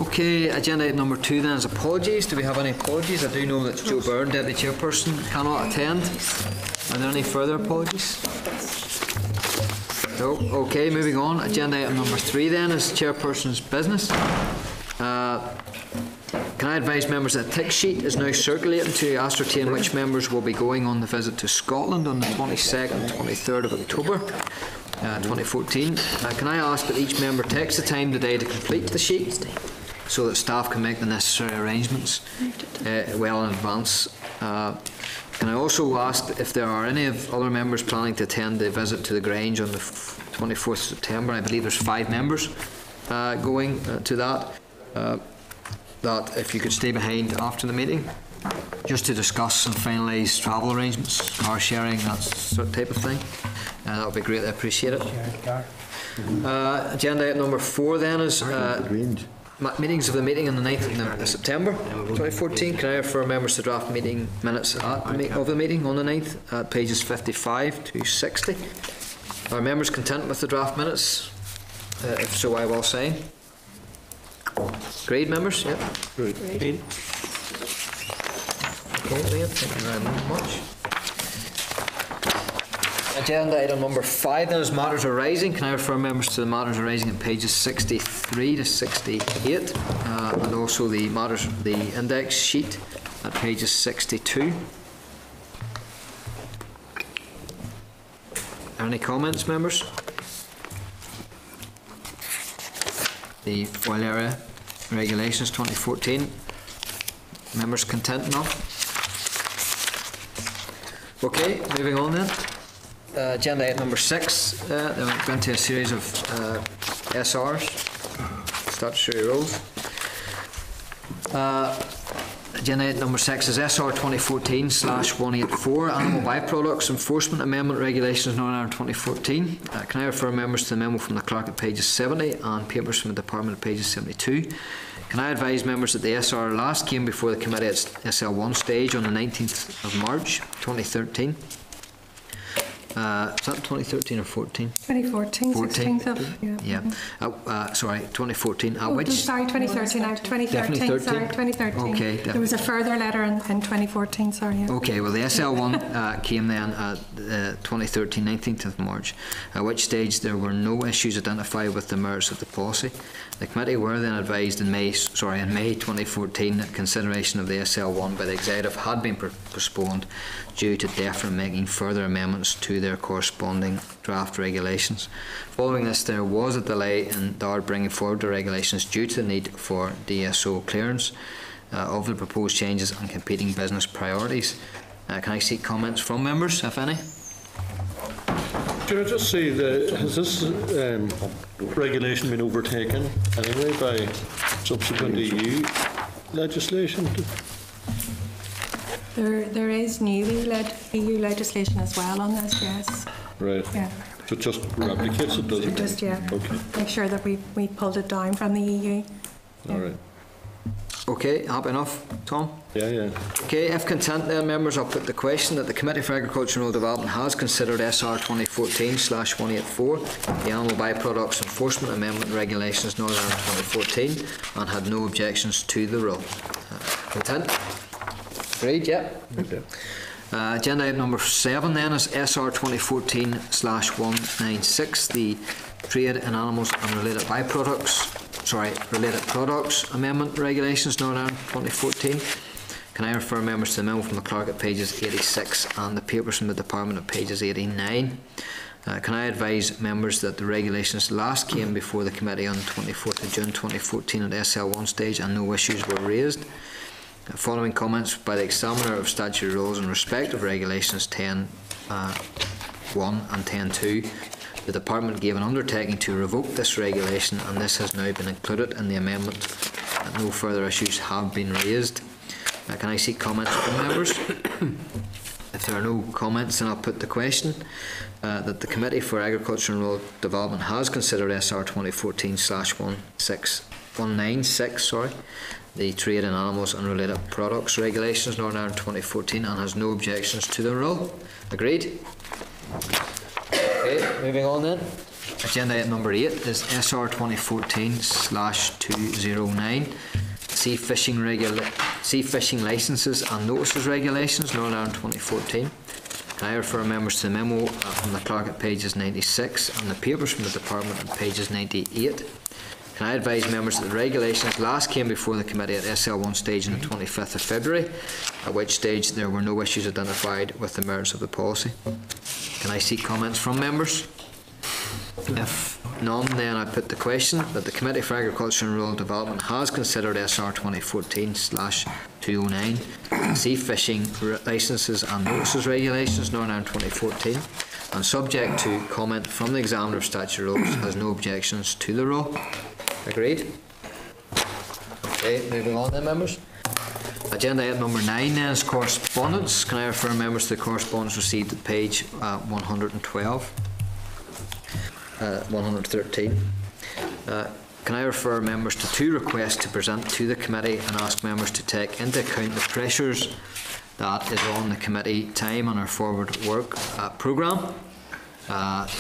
Okay, agenda item number 2 then is apologies. Do we have any apologies? I do know that Joe Byrne, Deputy Chairperson, cannot attend. Are there any further apologies? No. Okay, moving on. Agenda item number 3 then is Chairperson's business. Can I advise members that a tick sheet is now circulating to ascertain which members will be going on the visit to Scotland on the 22nd and 23rd of October 2014. Can I ask that each member takes the time today to complete the sheet so that staff can make the necessary arrangements well in advance? Can I also ask if there are any other members planning to attend the visit to the Grange on the 24th of September? I believe there's 5 members going to that. That if you could stay behind after the meeting, just to discuss and finalise travel arrangements, car sharing, that sort of type of thing. That would be greatly appreciated. Agenda item number 4 then is meetings of the meeting on the 9th of September 2014. Can I refer members to draft meeting minutes of the meeting on the 9th at pages 55 to 60? Are members content with the draft minutes? If so, I will say. Agreed, members? Yep. Agreed. Okay, Liam, thank you very much. Agenda item number 5 then is matters arising. Can I refer members to the matters arising in pages 63 to 68 and also the index sheet at pages 62. Any comments, members? The oil area regulations 2014. Members content enough? Okay, moving on then. Agenda item number 6. Then we went to a series of SRs, statutory rules. Agenda item number 6 is SR 2014/184 Animal Byproducts Enforcement Amendment Regulations Northern Ireland 2014. Can I refer members to the memo from the clerk at pages 70 and papers from the department at pages 72? Can I advise members that the SR last came before the committee at SL1 stage on the 19th of March 2013? Is that 2013 or 14? 2014, 16th of, sorry, 2014. Sorry, 2013. 2013. Sorry, 2013. Okay. There was a further letter in 2014. Sorry. Yeah. Okay. Well, the SL1 came then at 2013, 19th of March. At which stage there were no issues identified with the merits of the policy. The committee were then advised in May 2014 that consideration of the SL1 by the executive had been postponed due to DEFRA making further amendments to their corresponding draft regulations. Following this, there was a delay in DARD bringing forward the regulations due to the need for DSO clearance of the proposed changes and competing business priorities. Can I seek comments from members, if any? Can I just say that has this regulation been overtaken anyway by subsequent EU legislation? There is new EU legislation as well on this, yes. Right. Yeah. So it just replicates it, does it? Just, yeah. Okay. Make sure that we pulled it down from the EU. All right. Okay, happy enough, Tom? Yeah. Okay, if content then, members, I'll put the question that the Committee for Agriculture and Rural Development has considered SR 2014/184, the Animal Byproducts Enforcement Amendment Regulations Northern Ireland 2014, and had no objections to the rule. Content? Agreed, yeah. Okay. Agenda item number 7 then is SR 2014/196, the Trade in Animals and Related Products Amendment Regulations Northern Ireland 2014. Can I refer members to the memo from the clerk at pages 86 and the papers from the department at pages 89? Can I advise members that the regulations last came before the committee on 24th of June 2014 at SL1 stage and no issues were raised? Following comments by the examiner of statutory rules in respect of regulations 10.1 and 10.2, the department gave an undertaking to revoke this regulation, and this has now been included in the amendment. No further issues have been raised. Can I seek comments from members? If there are no comments, then I'll put the question that the Committee for Agriculture and Rural Development has considered SR 2014/196, the Trade in Animals and Related Products Regulations Northern Ireland 2014, and has no objections to the rule. Agreed? Okay, moving on then. Agenda item number 8 is SR 2014/209, Sea Fishing Licences and Notices Regulations, Northern Ireland 2014. Can I refer members to the memo from the clerk at pages 96 and the papers from the department at pages 98? Can I advise members that the regulations last came before the committee at SL1 stage on the 25th of February, at which stage there were no issues identified with the merits of the policy? Can I seek comments from members? If none, then I put the question that the Committee for Agriculture and Rural Development has considered SR 2014/209, Sea Fishing Licences and Notices Regulations, Northern Ireland 2014, and subject to comment from the Examiner of Statutory Rules, has no objections to the rule. Agreed? Okay, moving on then, members. Agenda item number 9 then is correspondence. Can I refer members to the correspondence received at page 112? 113. Can I refer members to 2 requests to present to the committee and ask members to take into account the pressures that is on the committee time on our forward work programme.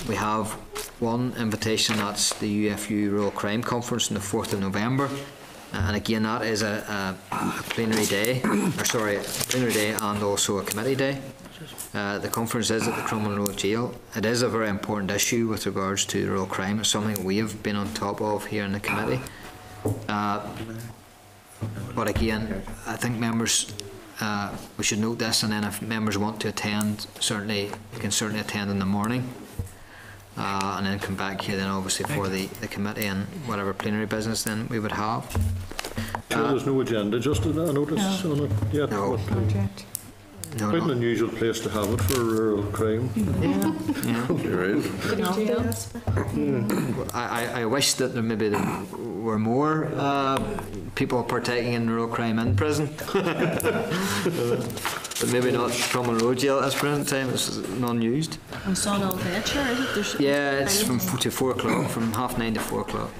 We have one invitation, that's the UFU Rural Crime Conference on the 4th of November, and again that is a plenary day, and also a committee day. The conference is at the Crumlin Road Jail. It is a very important issue with regards to rural crime. It's something we have been on top of here in the committee. But again, I think members, we should note this, and then if members want to attend, you can certainly attend in the morning, and then come back here then obviously for the committee and whatever plenary business then we would have. There's no agenda, just a notice on it yet? No. Project. No, Quite no. an unusual place to have it for rural crime. Yeah. You're right. I wish that there were more people partaking in rural crime in prison. But maybe not Crumlin Road Jail at this present time. It's non-used. I'm saw all that, sure, is it? There's It's from 4 o'clock, from 9:30 to 4 o'clock.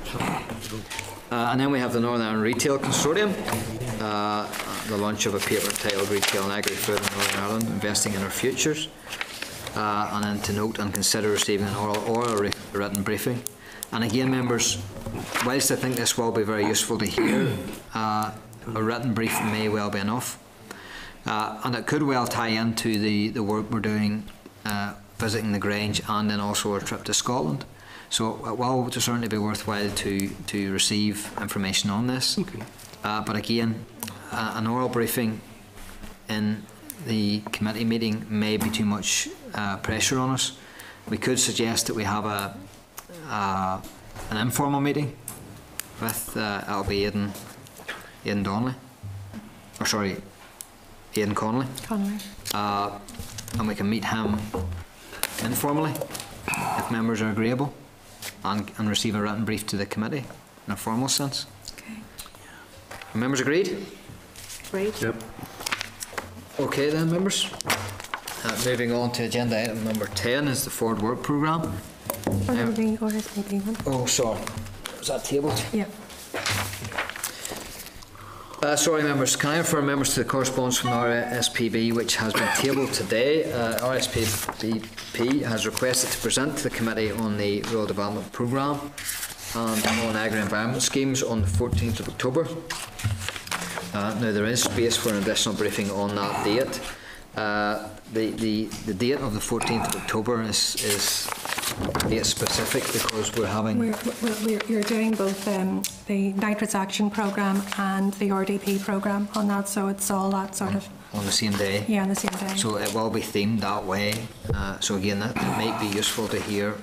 And then we have the Northern Ireland Retail Consortium, the launch of a paper entitled Retail and Agri-Food in Northern Ireland, Investing in Our Futures. And then to note and consider receiving an oral written briefing. And again, members, whilst I think this will be very useful to hear, a written briefing may well be enough. And it could well tie into the work we're doing, visiting the Grange, and then also our trip to Scotland. So it will certainly be worthwhile to receive information on this. Okay. But again, an oral briefing in the committee meeting may be too much pressure on us. We could suggest that we have an informal meeting with it'll be Aidan Donnelly, or sorry, Aidan Connolly. And we can meet him informally if members are agreeable, and receive a written brief to the committee in a formal sense. Okay. Are members agreed? great. Yep. Okay then, members. Moving on to agenda item number 10 is the forward work programme. Or the RSPB one. Oh, sorry. Was that tabled? Yeah. Sorry, members. Can I refer members to the correspondence from the RSPB which has been tabled today? RSPB has requested to present to the committee on the Rural Development Programme and on agri-environment schemes on the 14th of October. Now there is space for an additional briefing on that date. The date of the 14th of October is date specific because we're having... You're doing both the Nitrates Action Programme and the RDP Programme on that, so it's all that sort of... On the same day? Yeah, on the same day. So it will be themed that way. So again, that might be useful to hear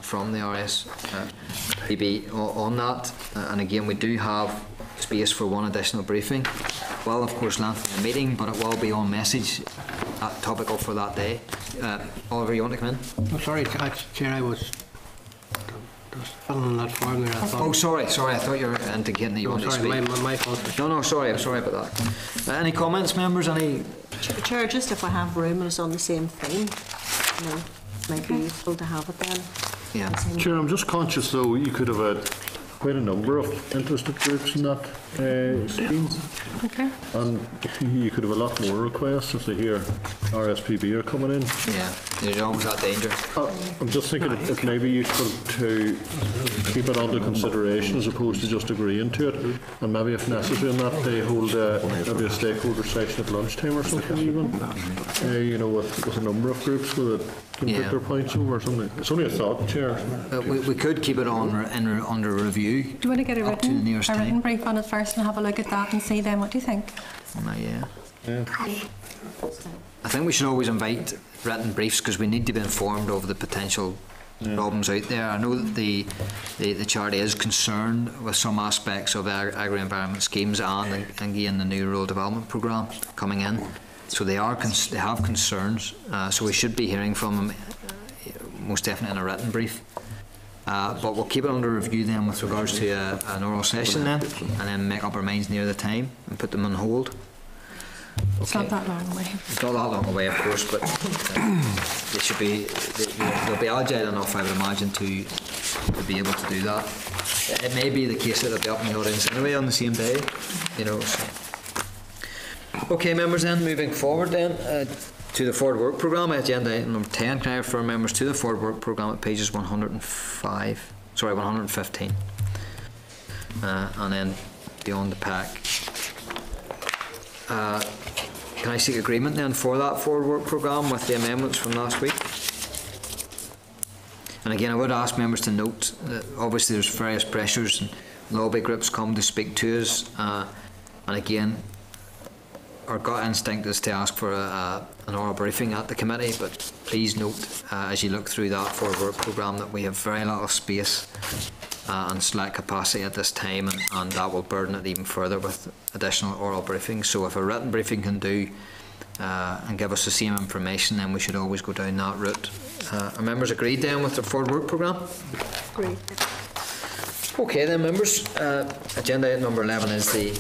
from the RSPB on that. And again, we do have space for one additional briefing. Well, of course, lengthen the meeting, but it will be on message, topical for that day. Oliver, you want to come in? Oh, sorry, Chair, I was filling on that form there. I thought. Oh, sorry, I thought you were indicating that you wanted to speak. My fault. No, sorry about that. Any comments, members? Any? Chair, just if I have room and it's on the same theme, you know, might be useful to have it then. Yeah. Chair, I'm just conscious though you could have quite a number of interested groups in that scheme. Okay. And you could have a lot more requests if they hear RSPB are coming in. Yeah, there's always that danger. I'm just thinking it may be useful to keep it under consideration as opposed to just agreeing to it. And maybe if necessary in that they hold maybe a stakeholder session at lunchtime or something even. You know, with a number of groups with it can put Yeah. their points over or something. It's only a thought, Chair. We could keep it on under review. Do you want to get a Up to the nearest written time. brief on it first and have a look at that and see then what do you think? Yeah. Yeah. I think we should always invite written briefs because we need to be informed of the potential problems out there. I know that the charity is concerned with some aspects of the agri-environment schemes and again the new rural development programme coming in. So they have concerns. So we should be hearing from them most definitely in a written brief. But we'll keep it under review then with regards to an oral session then, and then make up our minds near the time and put them on hold. It's not that long away. It's not that long away, of course, but they should be. They'll be agile enough, I would imagine, to be able to do that. It may be the case that they'll be up in the audience anyway on the same day, you know. So. Okay, members. Then moving forward, then to the forward work programme, agenda item number 10. Can I refer members to the forward work programme at pages 115, and then beyond the pack. Can I seek agreement then for that forward work programme with the amendments from last week? And again, I would ask members to note that obviously there's various pressures and lobby groups come to speak to us, and again, our gut instinct is to ask for an oral briefing at the committee, but please note as you look through that forward work programme that we have very little space and slack capacity at this time, and that will burden it even further with additional oral briefings. So if a written briefing can do and give us the same information, then we should always go down that route. Are members agreed then with the forward work programme? Agreed. Okay then, members. Agenda item number 11 is the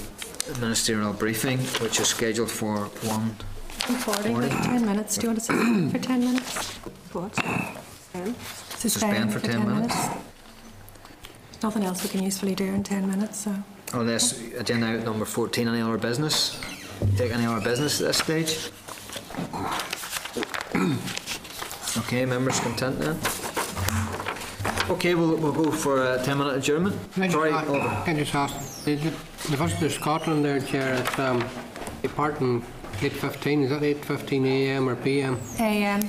ministerial briefing, which is scheduled for 40, like 10 minutes. Do you want to suspend for 10 minutes? What? Then? Suspend for 10 minutes. There's nothing else we can usefully do in 10 minutes, so. Unless agenda item number 14, any other business? Take any other business at this stage? Okay, members content then? Okay, we'll go for a 10-minute adjournment. Sorry, Oliver. Can I just ask, the visit to Scotland there, Chair, it's departing 8:15, is that 8:15 a.m. or p.m.? AM,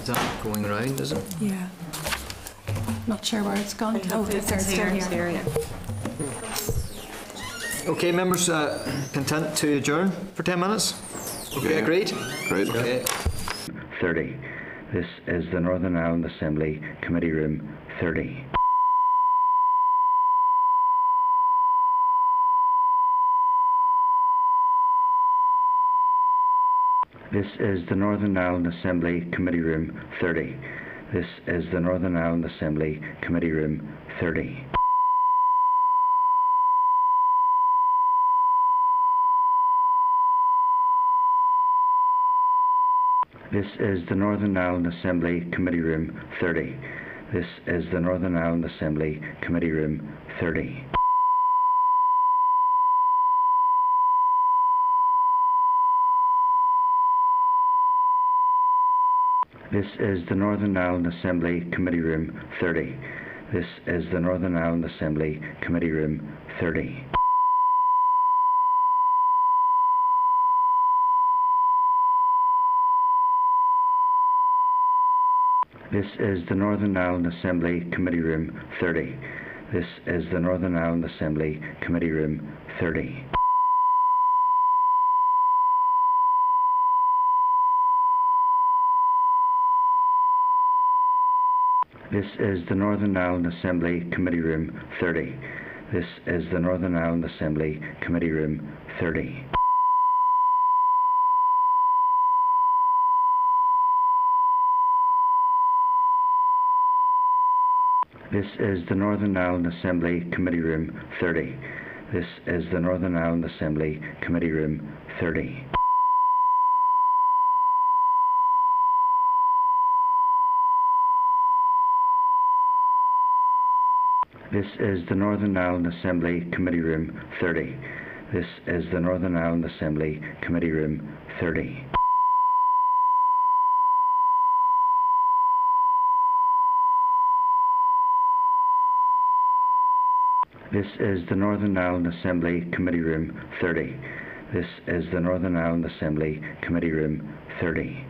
Is that going round, is it? yeah. Not sure where it's gone. Oh, it's still here. Okay, members, content to adjourn for 10 minutes? Okay, agreed? Great. Okay. 30. This is the Northern Ireland Assembly Committee Room 30. This is the Northern Ireland Assembly Committee Room 30. This is the Northern Ireland Assembly Committee Room 30. This is the Northern Ireland Assembly Committee Room 30. This is the Northern Ireland Assembly Committee Room 30. This is the Northern Ireland Assembly Committee Room 30. This is the Northern Ireland Assembly Committee Room 30. This is the Northern Ireland Assembly Committee Room 30. This is the Northern Ireland Assembly Committee Room 30. This is the Northern Ireland Assembly Committee Room 30. This is the Northern Ireland Assembly Committee Room 30. This is the Northern Ireland Assembly Committee Room 30. This is the Northern Ireland Assembly Committee Room 30. This is the Northern Ireland Assembly Committee Room 30. This is the Northern Ireland Assembly Committee Room 30. This is the Northern Ireland Assembly Committee Room 30. This is the Northern Ireland Assembly Committee Room 30.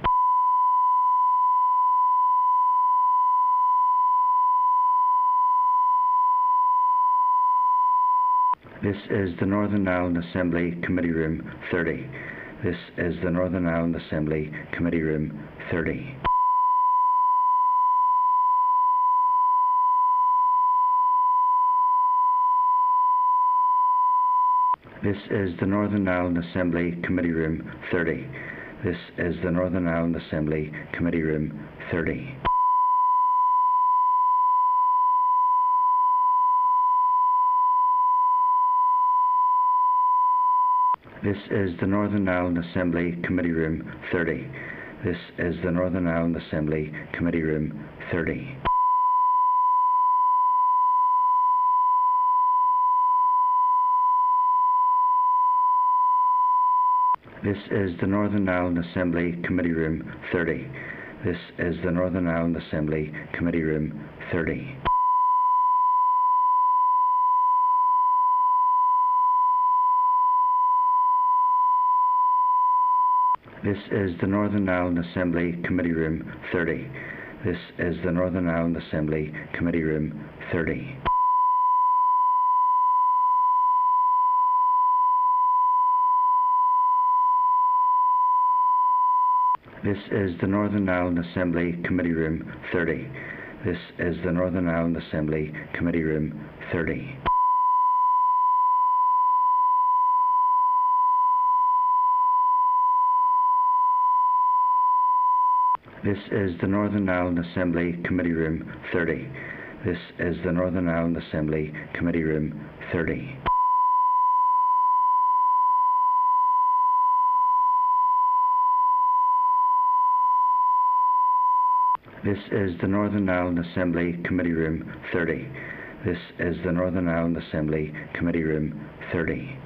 This is the Northern Ireland Assembly Committee Room 30. This is the Northern Ireland Assembly Committee Room 30. This is the Northern Ireland Assembly Committee Room 30. This is the Northern Ireland Assembly Committee Room 30. This is the Northern Ireland Assembly Committee Room 30. This is the Northern Ireland Assembly Committee Room 30. This is the Northern Ireland Assembly Committee Room 30. This is the Northern Ireland Assembly Committee Room 30. This is the Northern Ireland Assembly Committee Room 30. This is the Northern Ireland Assembly Committee Room 30. This is the Northern Ireland Assembly Committee Room 30. This is the Northern Ireland Assembly Committee Room 30. This is the Northern Ireland Assembly Committee Room 30. This is the Northern Ireland Assembly Committee Room 30. This is the Northern Ireland Assembly Committee Room 30. This is the Northern Ireland Assembly Committee Room 30.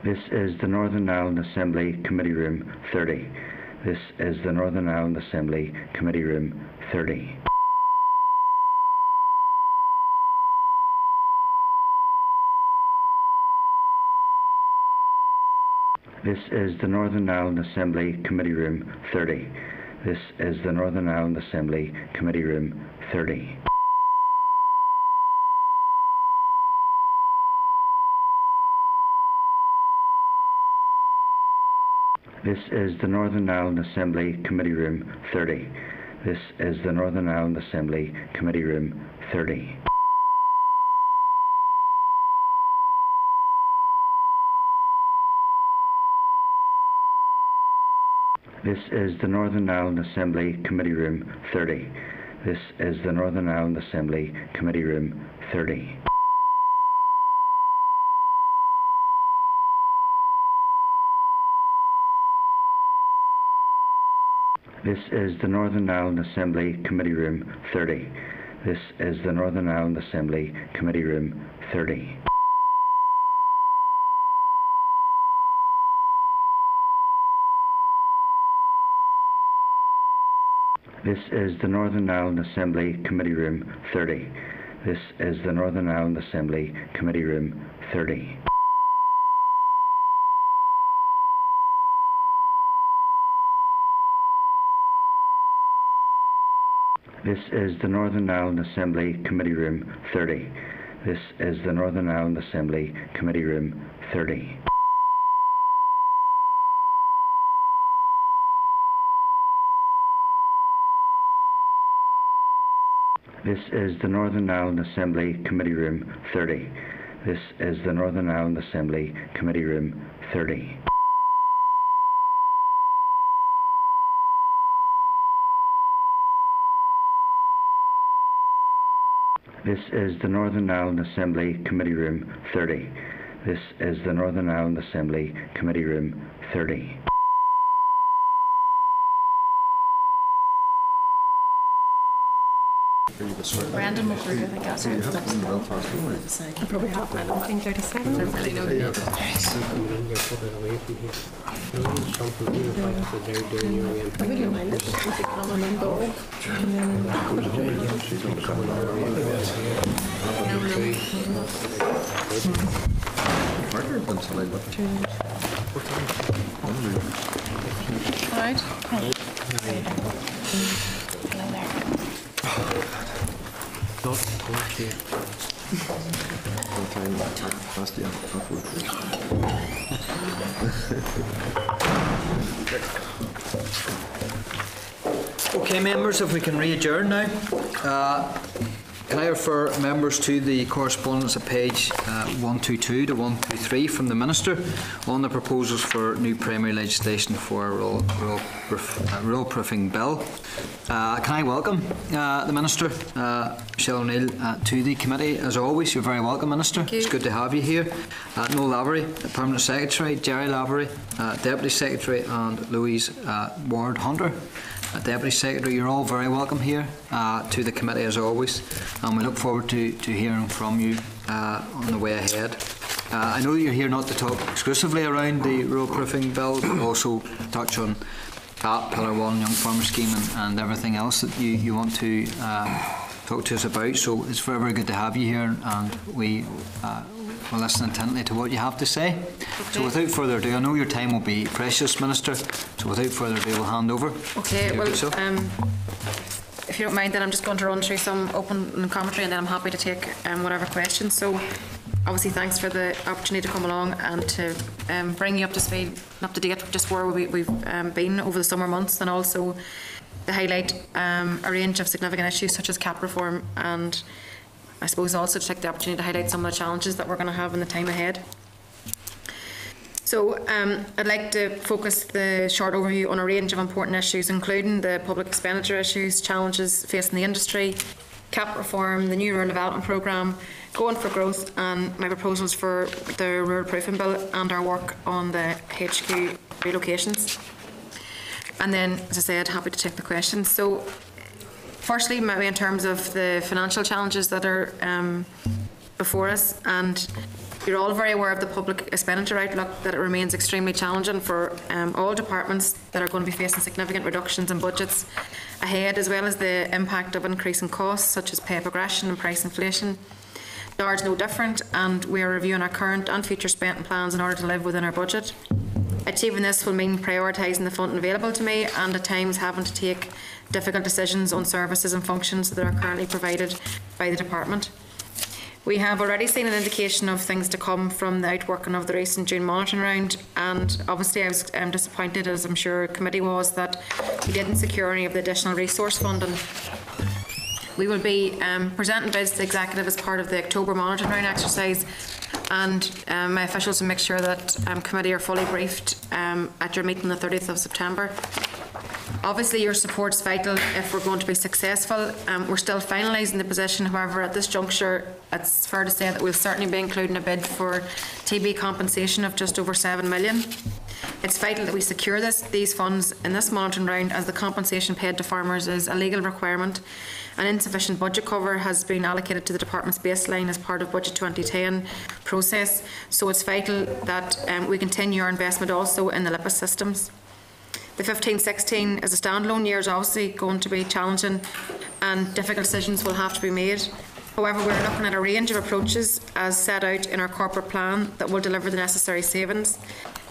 This is the Northern Ireland Assembly Committee Room 30. This is the Northern Ireland Assembly Committee Room 30. This is the Northern Ireland Assembly Committee Room 30. This is the Northern Ireland Assembly Committee Room 30. This is the Northern Ireland Assembly Committee Room 30. This is the Northern Ireland Assembly Committee Room 30. This is the Northern Ireland Assembly Committee Room 30. This is the Northern Ireland Assembly Committee Room 30. This is the Northern Ireland Assembly Committee Room 30. This is the Northern Ireland Assembly Committee Room 30. This is the Northern Ireland Assembly Committee Room 30. This is the Northern Ireland Assembly Committee Room 30. This is the Northern Ireland Assembly Committee Room 30. This is the Northern Ireland Assembly Committee Room 30. This is the Northern Ireland Assembly Committee Room 30. This is the Northern Ireland Assembly Committee Room 30. This is the Northern Ireland Assembly Committee Room 30. This is the Northern Ireland Assembly Committee Room 30. Brandon McGrew, I think that's it. Probably have that 1937. Really no Coming in here, put it away from here. You know, something you know, like that they're doing, you know, in I wouldn't mind if it's coming in gold. Alright. not going to. Okay, members, if we can re-adjourn now. Can I refer members to the correspondence at page 122 to 123 from the Minister on the proposals for new primary legislation for a rural proofing bill. Can I welcome the Minister, Michelle O'Neill, to the committee. As always, you're very welcome, Minister. It's good to have you here. Noel Lavery, Permanent Secretary, Jerry Lavery, Deputy Secretary, and Louise Ward Hunter, Deputy Secretary. You're all very welcome here to the committee as always, and we look forward to hearing from you on the way ahead. I know that you're here not to talk exclusively around the rural proofing bill, but also touch on Pillar 1, Young Farmer Scheme, and everything else that you want to talk to us about. So it's very, very good to have you here, and we will listen intently to what you have to say. Okay. So without further ado, I know your time will be precious, Minister, so without further ado, we'll hand over. Okay, well, if you don't mind, then I'm just going to run through some open commentary, and then I'm happy to take whatever questions. So obviously thanks for the opportunity to come along and to bring you up to speed, up to date, just where we've been over the summer months, and also to highlight a range of significant issues such as CAP reform, and I suppose also to take the opportunity to highlight some of the challenges that we're going to have in the time ahead. So I'd like to focus the short overview on a range of important issues, including the public expenditure issues, challenges facing the industry, CAP reform, the new rural development programme, going for growth, and my proposals for the rural proofing bill, and our work on the HQ relocations. And then, as I said, happy to take the questions. So firstly, maybe in terms of the financial challenges that are before us, and you're all very aware of the public expenditure outlook, that it remains extremely challenging for all departments that are going to be facing significant reductions in budgets ahead, as well as the impact of increasing costs such as pay progression and price inflation. DAR is no different, and we are reviewing our current and future spending plans in order to live within our budget. Achieving this will mean prioritising the funding available to me, and at times having to take difficult decisions on services and functions that are currently provided by the department. We have already seen an indication of things to come from the outworking of the recent June monitoring round, and obviously I was disappointed, as I'm sure committee was, that we didn't secure any of the additional resource funding. We will be presenting bids to the executive as part of the October monitoring round exercise, and my officials will make sure that committee are fully briefed at your meeting on the 30th of September. Obviously your support is vital if we're going to be successful. We're still finalising the position, however at this juncture it's fair to say that we'll certainly be including a bid for TB compensation of just over 7 million. It's vital that we secure these funds in this monitoring round, as the compensation paid to farmers is a legal requirement, and insufficient budget cover has been allocated to the department's baseline as part of Budget 2010 process, so it's vital that we continue our investment also in the LIPIS systems. The 15-16 as a standalone year is obviously going to be challenging, and difficult decisions will have to be made. However, we're looking at a range of approaches as set out in our corporate plan that will deliver the necessary savings,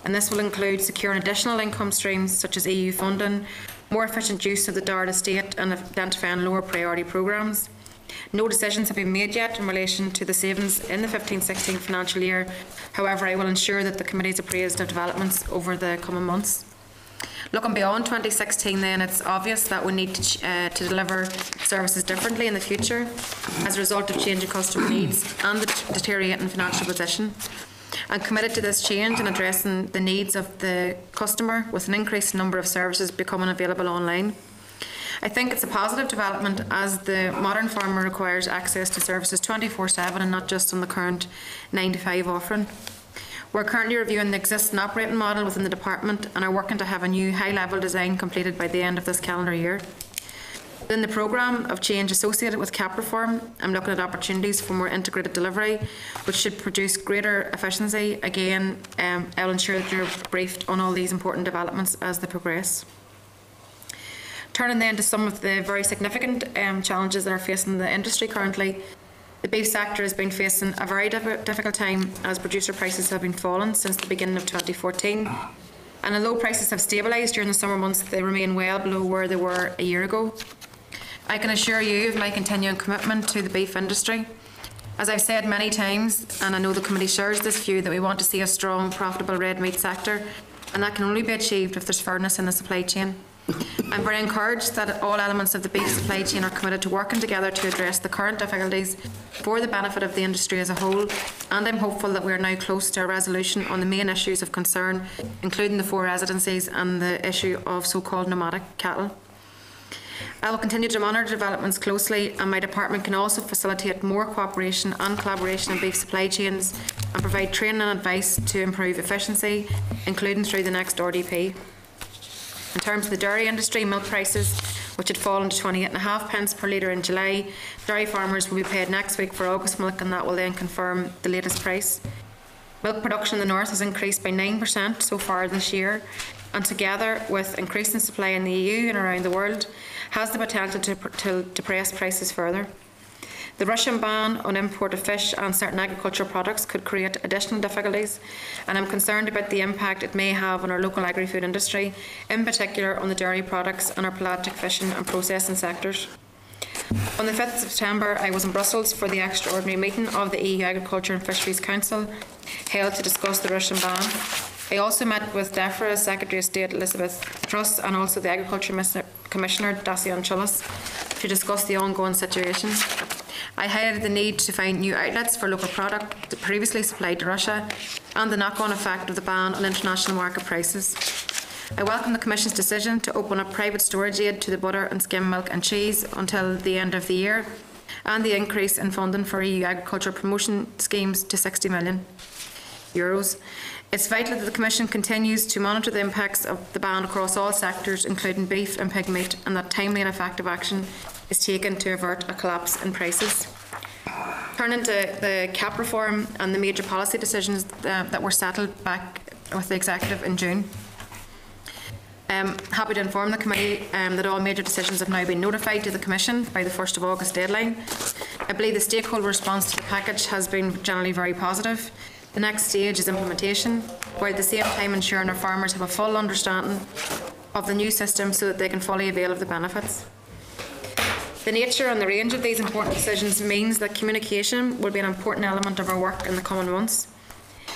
and this will include securing additional income streams such as EU funding, more efficient use of the DAR estate, and identifying lower priority programmes. No decisions have been made yet in relation to the savings in the 15-16 financial year. However, I will ensure that the committee is appraised of developments over the coming months. Looking beyond 2016 then, it's obvious that we need to deliver services differently in the future as a result of changing customer needs and the deteriorating financial position. I'm committed to this change and addressing the needs of the customer, with an increased number of services becoming available online. I think it's a positive development, as the modern farmer requires access to services 24/7 and not just on the current 9 to 5 offering. We're currently reviewing the existing operating model within the department and are working to have a new high-level design completed by the end of this calendar year. Within the programme of change associated with CAP reform, I'm looking at opportunities for more integrated delivery, which should produce greater efficiency. Again, I'll ensure that you're briefed on all these important developments as they progress. Turning then to some of the very significant challenges that are facing the industry currently. The beef sector has been facing a very difficult time as producer prices have been falling since the beginning of 2014. And although prices have stabilised during the summer months, they remain well below where they were a year ago. I can assure you of my continuing commitment to the beef industry. As I've said many times, and I know the committee shares this view, that we want to see a strong, profitable red meat sector, and that can only be achieved if there's fairness in the supply chain. I'm very encouraged that all elements of the beef supply chain are committed to working together to address the current difficulties for the benefit of the industry as a whole, and I'm hopeful that we are now close to a resolution on the main issues of concern, including the 4 residencies and the issue of so-called nomadic cattle. I will continue to monitor developments closely, and my department can also facilitate more cooperation and collaboration in beef supply chains and provide training and advice to improve efficiency, including through the next RDP. In terms of the dairy industry, milk prices, which had fallen to 28.5 per litre in July, dairy farmers will be paid next week for August milk, and that will then confirm the latest price. Milk production in the north has increased by 9% so far this year, and together with increasing supply in the EU and around the world, has the potential to depress prices further. The Russian ban on import of fish and certain agricultural products could create additional difficulties, and I'm concerned about the impact it may have on our local agri-food industry, in particular on the dairy products and our pelagic fishing and processing sectors. On the 5th of September, I was in Brussels for the extraordinary meeting of the EU Agriculture and Fisheries Council, held to discuss the Russian ban. I also met with DEFRA's Secretary of State Elizabeth Truss and also the Agriculture Commissioner Dacian Cioloş to discuss the ongoing situation. I highlighted the need to find new outlets for local product previously supplied to Russia and the knock-on effect of the ban on international market prices. I welcome the Commission's decision to open up private storage aid to the butter and skim milk and cheese until the end of the year, and the increase in funding for EU agricultural promotion schemes to €60 million. It's vital that the Commission continues to monitor the impacts of the ban across all sectors, including beef and pig meat, and that timely and effective action is taken to avert a collapse in prices. Turning to the CAP reform and the major policy decisions that were settled back with the Executive in June. Happy to inform the committee that all major decisions have now been notified to the Commission by the 1st of August deadline. I believe the stakeholder response to the package has been generally very positive. The next stage is implementation, while at the same time ensuring our farmers have a full understanding of the new system so that they can fully avail of the benefits. The nature and the range of these important decisions means that communication will be an important element of our work in the coming months,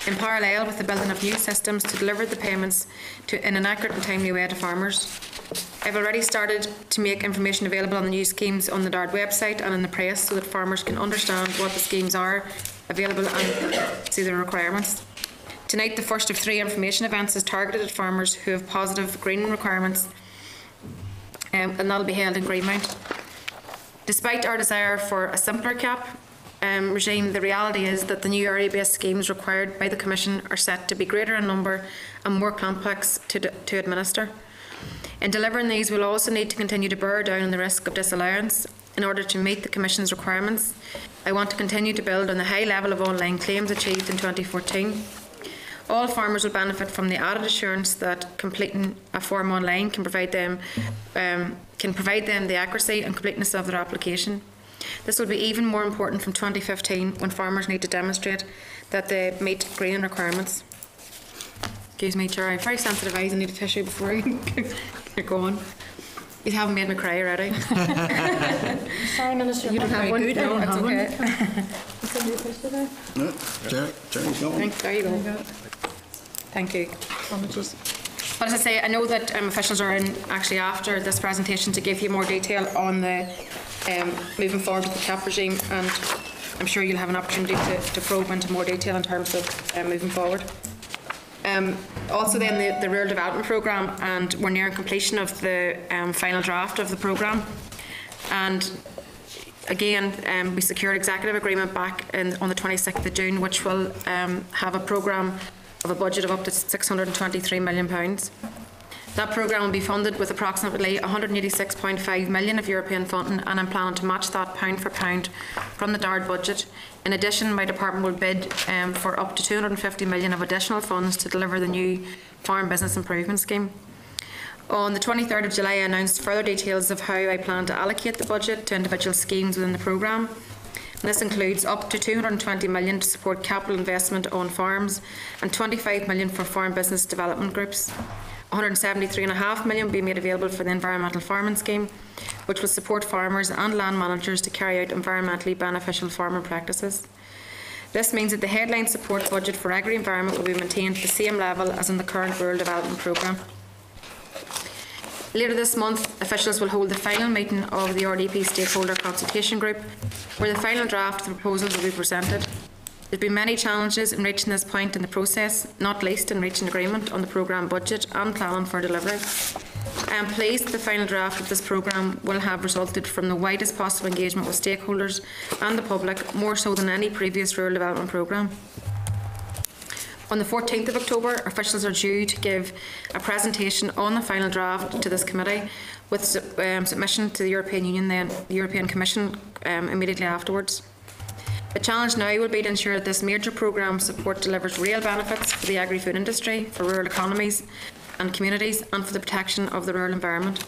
in parallel with the building of new systems to deliver the payments in an accurate and timely way to farmers. I've already started to make information available on the new schemes on the DARD website and in the press so that farmers can understand what the schemes are available and see their requirements. Tonight, the first of 3 information events is targeted at farmers who have positive greening requirements, and that will be held in Greenmount. Despite our desire for a simpler CAP regime, the reality is that the new area-based schemes required by the Commission are set to be greater in number and more complex to administer. In delivering these, we will also need to continue to bear down on the risk of disallowance. In order to meet the Commission's requirements, I want to continue to build on the high level of online claims achieved in 2014. All farmers will benefit from the added assurance that completing a form online can provide them the accuracy and completeness of their application. This will be even more important from 2015, when farmers need to demonstrate that they meet greening requirements. Excuse me, Chair, I have very sensitive eyes. I need a tissue before you get going. You haven't made me cry already. Sorry, Minister. You don't have one? No, it's okay. No, Jerry's got one. There you go. Thank you. But as I say, I know that officials are in actually after this presentation to give you more detail on the moving forward with the CAP regime, and I'm sure you'll have an opportunity to probe into more detail in terms of moving forward. Also then the Rural Development Programme, and we're nearing completion of the final draft of the programme, and again we secured executive agreement back on the 26th of June, which will have a programme of a budget of up to £623 million. That programme will be funded with approximately 186.5 million of European funding, and I'm planning to match that pound for pound from the DARD budget. In addition, my department will bid for up to 250 million of additional funds to deliver the new Farm Business Improvement Scheme. On the 23rd of July, I announced further details of how I plan to allocate the budget to individual schemes within the programme. This includes up to 220 million to support capital investment on farms and 25 million for farm business development groups. 173.5 million will be made available for the Environmental Farming Scheme, which will support farmers and land managers to carry out environmentally beneficial farming practices. This means that the headline support budget for agri-environment will be maintained at the same level as in the current Rural Development Programme. Later this month, officials will hold the final meeting of the RDP Stakeholder Consultation Group, where the final draft of the proposals will be presented. There have been many challenges in reaching this point in the process, not least in reaching agreement on the programme budget and planning for delivery. I am pleased that the final draft of this programme will have resulted from the widest possible engagement with stakeholders and the public, more so than any previous rural development programme. On the 14th of October, officials are due to give a presentation on the final draft to this committee, with submission to the European Union, then the European Commission immediately afterwards. The challenge now will be to ensure that this major programme support delivers real benefits for the agri-food industry, for rural economies and communities, and for the protection of the rural environment.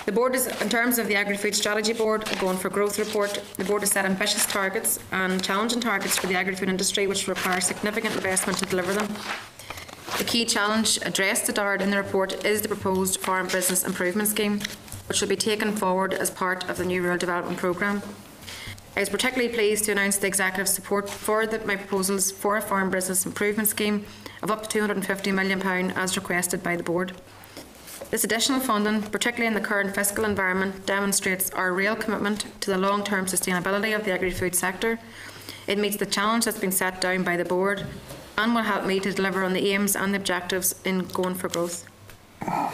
The Board is, in terms of the Agri-Food Strategy Board, a Going for Growth report, the Board has set ambitious targets and challenging targets for the agri-food industry, which require significant investment to deliver them. The key challenge addressed to DARD in the report is the proposed Farm Business Improvement Scheme, which will be taken forward as part of the new Rural Development Programme. I was particularly pleased to announce the executive support for my proposals for a Farm Business Improvement Scheme of up to £250 million as requested by the Board. This additional funding, particularly in the current fiscal environment, demonstrates our real commitment to the long-term sustainability of the agri-food sector. It meets the challenge that's been set down by the Board and will help me to deliver on the aims and the objectives in Going for Growth.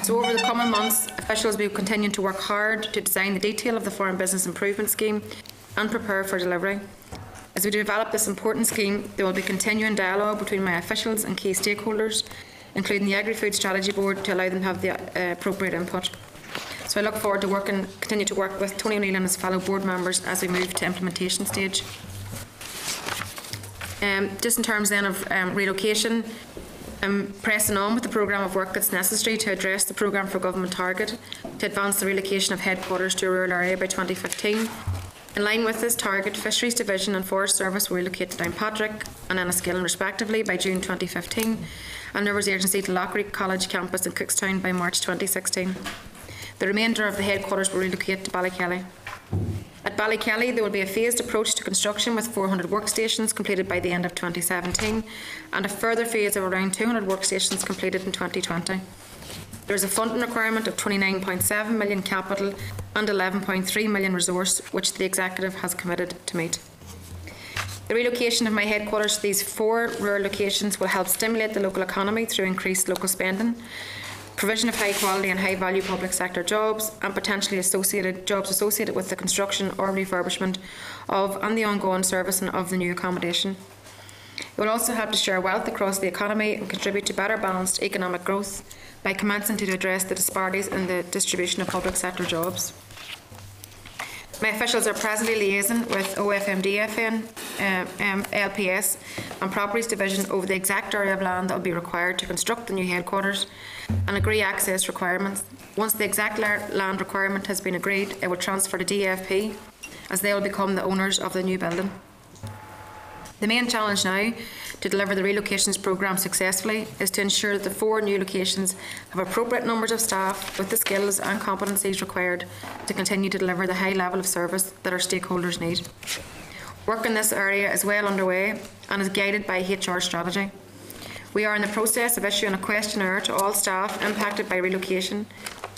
So over the coming months, officials will continue to work hard to design the detail of the Farm Business Improvement Scheme and prepare for delivery. As we develop this important scheme, there will be continuing dialogue between my officials and key stakeholders, including the Agri-Food Strategy Board, to allow them to have the appropriate input. So I look forward to continue to work with Tony O'Neill and his fellow board members as we move to implementation stage. Just in terms then of relocation, I'm pressing on with the programme of work that's necessary to address the programme for government target to advance the relocation of headquarters to a rural area by 2015. In line with this target, Fisheries Division and Forest Service will relocate to Downpatrick and Enniskillen respectively by June 2015, and Rivers Agency to Lockreek College campus in Cookstown by March 2016. The remainder of the headquarters will relocate to Ballykelly. At Ballykelly, there will be a phased approach to construction with 400 workstations completed by the end of 2017 and a further phase of around 200 workstations completed in 2020. There is a funding requirement of 29.7 million capital and 11.3 million resource, which the Executive has committed to meet. The relocation of my headquarters to these 4 rural locations will help stimulate the local economy through increased local spending, provision of high quality and high value public sector jobs, and potentially jobs associated with the construction or refurbishment of and the ongoing servicing of the new accommodation. It will also help to share wealth across the economy and contribute to better balanced economic growth by commencing to address the disparities in the distribution of public sector jobs. My officials are presently liaising with OFMDFN, LPS and Properties Division over the exact area of land that will be required to construct the new headquarters and agree access requirements. Once the exact land requirement has been agreed, it will transfer to DFP as they will become the owners of the new building. The main challenge now to deliver the relocations programme successfully is to ensure that the 4 new locations have appropriate numbers of staff with the skills and competencies required to continue to deliver the high level of service that our stakeholders need. Work in this area is well underway and is guided by HR strategy. We are in the process of issuing a questionnaire to all staff impacted by relocation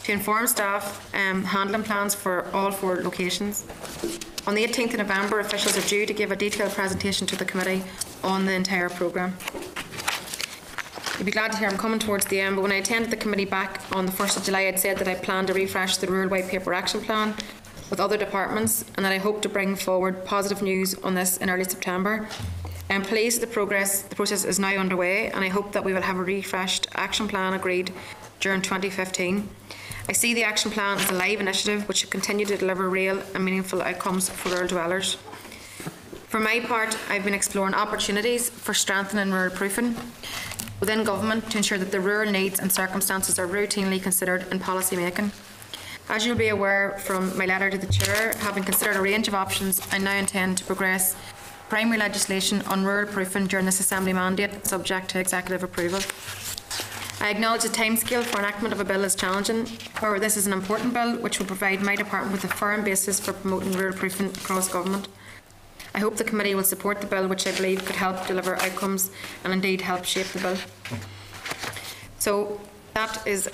to inform staff handling plans for all 4 locations. On the 18th of November, officials are due to give a detailed presentation to the committee on the entire programme. You'll be glad to hear I'm coming towards the end, but when I attended the committee back on the 1st of July, I'd said that I plan to refresh the Rural White Paper Action Plan with other departments and that I hope to bring forward positive news on this in early September. I am pleased the process is now underway, and I hope that we will have a refreshed action plan agreed during 2015. I see the action plan as a live initiative which should continue to deliver real and meaningful outcomes for rural dwellers. For my part, I've been exploring opportunities for strengthening rural proofing within government to ensure that the rural needs and circumstances are routinely considered in policy making. As you'll be aware from my letter to the Chair, having considered a range of options, I now intend to progress primary legislation on rural proofing during this Assembly mandate, subject to executive approval. I acknowledge the timescale for enactment of a bill is challenging. However, this is an important bill which will provide my department with a firm basis for promoting rural proofing across government. I hope the committee will support the bill, which I believe could help deliver outcomes and indeed help shape the bill. So that is,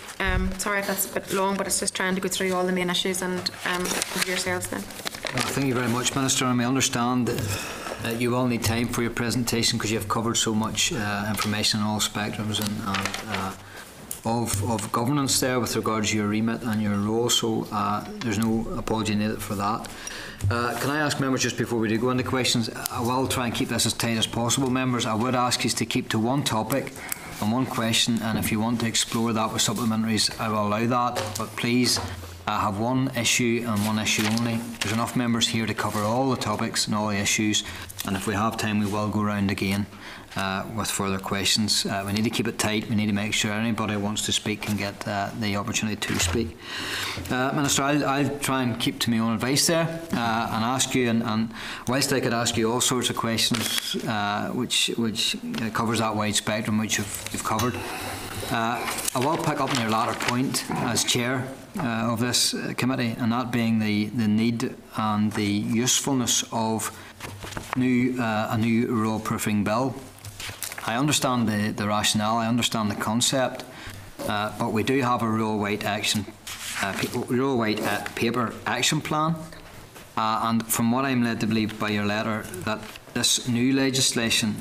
sorry if that's a bit long, but it's just trying to go through all the main issues and with yourselves then. Thank you very much, Minister, and we understand that you will need time for your presentation because you have covered so much information on all spectrums and of governance there with regards to your remit and your role, so there's no apology needed for that. Can I ask members, just before we do go into questions, I will try and keep this as tight as possible, members. I would ask you to keep to one topic and one question, and if you want to explore that with supplementaries, I will allow that, but please have one issue and one issue only. There's enough members here to cover all the topics and all the issues, and if we have time we will go round again with further questions. We need to keep it tight. We need to make sure anybody who wants to speak can get the opportunity to speak. Minister, I'll try and keep to my own advice there and ask you, and whilst I could ask you all sorts of questions which covers that wide spectrum which you've covered, I will pick up on your latter point as chair of this committee, and that being the need and the usefulness of a new rural proofing bill. I understand the rationale, I understand the concept, but we do have a rural white paper action plan, and from what I'm led to believe by your letter, that this new legislation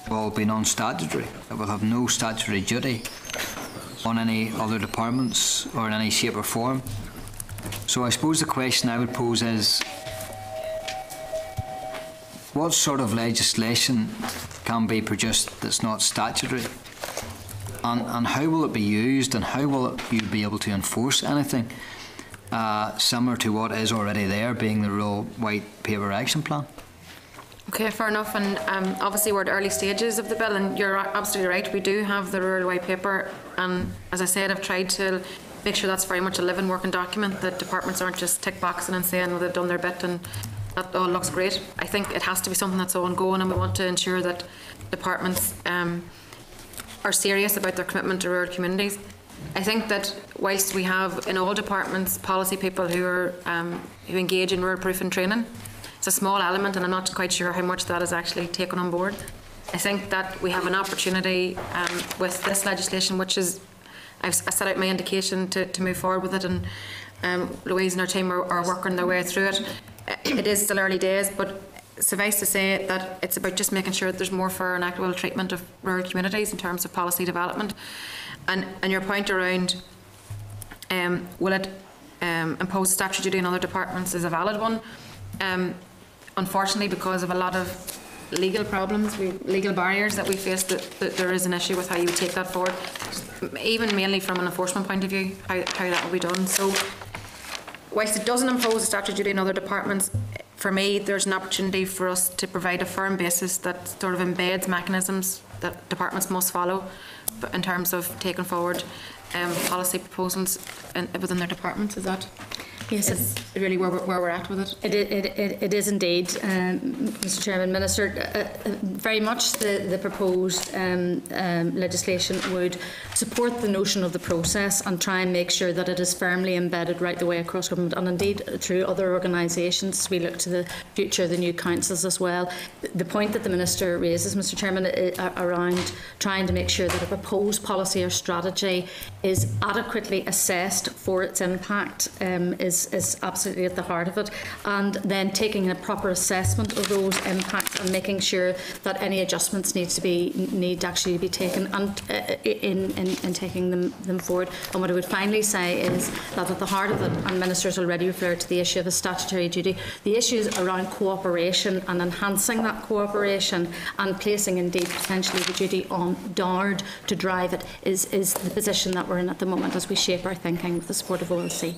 will be non-statutory. It will have no statutory duty on any other departments or in any shape or form. So I suppose the question I would pose is, what sort of legislation can be produced that's not statutory? And how will it be used, and how will you be able to enforce anything similar to what is already there, being the Rural White Paper Action Plan? Okay, fair enough, and obviously we're at early stages of the bill, and you're absolutely right, we do have the Rural White Paper, and as I said, I've tried to make sure that's very much a living working document, that departments aren't just tick boxing and saying, well, they've done their bit and that all looks great. I think it has to be something that's ongoing, and we want to ensure that departments are serious about their commitment to rural communities. I think that whilst we have in all departments policy people who engage in rural proofing training, it's a small element, and I'm not quite sure how much that is actually taken on board. I think that we have an opportunity with this legislation, which is, I set out my indication to move forward with it, and Louise and our team are working their way through it. It is still early days, but suffice to say that it's about just making sure that there's more fair and equitable treatment of rural communities in terms of policy development. And your point around will it impose statutory duty on other departments is a valid one. Unfortunately, because of a lot of legal problems, legal barriers that we face, that there is an issue with how you would take that forward, even mainly from an enforcement point of view, how that will be done. So whilst it doesn't impose a statutory duty on other departments, for me there's an opportunity for us to provide a firm basis that sort of embeds mechanisms that departments must follow in terms of taking forward policy proposals within their departments. Is that? Yes, is really where we're at with it. It is indeed, Mr. Chairman. Minister, very much the proposed legislation would support the notion of the process and try and make sure that it is firmly embedded right the way across government, and indeed through other organisations. We look to the future, the new councils as well. The point that the Minister raises, Mr. Chairman, around trying to make sure that a proposed policy or strategy is adequately assessed for its impact is is absolutely at the heart of it, and then taking a proper assessment of those impacts and making sure that any adjustments need actually be taken, and in taking them forward. And what I would finally say is that at the heart of it, and Minister's already referred to the issue of a statutory duty, the issues around cooperation and enhancing that cooperation and placing indeed potentially the duty on DARD to drive it is the position that we're in at the moment as we shape our thinking with the support of OLC.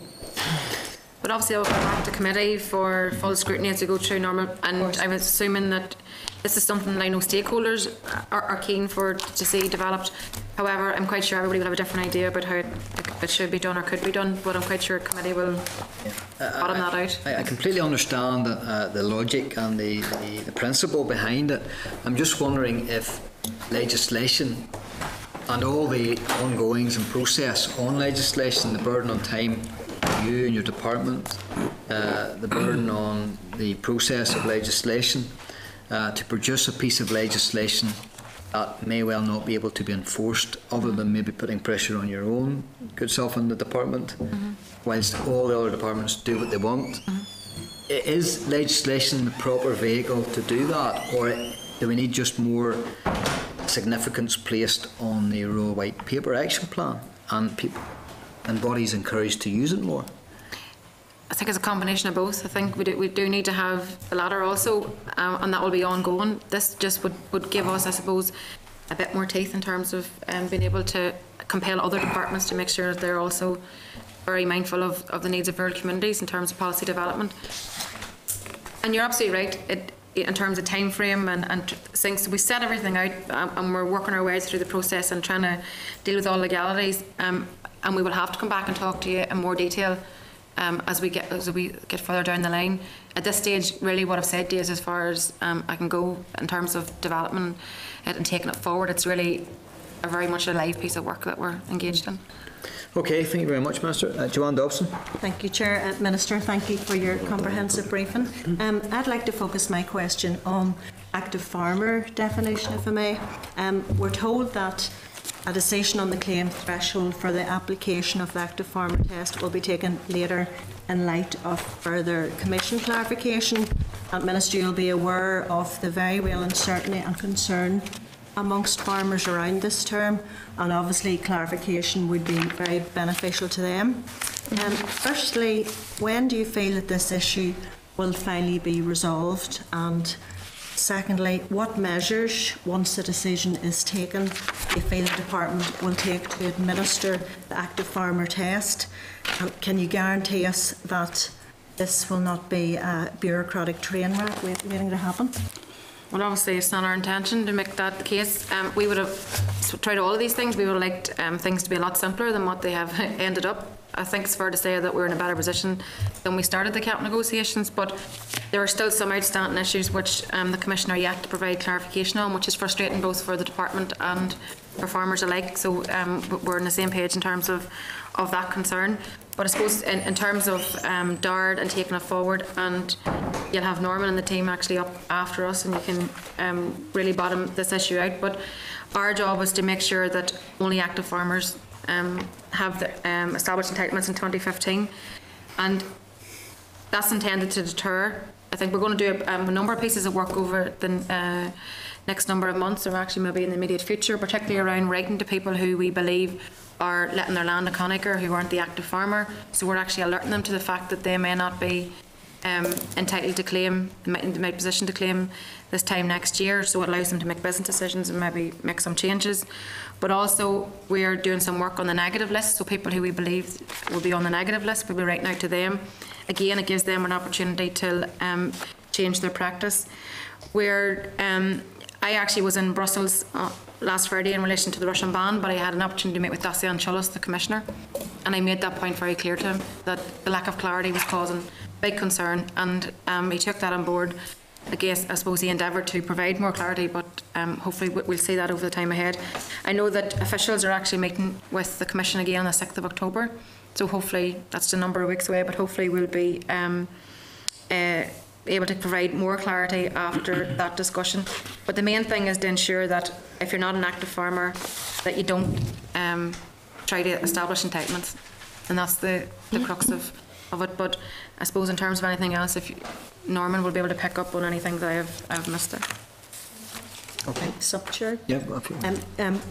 But obviously I'll go back to committee for full scrutiny as we go through normal, and I'm assuming that this is something that I know stakeholders are keen to see developed. However, I'm quite sure everybody will have a different idea about how it should be done or could be done, but I'm quite sure committee will bottom that out. I completely understand the logic and the principle behind it. I'm just wondering if legislation and all the ongoings and process on legislation, the burden on time, you and your department, the burden on the process of legislation, to produce a piece of legislation that may well not be able to be enforced, other than maybe putting pressure on your own good self in the department, whilst all the other departments do what they want. Is legislation the proper vehicle to do that, or do we need just more significance placed on the Rural White Paper Action Plan and people and bodies encouraged to use it more? I think it's a combination of both. I think we do need to have the latter also, and that will be ongoing. This just would give us, I suppose, a bit more teeth in terms of being able to compel other departments to make sure that they're also very mindful of the needs of rural communities in terms of policy development. And you're absolutely right. In terms of time frame and things, we set everything out, and we're working our way through the process and trying to deal with all legalities. And we will have to come back and talk to you in more detail as we get further down the line. At this stage, really, what I've said to you is as far as I can go in terms of development and taking it forward. It's really very much a live piece of work that we're engaged in. Okay, thank you very much, Minister. Joanne Dobson. Thank you, Chair. Minister, thank you for your comprehensive briefing. I'd like to focus my question on active farmer definition, if I may. We're told that a decision on the claim threshold for the application of the active farmer test will be taken later in light of further Commission clarification. And Minister, you'll be aware of the very real uncertainty and concern amongst farmers around this term, and obviously clarification would be very beneficial to them. Firstly, when do you feel that this issue will finally be resolved? And secondly, what measures, once the decision is taken, do you feel the department will take to administer the active farmer test? And can you guarantee us that this will not be a bureaucratic train wreck waiting to happen? Well, obviously, it's not our intention to make that the case. We would have tried all of these things. We would have liked things to be a lot simpler than what they have ended up. I think it's fair to say that we're in a better position than we started the CAP negotiations, but there are still some outstanding issues which the Commission are yet to provide clarification on, which is frustrating both for the department and for farmers alike. So we're on the same page in terms of that concern. But I suppose in terms of DARD and taking it forward, and you'll have Norman and the team actually up after us, and you can really bottom this issue out. But our job is to make sure that only active farmers have the established entitlements in 2015, and that's intended to deter. I think we're going to do a number of pieces of work over the next number of months, or actually maybe in the immediate future, particularly around writing to people who we believe are letting their land a Conacher who aren't the active farmer. So we're actually alerting them to the fact that they may not be entitled to claim, in my position to claim this time next year, so it allows them to make business decisions and maybe make some changes. But also we're doing some work on the negative list, so people who we believe will be on the negative list, we'll be writing out to them. Again, it gives them an opportunity to change their practice. I actually was in Brussels last Friday in relation to the Russian ban, but I had an opportunity to meet with Dacian Cioloș, the Commissioner, and I made that point very clear to him, that the lack of clarity was causing big concern, and he took that on board. I guess, I suppose he endeavoured to provide more clarity, but hopefully we'll see that over the time ahead. I know that officials are actually meeting with the Commission again on the 6th of October, so hopefully that's a number of weeks away, but hopefully we'll be able to provide more clarity after that discussion. But the main thing is to ensure that if you're not an active farmer, that you don't try to establish entitlements, and that's the crux of of it, but I suppose in terms of anything else, Norman will be able to pick up on anything that I've missed there. Thanks, Chair. Yeah,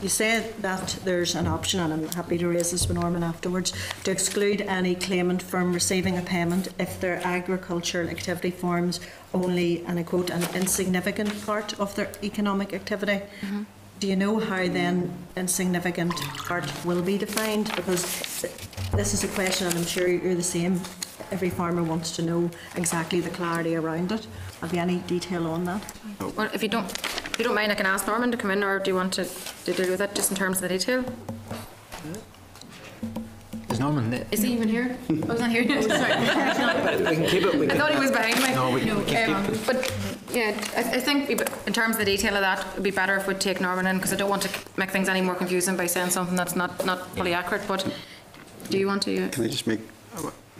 You said that there's an option, and I'm happy to raise this with Norman afterwards, to exclude any claimant from receiving a payment if their agricultural activity forms only, and I quote, an insignificant part of their economic activity. Do you know how then insignificant part will be defined? Because this is a question, and I'm sure you're the same. Every farmer wants to know exactly the clarity around it. Have you any detail on that? Well, if you don't mind, I can ask Norman to come in, or do you want to deal with it just in terms of the detail? Is Norman there? Is he even here? I wasn't here yet. Sorry. We can keep it. I thought he was behind me. No, we can keep it. But yeah, I think in terms of the detail of that, it'd be better if we'd take Norman in, because I don't want to make things any more confusing by saying something that's not fully accurate. But do you want to? Can I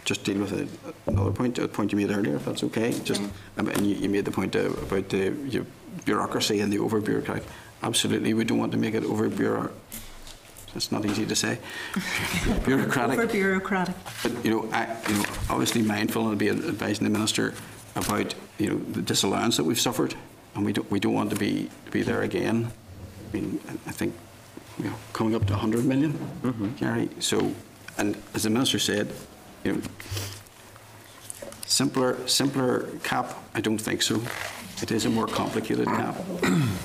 just deal with another point, a point you made earlier, if that's okay? And you made the point about the bureaucracy and the over-bureaucratic. Absolutely, we don't want to make it over-bureaucratic. It's not easy to say. Bureaucratic. Over-bureaucratic. But obviously mindful, and I'll be advising the Minister about the disallowance that we've suffered, and we don't want to be there again. I mean, I think coming up to 100 million, Gary. So, and as the Minister said, simpler cap, I don't think so. It is a more complicated cap.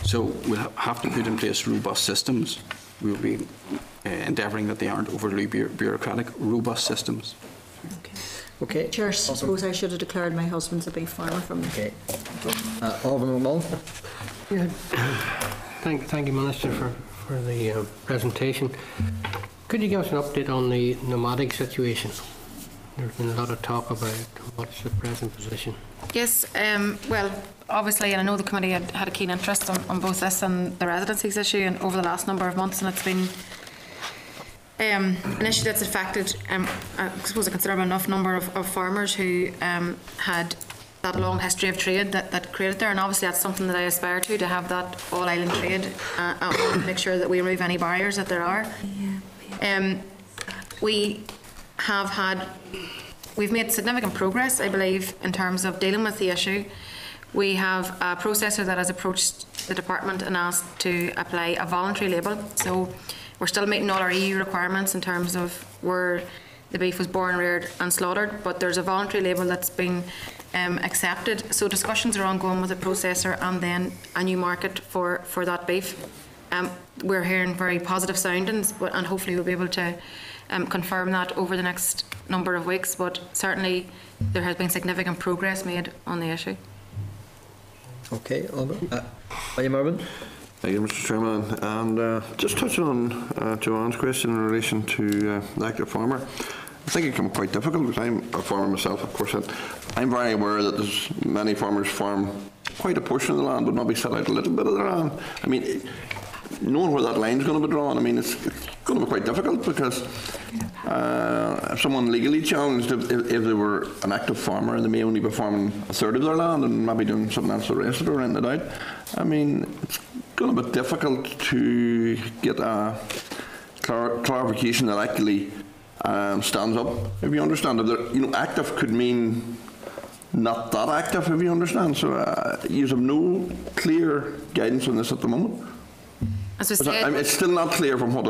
So we'll have to put in place robust systems. We'll be endeavouring that they aren't overly bureaucratic, robust systems. Okay. Chair, I suppose I should have declared my husband's a beef farmer from the... Okay. Alderman Mullen. Yeah. Thank you, Minister, for the presentation. Could you give us an update on the nomadic situation? There's been a lot of talk about what's the present position. Yes, well, obviously, and I know the committee had a keen interest on both this and the residencies issue and over the last number of months, and it's been an issue that's affected, I suppose, a considerable enough number of farmers who had that long history of trade that created there, and obviously that's something that I aspire to have that all-island trade, and make sure that we remove any barriers that there are. We've made significant progress, I believe, in terms of dealing with the issue. We have a processor that has approached the department and asked to apply a voluntary label. So we're still meeting all our EU requirements in terms of where the beef was born, reared and slaughtered, but there's a voluntary label that's been accepted. So discussions are ongoing with the processor and then a new market for that beef. We're hearing very positive soundings, and hopefully we'll be able to confirm that over the next number of weeks, but certainly there has been significant progress made on the issue. Okay, William Urban. Thank you, Mr. Chairman. And just touching on Joanne's question in relation to the active farmer, I think it can be quite difficult because I'm a farmer myself, of course. I'm very aware that there's many farmers farm quite a portion of the land, but maybe set out a little bit of the land. I mean, knowing where that line is going to be drawn, I mean, it's going to be quite difficult because if someone legally challenged, if they were an active farmer, they may only be farming a third of their land and maybe doing something else the rest of it or renting it out. I mean, it's going to be difficult to get a clarification that actually stands up, if you understand. If active could mean not that active, if you understand. So you have no clear guidance on this at the moment. As I said, it's still not clear from what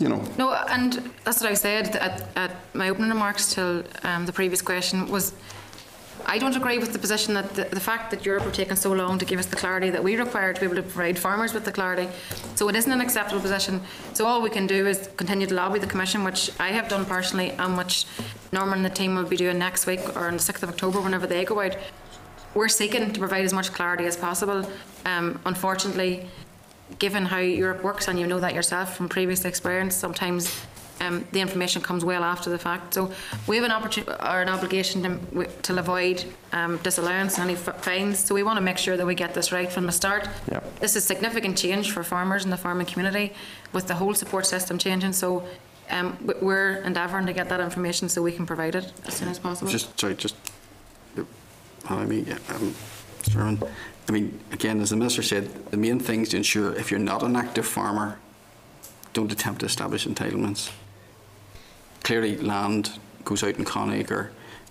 No, and that's what I said at my opening remarks to the previous question was, I don't agree with the position that the fact that Europe have taken so long to give us the clarity that we require to be able to provide farmers with the clarity. So it isn't an acceptable position. So all we can do is continue to lobby the Commission, which I have done personally, and which Norman and the team will be doing next week or on the 6th of October, whenever they go out. We're seeking to provide as much clarity as possible. Unfortunately, given how Europe works, and you know that yourself from previous experience, sometimes the information comes well after the fact. So we have an obligation to avoid disallowance and any fines. So we want to make sure that we get this right from the start. Yep. This is significant change for farmers in the farming community, with the whole support system changing. So we're endeavouring to get that information so we can provide it as soon as possible. I mean, again, as the Minister said, the main thing is to ensure if you're not an active farmer, don't attempt to establish entitlements. Clearly, land goes out in Conacre,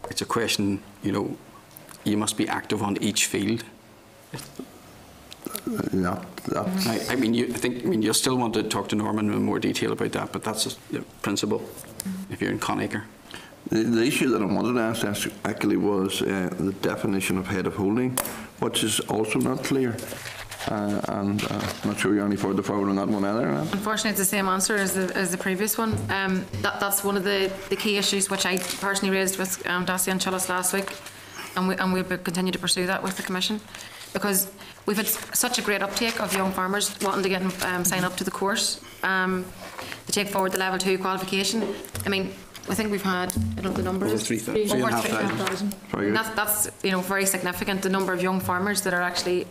it's a question, you know, you must be active on each field. Yeah, that's, I mean, you'll still want to talk to Norman in more detail about that, but that's the principle if you're in Conacre. the issue that I wanted to ask actually was the definition of head of holding, which is also not clear. And I'm not sure you're any further forward on that one either. Unfortunately, it's the same answer as the previous one. That's one of the key issues which I personally raised with Dacia and Chullis last week, and we'll continue to pursue that with the Commission, because we've had such a great uptake of young farmers wanting to get sign up to the course to take forward the level 2 qualification. I mean, I think we've had, I don't know the number. Over 3,500. That's you know, very significant, the number of young farmers that are actually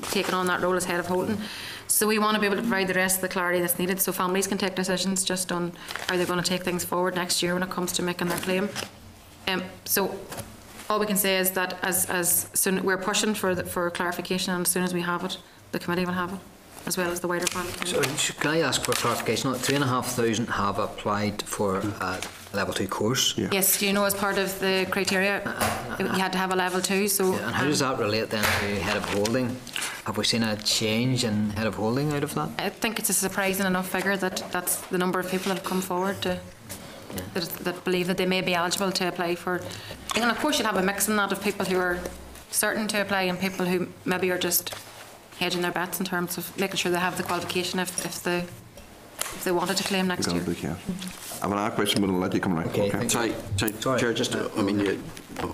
taking on that role as head of holding. So we want to be able to provide the rest of the clarity that's needed so families can take decisions just on how they're going to take things forward next year when it comes to making their claim. So all we can say is that as soon we're pushing for clarification, and as soon as we have it, the committee will have it, as well as the wider planning committee. So can I ask for clarification? 3,500 have applied for a level 2 course. Yeah. Yes, you know, as part of the criteria, you had to have a level 2. So And how does that relate then to head of holding? Have we seen a change in head of holding out of that? I think it's a surprising enough figure that that's the number of people that have come forward to that believe that they may be eligible to apply for. And of course, you'll have a mix in that of people who are certain to apply and people who maybe are just hedging their bets in terms of making sure they have the qualification if they wanted to claim next year. I have another question, but I'll let you come right. Okay. Sorry, Chair, just I mean,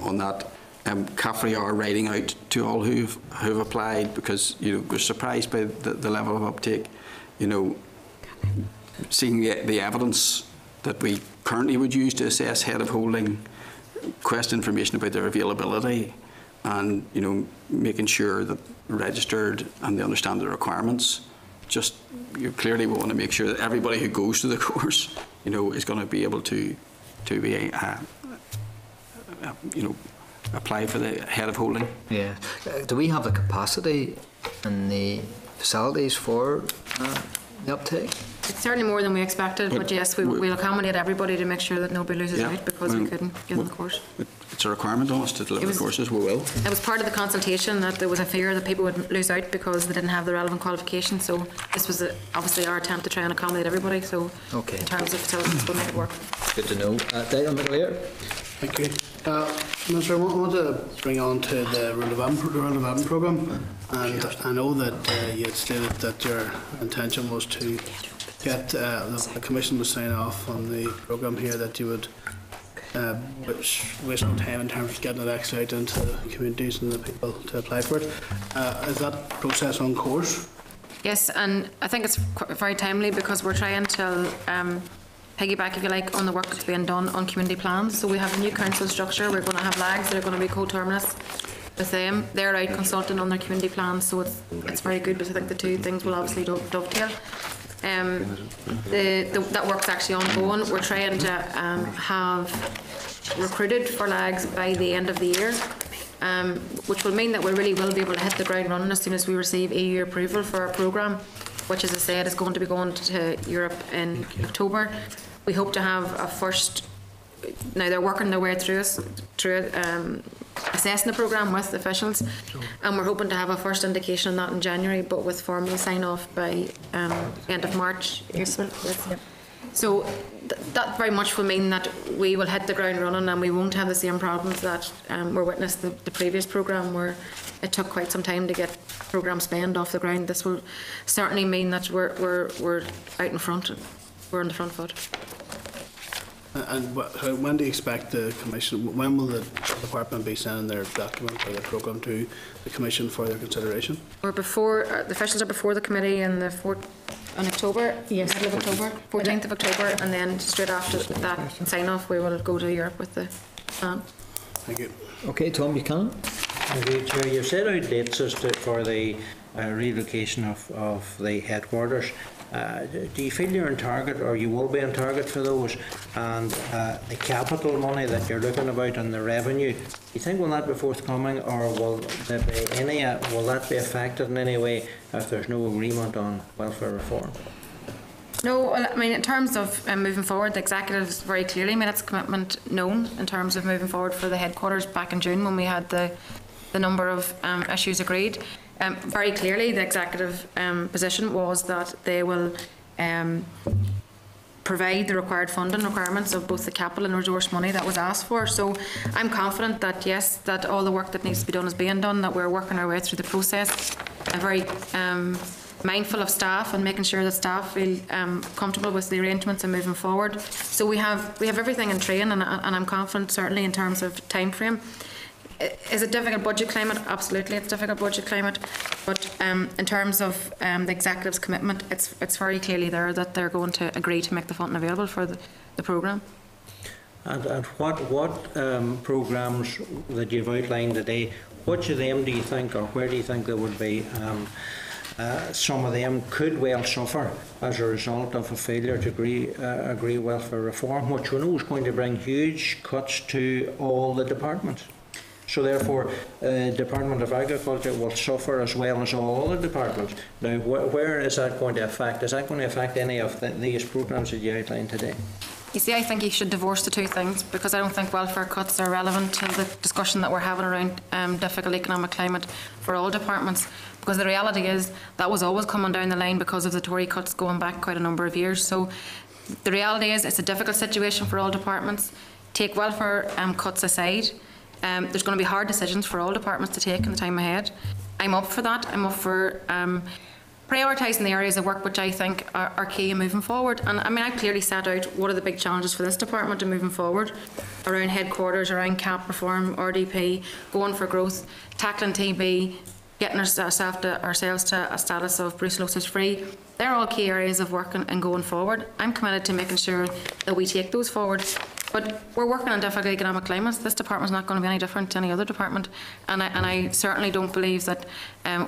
on that, CAFRE are writing out to all who've applied, because you know we're surprised by the level of uptake. You know, seeing the evidence that we currently would use to assess head of holding, request information about their availability, and you know, making sure that registered and they understand the requirements. Just clearly we want to make sure that everybody who goes to the course, you know, is going to be able to be you know, apply for the head of holding. Yeah. Do we have the capacity and the facilities for the uptake? It's certainly more than we expected, but yes, we'll accommodate everybody to make sure that nobody loses out because we couldn't give them the course. It's a requirement on us to deliver the courses, we will. It was part of the consultation that there was a fear that people would lose out because they didn't have the relevant qualifications, so this was obviously our attempt to try and accommodate everybody, so okay. In terms of facilities we'll make it work. Good to know. Dale McLear. Thank you. Minister, I want to bring on to the Rule of Evidence programme, and I know that you had stated that your intention was to get the Commission to sign off on the programme here, that you would waste no time in terms of getting it actually out into the communities and the people to apply for it. Is that process on course? Yes, and I think it's very timely because we're trying to piggyback, if you like, on the work that's being done on community plans. So we have a new council structure. We're going to have LAGs that are going to be co-terminus with them. They're out consulting on their community plans, so it's very good, but I think the two things will obviously dovetail. That work's actually ongoing. We're trying to have recruited for LAGs by the end of the year, which will mean that we really will be able to hit the ground running as soon as we receive EU approval for our programme, which, as I said, is going to be going to Europe in October. We hope to have a first. Now they're working their way through it, assessing the programme with officials, and we're hoping to have a first indication on that in January, but with formal sign off by end of March, April. So that very much will mean that we will hit the ground running, and we won't have the same problems that were witnessed the previous programme, where it took quite some time to get programme spend off the ground. This will certainly mean that we're out in front. We're on the front foot. And when do you expect the Commission, when will the Department be sending their document or their programme to the Commission for their consideration? We're before, the officials are before the committee in the in October, yes, middle of October, 14th of October, and then straight after that sign off we will go to Europe with the plan. Thank you. Okay, Tom Buchanan. Thank you, Chair. You've set out dates for the relocation of the headquarters. Do you feel you're on target, or you will be on target for those? And the capital money that you're looking about and the revenue, do you think will that be forthcoming, or will there be any? Will that be affected in any way if there's no agreement on welfare reform? No, well, I mean, in terms of moving forward, the executive's very clearly made its commitment known in terms of moving forward for the headquarters back in June when we had the number of issues agreed. Very clearly, the executive position was that they will provide the required funding requirements of both the capital and resource money that was asked for. So I'm confident that yes, that all the work that needs to be done is being done, that we're working our way through the process. I'm very mindful of staff and making sure that staff feel comfortable with the arrangements and moving forward. So we have everything in train, and I'm confident certainly in terms of time frame. Is it difficult budget climate? Absolutely, it's difficult budget climate. But in terms of the executive's commitment, it's very clearly there that they're going to agree to make the funding available for the programme. And what programmes that you've outlined today, which of them do you think, or where do you think there would be some of them could well suffer as a result of a failure to agree welfare reform, which we know is going to bring huge cuts to all the departments? So therefore, Department of Agriculture will suffer as well as all other departments. Now, where is that going to affect? Is that going to affect any of these programmes that you outlined today? You see, I think you should divorce the two things, because I don't think welfare cuts are relevant to the discussion that we're having around difficult economic climate for all departments. Because the reality is that was always coming down the line because of the Tory cuts going back quite a number of years. So the reality is it's a difficult situation for all departments. Take welfare cuts aside. There's going to be hard decisions for all departments to take in the time ahead. I'm up for that. I'm up for prioritising the areas of work which I think are key in moving forward. And I mean, I've clearly set out what are the big challenges for this department in moving forward around headquarters, around CAP reform, RDP, going for growth, tackling TB, getting ourselves to a status of brucellosis free. They're all key areas of work and going forward. I'm committed to making sure that we take those forward. But we're working on difficult economic climates. This department's not going to be any different to any other department. And I certainly don't believe that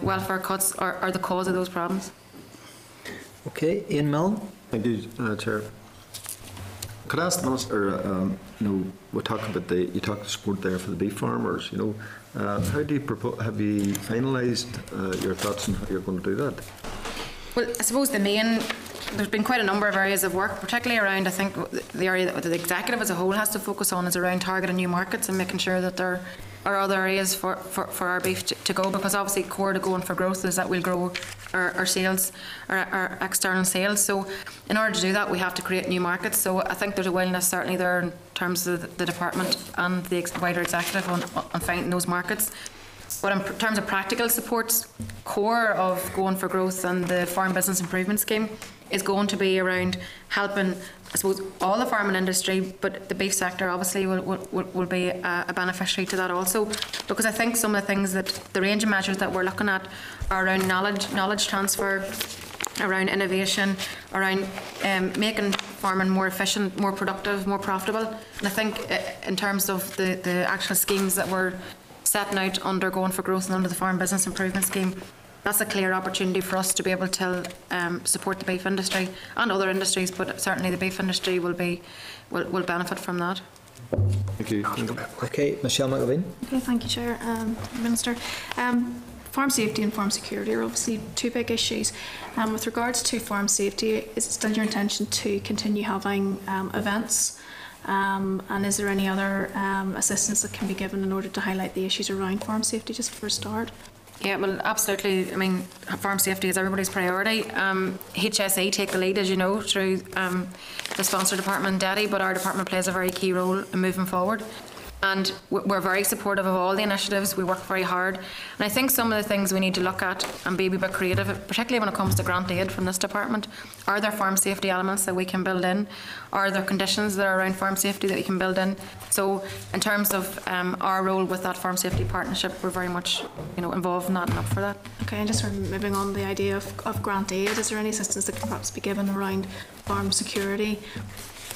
welfare cuts are the cause of those problems. Okay, Ian Milne. Thank you, Chair. Could I ask the Minister, we talk about you talked support there for the beef farmers, how do you propose, have you finalised your thoughts on how you're going to do that? Well, I suppose there's been quite a number of areas of work, particularly around, I think, the area that the executive as a whole has to focus on is around targeting new markets and making sure that there are other areas for our beef to go, because obviously core to going for growth is that we'll grow our sales, our external sales. So in order to do that, we have to create new markets. So I think there's a willingness certainly there in terms of the department and the wider executive on finding those markets. But in terms of practical supports, core of going for growth and the Farm Business Improvement Scheme is going to be around helping, I suppose, all the farming industry, but the beef sector obviously will be a beneficiary to that also, because I think some of the things that the range of measures that we're looking at are around knowledge transfer, around innovation, around making farming more efficient, more productive, more profitable. And I think in terms of the actual schemes that we're setting out under Going for Growth and under the Farm Business Improvement Scheme, that's a clear opportunity for us to be able to support the beef industry and other industries, but certainly the beef industry will benefit from that. Thank you. Okay, Michelle McAveen. Okay, thank you, Chair. Minister. Farm safety and farm security are obviously two big issues. With regards to farm safety, is it still your intention to continue having events? And is there any other assistance that can be given in order to highlight the issues around farm safety, just for a start? Yeah, well, absolutely. I mean, farm safety is everybody's priority. HSE take the lead, as you know, through the sponsor department, DETI, but our department plays a very key role in moving forward. And we're very supportive of all the initiatives. We work very hard. And I think some of the things we need to look at and be a bit creative, particularly when it comes to grant aid from this department, are there farm safety elements that we can build in? Are there conditions that are around farm safety that we can build in? So in terms of our role with that farm safety partnership, we're very much involved in that and up for that. Okay, and just sort of moving on the idea of grant aid, is there any assistance that can perhaps be given around farm security?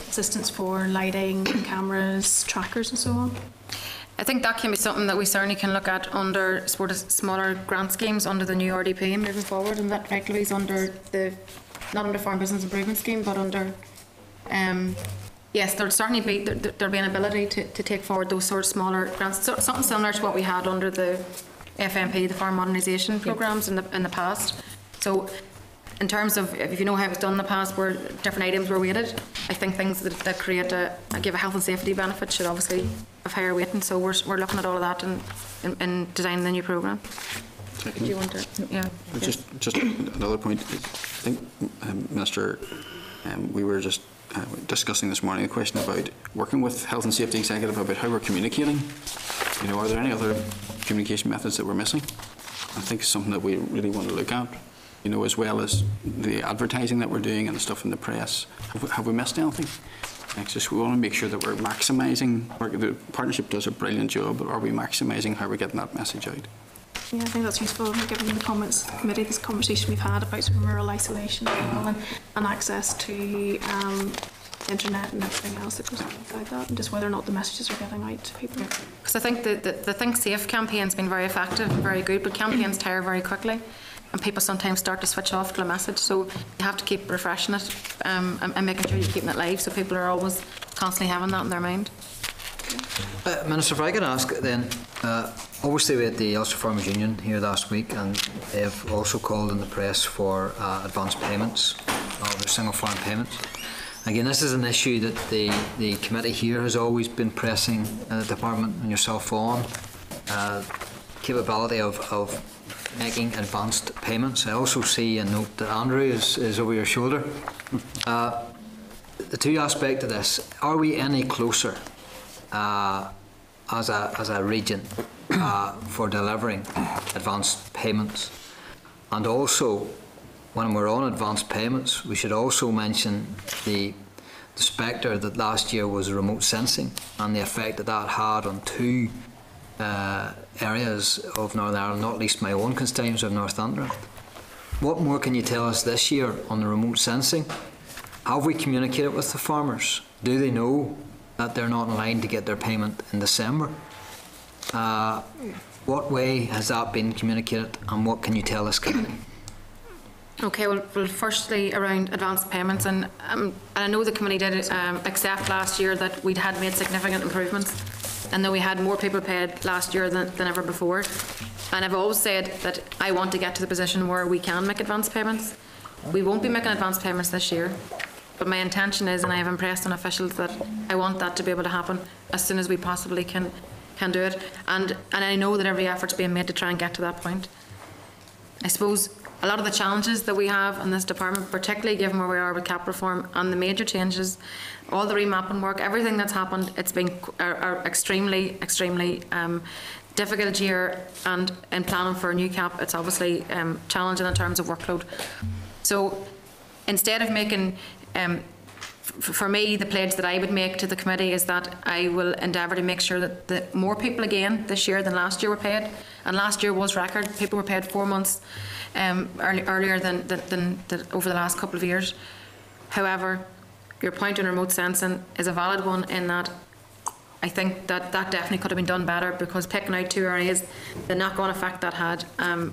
Assistance for lighting, cameras, trackers and so on? I think that can be something that we certainly can look at under sort of smaller grant schemes under the new RDP moving forward, and that rightly is under not under Farm Business Improvement Scheme, but under yes, there'll certainly be there'll be an ability to take forward those sort of smaller grants, so, something similar to what we had under the FMP, the Farm Modernisation Programmes in the past. So in terms of, if you know how it was done in the past, where different items were weighted, I think things that create give a health and safety benefit should obviously have higher weighting. So we're looking at all of that in designing the new programme. Do you want to? Yeah. Just another point. I think, Minister, we were just discussing this morning a question about working with Health and Safety Executive about how we're communicating. You know, are there any other communication methods that we're missing? I think it's something that we really want to look at. You know, as well as the advertising that we're doing and the stuff in the press. Have we missed anything? It's just we want to make sure that we're maximising. The partnership does a brilliant job, but are we maximising how we're getting that message out? Yeah, I think that's useful, given the comments committee, this conversation we've had about sort of rural isolation and access to internet and everything else that goes like that, and just whether or not the messages are getting out to people. Because I think the Think Safe campaign's been very effective and very good, but campaigns tire very quickly, and people sometimes start to switch off to a message. So you have to keep refreshing it and making sure you're keeping it live, so people are always constantly having that in their mind. Minister, if I could ask then, obviously we had the Ulster Farmers Union here last week, and they've also called in the press for advance payments, or single farm payments. Again, this is an issue that the committee here has always been pressing the department and yourself on, capability of making advanced payments. I also see a note that Andrew is over your shoulder. The two aspects of this, are we any closer as a region for delivering advanced payments? And also, when we're on advanced payments, we should also mention the spectre that last year was remote sensing and the effect that had on two areas of Northern Ireland, not least my own constituency of Northumberland. What more can you tell us this year on the remote sensing? Have we communicated with the farmers? Do they know that they're not in line to get their payment in December? What way has that been communicated, and what can you tell us committee? Okay, well, firstly around advanced payments, and I know the committee did accept last year that we'd had made significant improvements, and that we had more people paid last year than ever before. And I've always said that I want to get to the position where we can make advanced payments. We won't be making advanced payments this year, but my intention is, and I have impressed on officials, that I want that to be able to happen as soon as we possibly can do it. And I know that every effort's being made to try and get to that point. I suppose a lot of the challenges that we have in this department, particularly given where we are with CAP reform and the major changes, all the remapping work, everything that's happened, it's been extremely difficult year, and in planning for a new CAP, it's obviously challenging in terms of workload. So instead of making, for me, the pledge that I would make to the committee is that I will endeavour to make sure that more people again this year than last year were paid, and last year was record. People were paid 4 months earlier than over the last couple of years. However, your point on remote sensing is a valid one, in that I think that definitely could have been done better, because picking out two areas, the knock-on effect that had,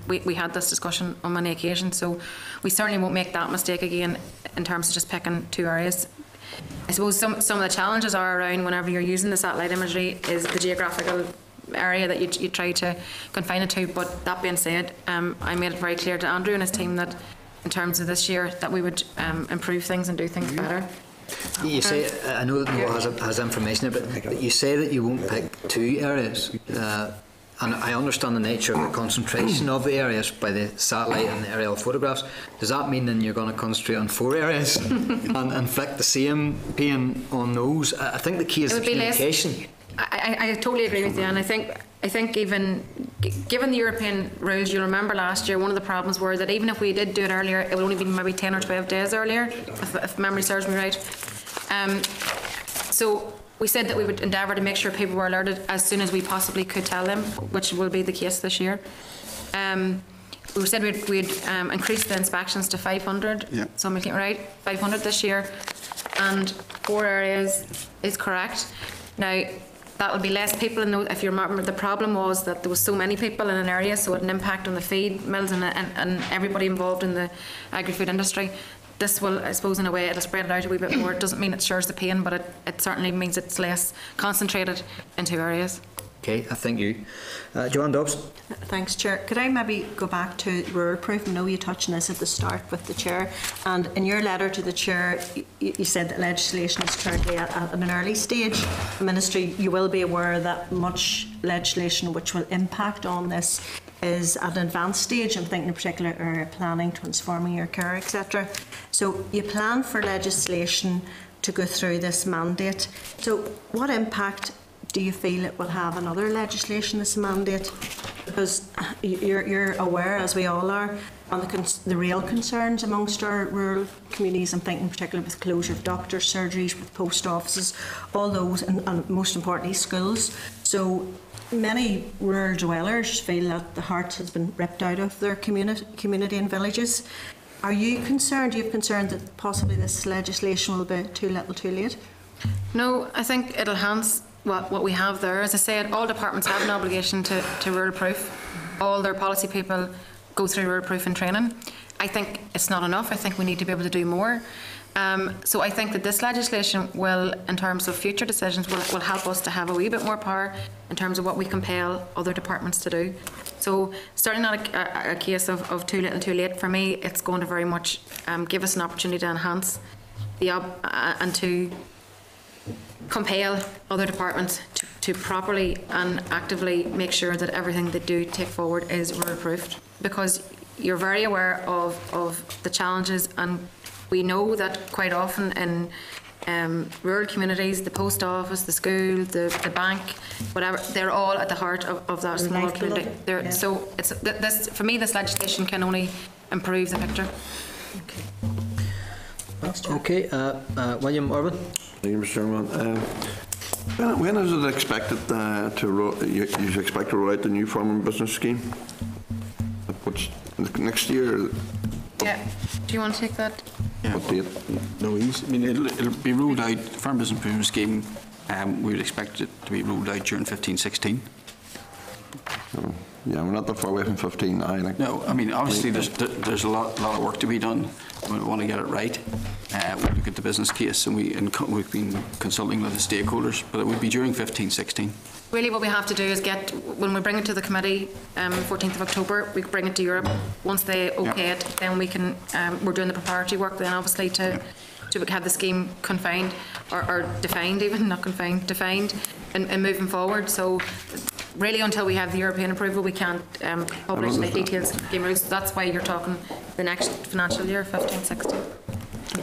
we had this discussion on many occasions, so we certainly won't make that mistake again in terms of just picking two areas. I suppose some of the challenges are around, whenever you're using the satellite imagery, is the geographical area that you try to confine it to. But that being said, I made it very clear to Andrew and his team that in terms of this year, that we would improve things and do things better. You say, I know that Noel has information there, but you say that you won't pick two areas, and I understand the nature of the concentration of the areas by the satellite and the aerial photographs. Does that mean then you're going to concentrate on 4 areas and inflict the same pain on those? I think the key is the communication. I totally agree with you, and I think even given the European rules, you'll remember last year one of the problems were that even if we did do it earlier, it would only be maybe 10 or 12 days earlier, if memory serves me right. So we said that we would endeavour to make sure people were alerted as soon as we possibly could tell them, which will be the case this year. We said we'd increase the inspections to 500, yeah. So I'm making it right, 500 this year, and 4 areas is correct. Now, that would be less people in those. If you remember, the problem was that there was so many people in an area, so it had an impact on the feed mills and everybody involved in the agri-food industry. This will, I suppose, in a way, it'll spread it out a wee bit more. It doesn't mean it shares the pain, but it certainly means it's less concentrated in 2 areas. Okay, thank you. Joanne Dobbs. Thanks, Chair. Could I maybe go back to rural proof? I know you touched on this at the start with the Chair, and in your letter to the Chair, you said that legislation is currently at an early stage. The Ministry, you will be aware that much legislation which will impact on this is at an advanced stage. I'm thinking in particular area planning, transforming your care, etc. So you plan for legislation to go through this mandate. So what impact do you feel it will have on other legislation, this mandate? Because you're aware, as we all are, on the real concerns amongst our rural communities. I'm thinking particularly with closure of doctors' surgeries, with post offices, all those, and most importantly schools. So many rural dwellers feel that the heart has been ripped out of their community and villages. Are you concerned? Do you have concern that possibly this legislation will be too little too late? No, I think it'll enhance what we have there. As I said, all departments have an obligation to rural proof. All their policy people go through rural proofing training. I think it's not enough. I think we need to be able to do more. So I think that this legislation will, in terms of future decisions, will help us to have a wee bit more power in terms of what we compel other departments to do. So starting not a case of too little too late, for me it's going to very much give us an opportunity to enhance and to compel other departments to properly and actively make sure that everything they do take forward is rural proofed, because you're very aware of the challenges, and we know that quite often in rural communities, the post office, the school, the bank, whatever, they're all at the heart of that small community. Yeah. So it's this, for me, this legislation can only improve the picture. Okay, William Irwin. Thank you, Mr. Chairman. When is it expected you expect to roll out the new farming business scheme? What's next year? Yeah. Do you want to take that? Yeah. What date? No, I mean, it'll be rolled out. Farm Business Improvement Scheme. We would expect it to be rolled out during 15-16. Yeah, we're not that far away from 15 now. No, I mean, obviously there's a lot of work to be done. We want to get it right. We look at the business case, and we've been consulting with the stakeholders, but it would be during 15-16. Really what we have to do is when we bring it to the committee, 14th of October, we bring it to Europe. Once they okay it, then we can, we're doing the preparatory work then obviously to have the scheme confined, or defined even, not confined, defined, and moving forward. So really until we have the European approval, we can't publish the details of game rules. That's why you're talking the next financial year, 15-16.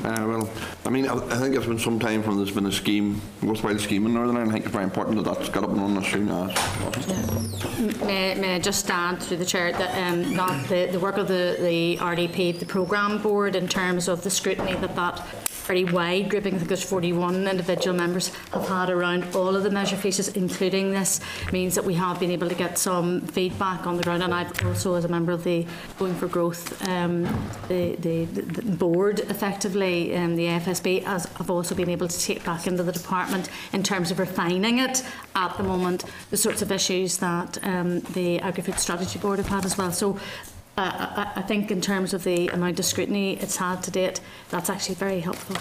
Well, I mean, I think it's been some time from there's been a scheme, worthwhile scheme in Northern Ireland. I think it's very important that that's got up and running as soon as. May I just add through the chair that the work of the RDP, the programme board, in terms of the scrutiny that very wide grouping, I think there's 41 individual members, have had around all of the measure pieces, including this, means that we have been able to get some feedback on the ground. And I've also, as a member of the Going for Growth, the board, effectively, the FSB, have also been able to take back into the department in terms of refining it at the moment, the sorts of issues that the Agri-Food Strategy Board have had as well. So I think in terms of the amount of scrutiny it's had to date, that's actually very helpful.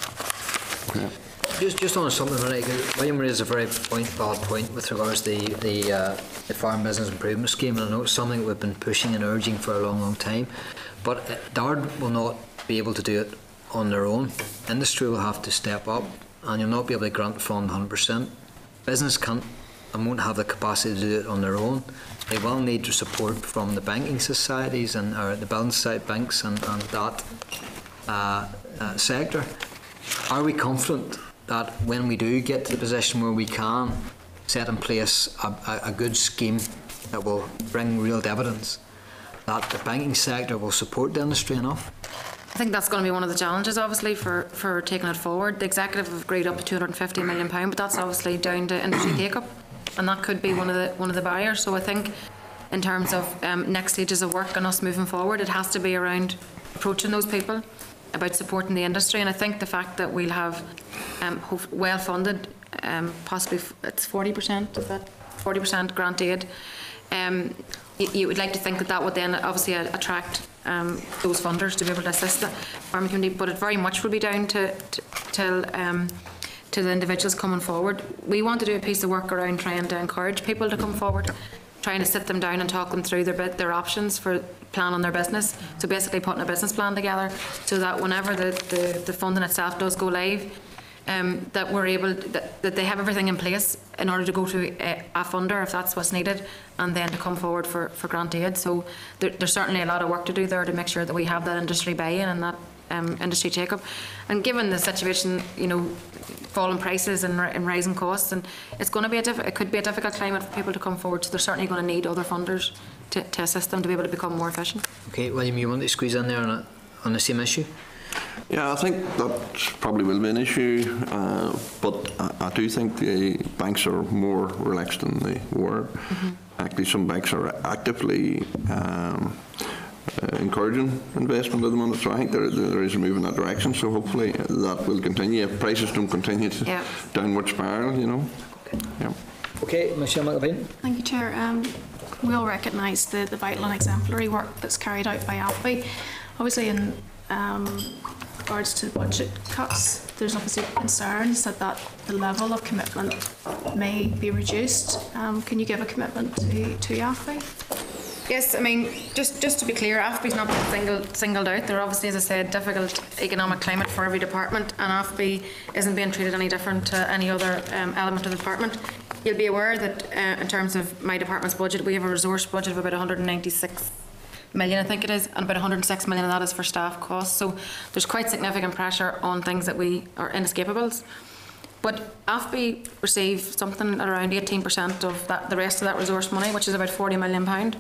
Yeah. Just on something, William raised a very valid point with regards to the Farm Business Improvement Scheme, and I know it's something that we've been pushing and urging for a long time, but DARD will not be able to do it on their own. Industry will have to step up, and you'll not be able to grant fund 100%. Business can't and won't have the capacity to do it on their own. They will need the support from the banking societies and the building society banks and that sector. Are we confident that when we do get to the position where we can set in place a good scheme that will bring real dividends, that the banking sector will support the industry enough? I think that's going to be one of the challenges, obviously, for taking it forward. The executive have agreed up to £250 million, but that's obviously down to industry take-up, and that could be one of the barriers. So I think, in terms of next stages of work and us moving forward, it has to be around approaching those people about supporting the industry. And I think the fact that we'll have well funded, possibly it's 40%, is that 40% grant aid. You would like to think that would then obviously attract those funders to be able to assist the farming community, but it very much will be down to to the individuals coming forward. We want to do a piece of work around trying to encourage people to come forward, trying to sit them down and talk them through their options for planning their business. So basically putting a business plan together so that whenever the funding itself does go live, that we're able, that they have everything in place in order to go to a funder if that's what's needed, and then to come forward for grant aid. So there's certainly a lot of work to do there to make sure that we have that industry buy-in and that industry take-up. And given the situation, you know, falling prices and rising costs, and it's going to be it could be a difficult climate for people to come forward, so they're certainly going to need other funders to assist them to be able to become more efficient. Okay, William, you want to squeeze in there on the same issue? Yeah, I think that probably will be an issue, but I do think the banks are more relaxed than they were. Actually, some banks are actively encouraging investment at the moment, so I think there is a move in that direction, so hopefully that will continue if prices don't continue to downward spiral, you know. Yeah. Okay, Michelle McAveen. Thank you, Chair. We all recognise the vital and exemplary work that's carried out by AFBI. Obviously, in regards to budget cuts, there's obviously concerns that the level of commitment may be reduced. Can you give a commitment to AFBI? Yes, I mean, just to be clear, AFBI's not been singled out. There obviously, as I said, difficult economic climate for every department, and AFBI isn't being treated any different to any other element of the department. You'll be aware that in terms of my department's budget, we have a resource budget of about 196 million, I think it is, and about 106 million of that is for staff costs. So there's quite significant pressure on things that we are inescapables. But AFBI receive something around 18% of that, the rest of that resource money, which is about £40 million.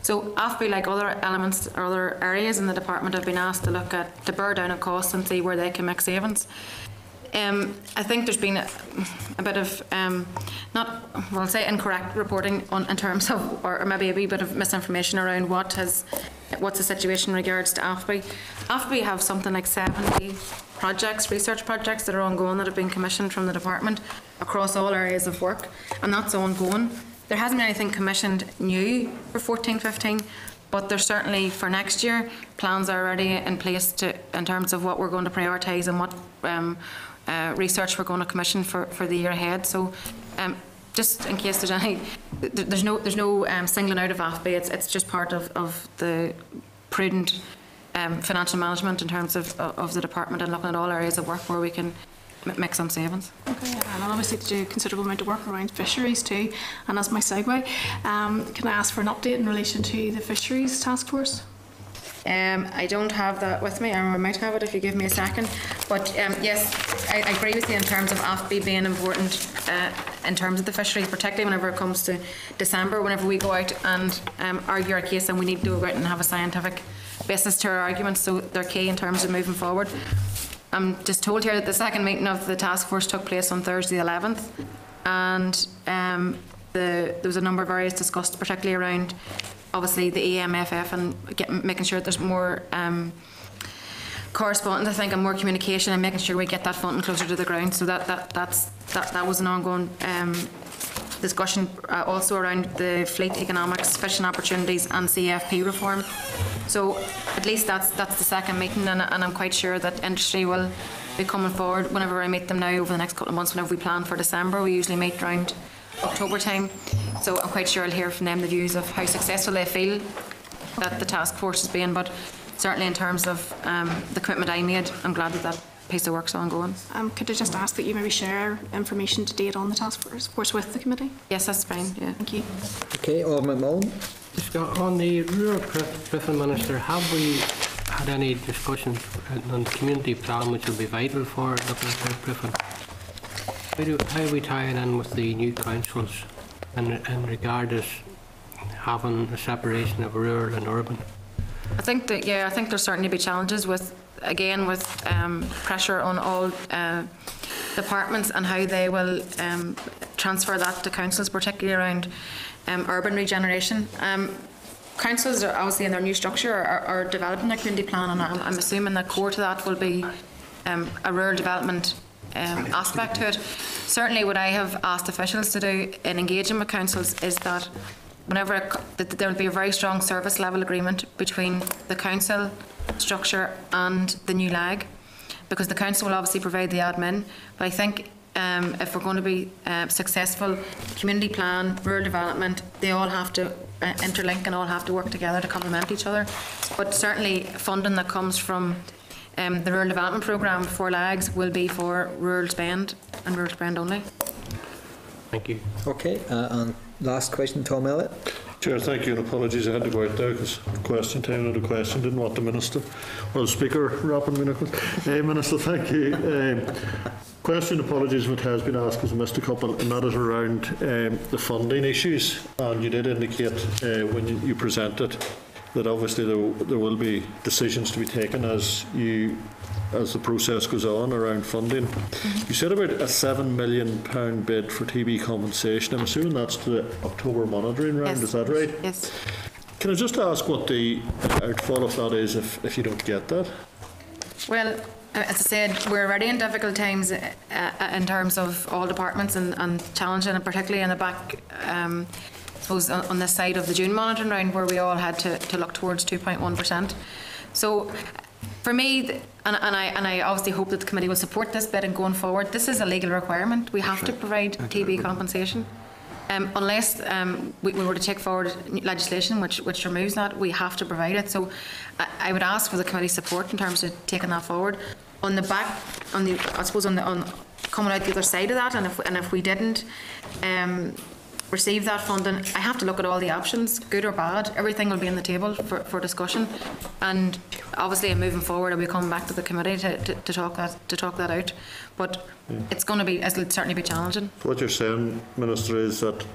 So AFBI, like other elements or other areas in the department, have been asked to look at, to bear down on costs and see where they can make savings. I think there's been a bit of, I'll say incorrect reporting in terms of, or maybe a wee bit of misinformation around what's the situation in regards to AFBI. AFBI have something like 70 projects, research projects that are ongoing that have been commissioned from the department across all areas of work, and that's ongoing. There hasn't been anything commissioned new for 14-15, but there's certainly for next year plans are already in place in terms of what we're going to prioritise and what research we're going to commission for the year ahead. So just in case there's any, there's no singling out of AFBI. It's just part of the prudent financial management in terms of the department and looking at all areas of work where we can make some savings. Okay, and obviously to do a considerable amount of work around fisheries too. And as my segue, can I ask for an update in relation to the fisheries task force? I don't have that with me, or I might have it if you give me a second. But yes, I agree with you in terms of AFBI being important in terms of the fisheries, particularly whenever it comes to December, whenever we go out and argue our case, and we need to go out and have a scientific basis to our arguments, so they're key in terms of moving forward. I'm just told here that the second meeting of the task force took place on Thursday the 11th, and there was a number of areas discussed, particularly around obviously the EMFF and making sure that there's more correspondence, I think, and more communication, and making sure we get that funding closer to the ground. So that was an ongoing discussion, also around the fleet economics, fishing opportunities, and CFP reform. So at least that's the second meeting, and I'm quite sure that industry will be coming forward whenever I meet them now over the next couple of months. Whenever we plan for December, we usually meet around October time, so I'm quite sure I'll hear from them the views of how successful they feel that the task force has been. But certainly in terms of the commitment I made, I'm glad that piece of work's ongoing. Could I just ask that you maybe share information to date on the task force with the committee? Yes, that's fine. Yeah. Thank you. Okay, Alderman Mullen. On the rural Griffin Minister, have we had any discussions on the community plan, which will be vital for looking at Griffin? How are we tying in with the new councils in regard to having a separation of rural and urban? I think there'll certainly be challenges with pressure on all departments and how they will transfer that to councils, particularly around urban regeneration. Councils are obviously in their new structure are developing a community plan, and I'm assuming that core to that will be a rural development aspect to it. Certainly what I have asked officials to do in engaging with councils is that whenever there will be a very strong service level agreement between the council structure and the new LAG, because the council will obviously provide the admin, but I think if we're going to be successful, community plan, rural development, they all have to interlink and all have to work together to complement each other. But certainly funding that comes from the rural development programme for LAGS will be for rural spend and rural spend only. Thank you. Okay, and last question, Tom Elliott. Chair, thank you, and apologies I had to go out there because question time and the question didn't want the Minister or the Speaker wrapping me knuckles. Minister, thank you. Question, apologies if it has been asked because I missed a couple, and that is around the funding issues. And you did indicate when you presented that obviously there will be decisions to be taken as the process goes on around funding. You said about a £7 million bid for TB compensation. I'm assuming that's to the October monitoring round, Yes. Is that right? Yes. Can I just ask what the outfall of that is if you don't get that? Well, as I said, we're already in difficult times in terms of all departments and challenging, and particularly in the back, I suppose, on this side of the June monitoring round, where we all had to look towards 2.1%. So, for me, and I obviously hope that the committee will support this bid and going forward, this is a legal requirement. We have to provide TB compensation. Unless we were to take forward legislation which removes that, we have to provide it. So I would ask for the committee's support in terms of taking that forward. On the back, I suppose on coming out the other side of that, and if we didn't receive that funding, I have to look at all the options, good or bad. Everything will be on the table for discussion, and obviously in moving forward, I'll be coming back to the committee to talk that out. But it's going to be, it'll certainly be challenging. What you're saying, Minister, is that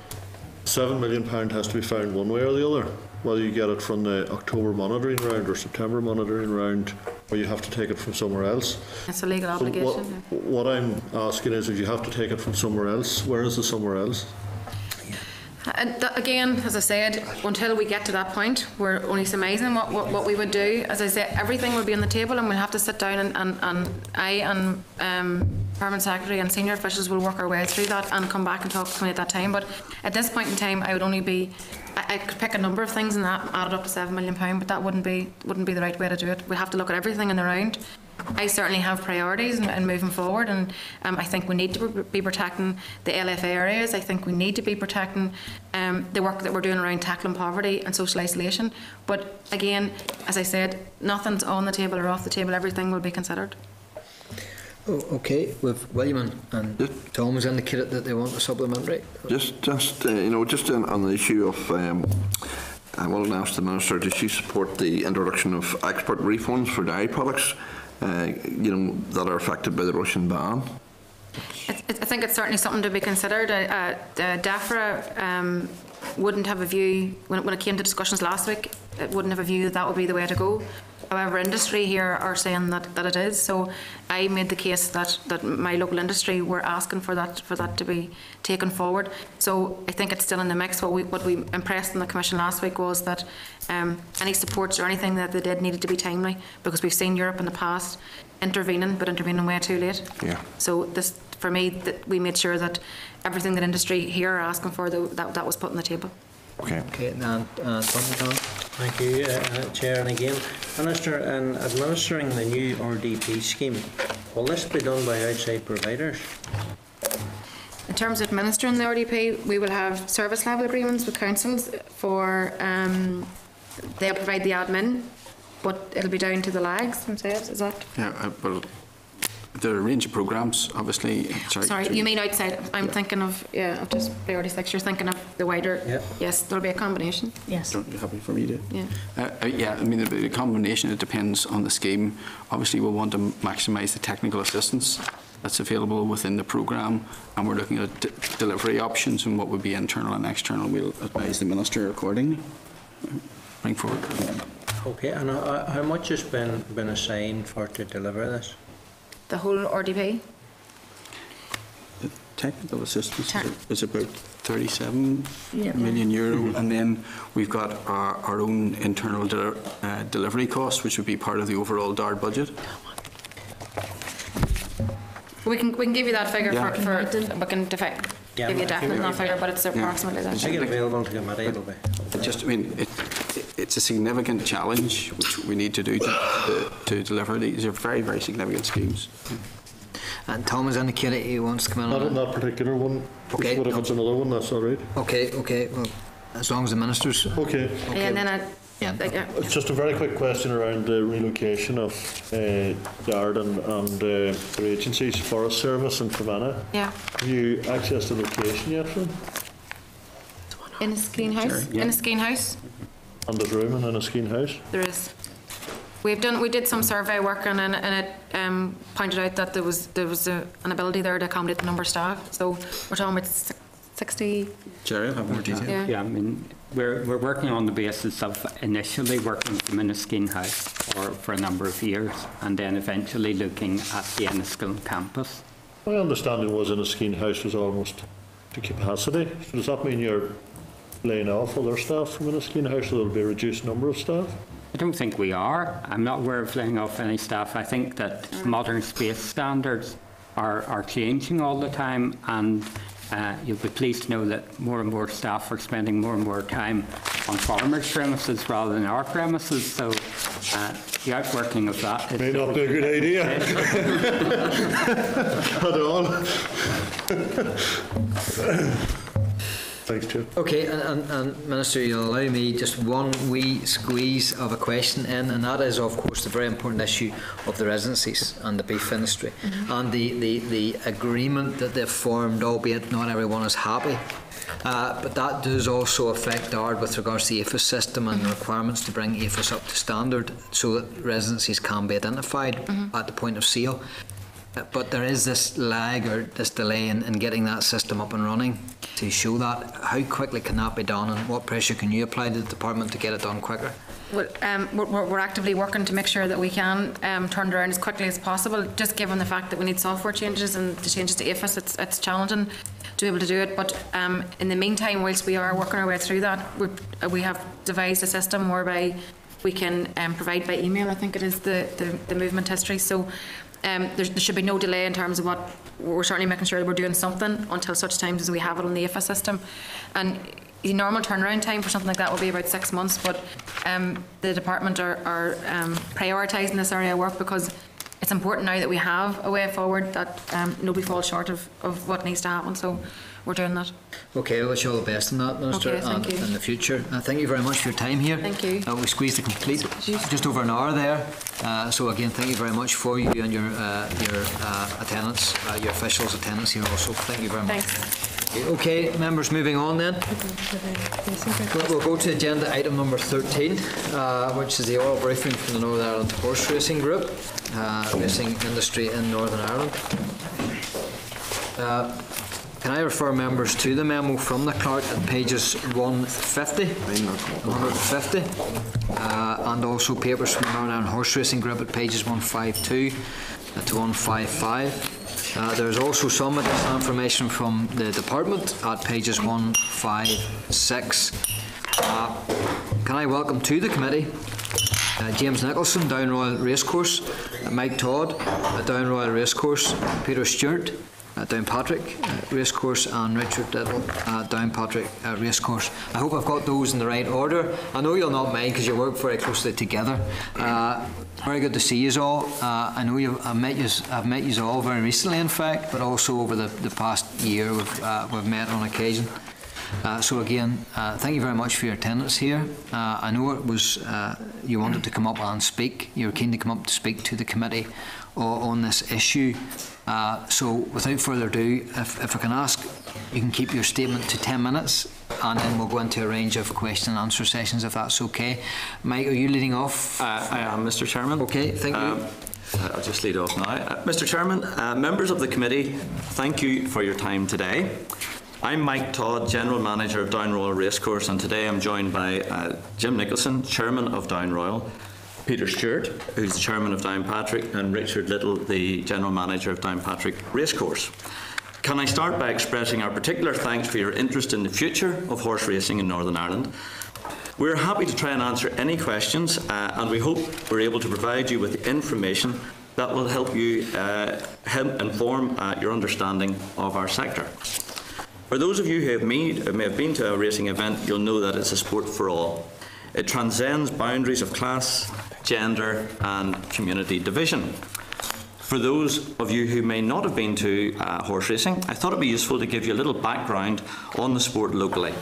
£7 million has to be found one way or the other, whether you get it from the October monitoring round or September monitoring round, or you have to take it from somewhere else. It's a legal obligation. What I'm asking is, if you have to take it from somewhere else, where is the somewhere else? And again, as I said, until we get to that point, we're only surmising what we would do. As I said, everything will be on the table, and we'll have to sit down and I and Permanent Secretary and senior officials will work our way through that and come back and talk to me at that time. But at this point in time, I would only be, I could pick a number of things and that added up to £7 million, but that wouldn't be the right way to do it. We have to look at everything in the round. I certainly have priorities in moving forward, and I think we need to be protecting the LFA areas. I think we need to be protecting the work that we're doing around tackling poverty and social isolation. But again, as I said, nothing's on the table or off the table. Everything will be considered. Oh, okay, with William and Tom has indicated that they want a supplementary. Just on the issue of, I wanted to ask the Minister, does she support the introduction of export refunds for dairy products, that are affected by the Russian ban? I think it's certainly something to be considered. DEFRA wouldn't have a view, when it came to discussions last week, it wouldn't have a view that would be the way to go. However, industry here are saying that it is. So I made the case that my local industry were asking for that to be taken forward. So I think it's still in the mix. What we impressed in the Commission last week was that any supports or anything that they did needed to be timely, because we've seen Europe in the past intervening way too late. Yeah. So this, for me, that we made sure that everything that industry here are asking for, that was put on the table. Okay. Okay, and Tom. Thank you, Chair. And again, Minister, in administering the new RDP scheme, will this be done by outside providers? In terms of administering the RDP, we will have service level agreements with councils for, they'll provide the admin, but it'll be down to the LAGs themselves, is that? Yeah, well, there are a range of programmes, obviously. Sorry, you mean outside? I'm thinking of, of just priority 6. You're thinking of the wider. Yeah. Yes, there'll be a combination. Yes. Don't you happy for me to? Yeah. Yeah, I mean, the combination, it depends on the scheme. Obviously, we'll want to maximise the technical assistance that's available within the programme, and we're looking at delivery options and what would be internal and external. We'll advise the Minister accordingly. Bring forward. Okay, and how much has been assigned to deliver this? The whole RDP? The technical assistance is about €37 million, and then we've got our own internal delivery costs, which would be part of the overall DARD budget. We can give you that figure we can give you a definite figure, but it's approximately that. Make it available to committee, it'll be. I mean, it's a significant challenge which we need to do to deliver. These are very, very significant schemes. And Tom has indicated he wants to come in Not on on that particular one. Okay. But if it's another one, that's all right. Okay, well, as long as the Minister's... Okay. And then It's just a very quick question around the relocation of Yard and their agencies, Forest Service and Fermanagh. Yeah. Have you accessed the location yet for them? In a Skeen house? Sure, yeah. In a Skeen house? And there's room in a Skeen house? There is. We did some survey work and it pointed out that there was an ability there to accommodate the number of staff. So we're talking about 60. Jerry, I'll have more detail. Yeah. I mean, we're working on the basis of initially working with them in a Skeen house for a number of years, and then eventually looking at the Enniskillen campus. My understanding was in a Skeen house was almost to capacity. So does that mean you're laying off other staff from in a Skeen house, so there'll be a reduced number of staff? I don't think we are. I'm not aware of laying off any staff. I think that modern space standards are changing all the time, and you'll be pleased to know that more and more staff are spending more and more time on farmers' premises rather than our premises. So the outworking of that may not be a good idea at all. Thanks, Chair. Okay, and Minister, you'll allow me just one wee squeeze of a question in, and that is, of course, the very important issue of the residencies and the beef industry, and the agreement that they've formed, albeit not everyone is happy. But that does also affect ARD with regards to the APHIS system and the requirements to bring APHIS up to standard so that residencies can be identified at the point of sale. But there is this lag or this delay in getting that system up and running to show that. How quickly can that be done, and what pressure can you apply to the department to get it done quicker? Well, we're actively working to make sure that we can turn it around as quickly as possible, just given the fact that we need software changes and the changes to APHIS. It's challenging to be able to do it, but in the meantime, whilst we are working our way through that, we have devised a system whereby we can provide by email, I think it is, the movement history. So there should be no delay in terms of what we're certainly making sure that we're doing something until such times as we have it on the APHIS system. And the normal turnaround time for something like that will be about 6 months, but the department are prioritising this area of work because it's important now that we have a way forward that nobody falls short of what needs to happen. So we're doing that. Okay, I wish you all the best in that, Minister, okay, thank and you. in the future. Thank you very much for your time here. Thank you. We squeezed a complete just over an hour there. So again, thank you very much for you and your attendance, your officials' attendance here also. Thank you very much. Thanks. Okay, members, moving on then. We'll go to agenda item number 13, which is the oral briefing from the Northern Ireland Horse Racing Group, racing industry in Northern Ireland. Can I refer members to the memo from the clerk at pages 150, 150, and also papers from the Northern Ireland Horse Racing Group at pages 152 to 155. There's also some additional information from the department at pages 156. Can I welcome to the committee James Nicholson, Down Royal Racecourse, Mike Todd, Down Royal Racecourse, Peter Stewart, Downpatrick Racecourse, and Richard Little, Downpatrick Racecourse. I hope I've got those in the right order. I know you'll not mind because you work very closely together. Very good to see you all. I know I've met you all very recently, in fact, but also over the past year we've met on occasion. So again, thank you very much for your attendance here. I know it was you wanted to come up and speak. You were keen to come up to speak to the committee on this issue. So without further ado, if I can ask, you can keep your statement to 10 minutes and then we'll go into a range of question and answer sessions if that's okay. Mike, are you leading off? I am, Mr. Chairman. Okay, thank you. I'll just lead off now. Mr. Chairman, members of the committee, thank you for your time today. I'm Mike Todd, General Manager of Down Royal Racecourse, and today I'm joined by Jim Nicholson, Chairman of Down Royal, Peter Stewart, who's the Chairman of Downpatrick, and Richard Little, the General Manager of Downpatrick Racecourse. Can I start by expressing our particular thanks for your interest in the future of horse racing in Northern Ireland. We're happy to try and answer any questions, and we hope we're able to provide you with the information that will help you help inform your understanding of our sector. For those of you who may have been to a racing event, you'll know that it's a sport for all. It transcends boundaries of class, gender and community division. For those of you who may not have been to horse racing, I thought it would be useful to give you a little background on the sport locally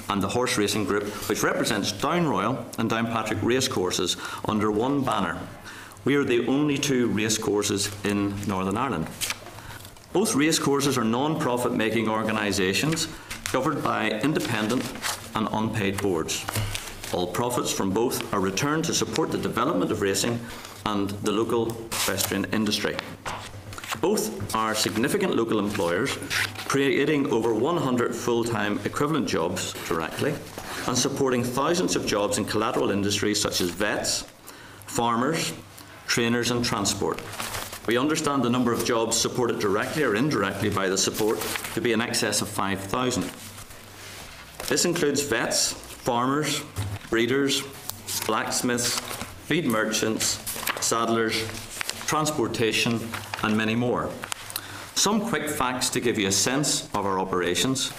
and the horse racing group, which represents Down Royal and Downpatrick racecourses under one banner. We are the only two racecourses in Northern Ireland. Both racecourses are non-profit making organisations governed by independent and unpaid boards. All profits from both are returned to support the development of racing and the local equestrian industry. Both are significant local employers, creating over 100 full-time equivalent jobs directly and supporting thousands of jobs in collateral industries such as vets, farmers, trainers and transport. We understand the number of jobs supported directly or indirectly by the support to be in excess of 5,000. This includes vets, farmers, breeders, blacksmiths, feed merchants, saddlers, transportation and many more. Some quick facts to give you a sense of our operations.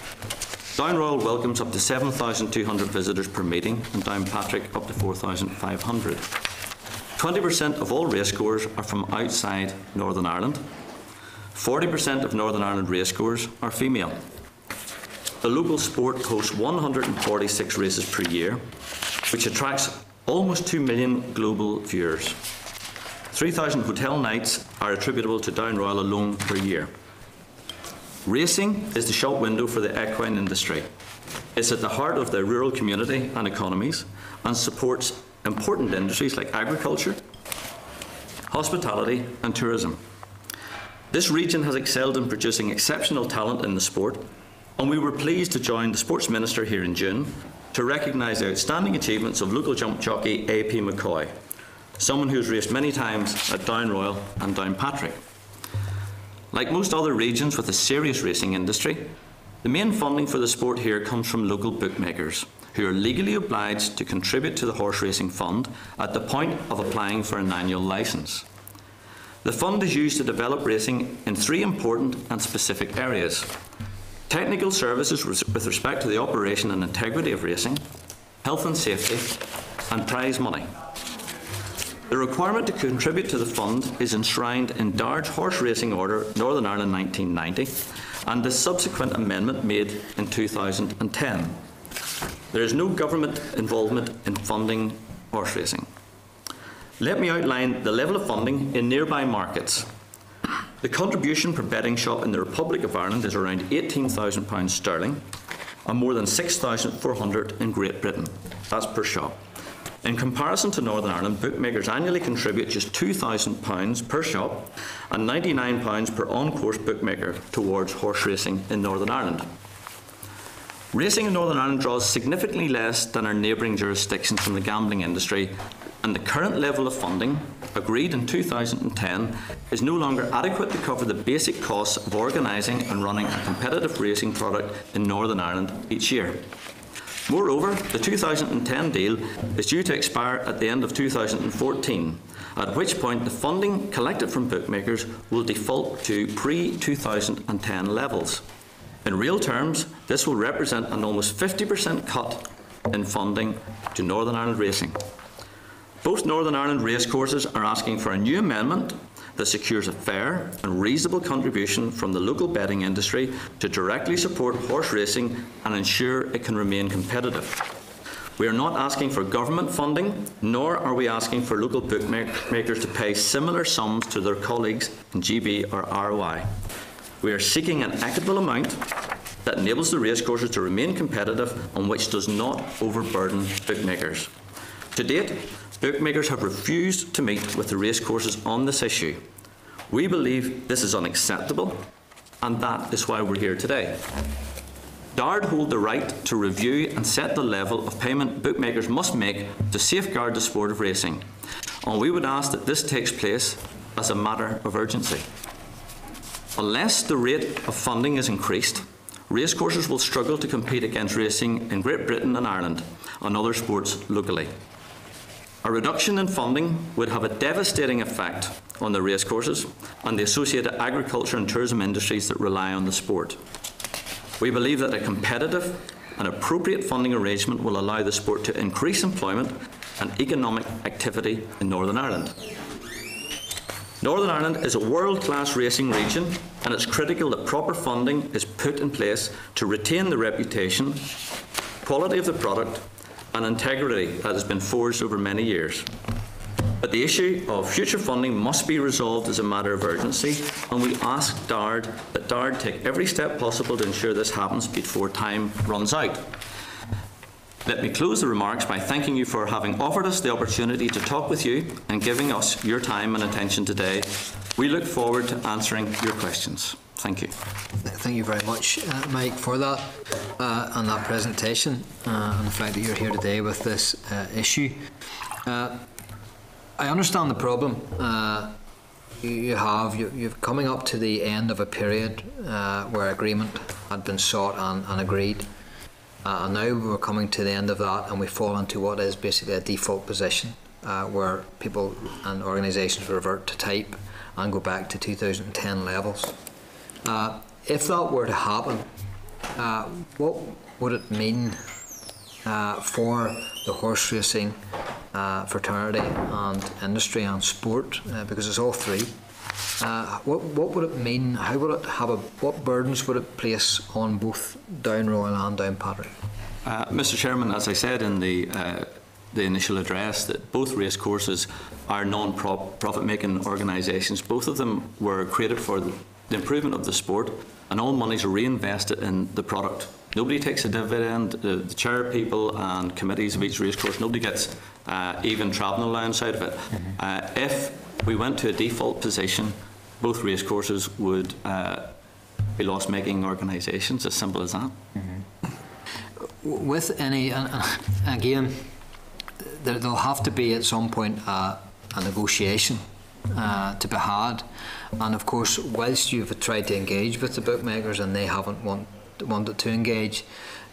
Down Royal welcomes up to 7,200 visitors per meeting and Downpatrick up to 4,500. 20% of all racegoers are from outside Northern Ireland. 40% of Northern Ireland racegoers are female. The local sport hosts 146 races per year, which attracts almost 2 million global viewers. 3,000 hotel nights are attributable to Down Royal alone per year. Racing is the shop window for the equine industry. It's at the heart of the rural community and economies and supports important industries like agriculture, hospitality and tourism. This region has excelled in producing exceptional talent in the sport, and we were pleased to join the Sports Minister here in June to recognise the outstanding achievements of local jump jockey A.P. McCoy, someone who has raced many times at Down Royal and Downpatrick. Like most other regions with a serious racing industry, the main funding for the sport here comes from local bookmakers, who are legally obliged to contribute to the Horse Racing Fund at the point of applying for an annual licence. The fund is used to develop racing in 3 important and specific areas: technical services with respect to the operation and integrity of racing, health and safety, and prize money. The requirement to contribute to the fund is enshrined in Darge Horse Racing Order Northern Ireland 1990 and the subsequent amendment made in 2010. There is no government involvement in funding horse racing. Let me outline the level of funding in nearby markets. The contribution per betting shop in the Republic of Ireland is around £18,000 sterling and more than 6,400 in Great Britain. That's per shop. In comparison to Northern Ireland, bookmakers annually contribute just £2,000 per shop and £99 per on-course bookmaker towards horse racing in Northern Ireland. Racing in Northern Ireland draws significantly less than our neighbouring jurisdictions from the gambling industry, and the current level of funding, agreed in 2010, is no longer adequate to cover the basic costs of organising and running a competitive racing product in Northern Ireland each year. Moreover, the 2010 deal is due to expire at the end of 2014, at which point the funding collected from bookmakers will default to pre-2010 levels. In real terms, this will represent an almost 50% cut in funding to Northern Ireland racing. Both Northern Ireland racecourses are asking for a new amendment that secures a fair and reasonable contribution from the local betting industry to directly support horse racing and ensure it can remain competitive. We are not asking for government funding, nor are we asking for local bookmakers to pay similar sums to their colleagues in GB or ROI. We are seeking an equitable amount that enables the racecourses to remain competitive and which does not overburden bookmakers. To date, bookmakers have refused to meet with the racecourses on this issue. We believe this is unacceptable, and that is why we're here today. DARD hold the right to review and set the level of payment bookmakers must make to safeguard the sport of racing, and we would ask that this takes place as a matter of urgency. Unless the rate of funding is increased, racecourses will struggle to compete against racing in Great Britain and Ireland and other sports locally. A reduction in funding would have a devastating effect on the racecourses and the associated agriculture and tourism industries that rely on the sport. We believe that a competitive and appropriate funding arrangement will allow the sport to increase employment and economic activity in Northern Ireland. Northern Ireland is a world-class racing region, and it's critical that proper funding is put in place to retain the reputation, quality of the product and integrity that has been forged over many years. But the issue of future funding must be resolved as a matter of urgency, and we ask DARD that DARD take every step possible to ensure this happens before time runs out. Let me close the remarks by thanking you for having offered us the opportunity to talk with you and giving us your time and attention today. We look forward to answering your questions. Thank you. Thank you very much, Mike, for that and that presentation and the fact that you're here today with this issue. I understand the problem you're coming up to the end of a period where agreement had been sought and agreed. And now we're coming to the end of that, and we fall into what is basically a default position where people and organisations revert to type and go back to 2010 levels. If that were to happen, what would it mean for the horse racing fraternity and industry and sport? Because it's all three. What would it mean? How would it have what burdens would it place on both Down Royal and Downpatrick? Mr. Chairman, as I said in the initial address, that both racecourses are non-profit making organisations. Both of them were created for the improvement of the sport, and all monies are reinvested in the product. Nobody takes a dividend. The chair people and committees of each racecourse, nobody gets even travelling allowance out of it. If we went to a default position, both racecourses would be loss-making organisations, as simple as that. With any, again, there'll have to be at some point a negotiation to be had, and of course, whilst you've tried to engage with the bookmakers and they haven't wanted to engage,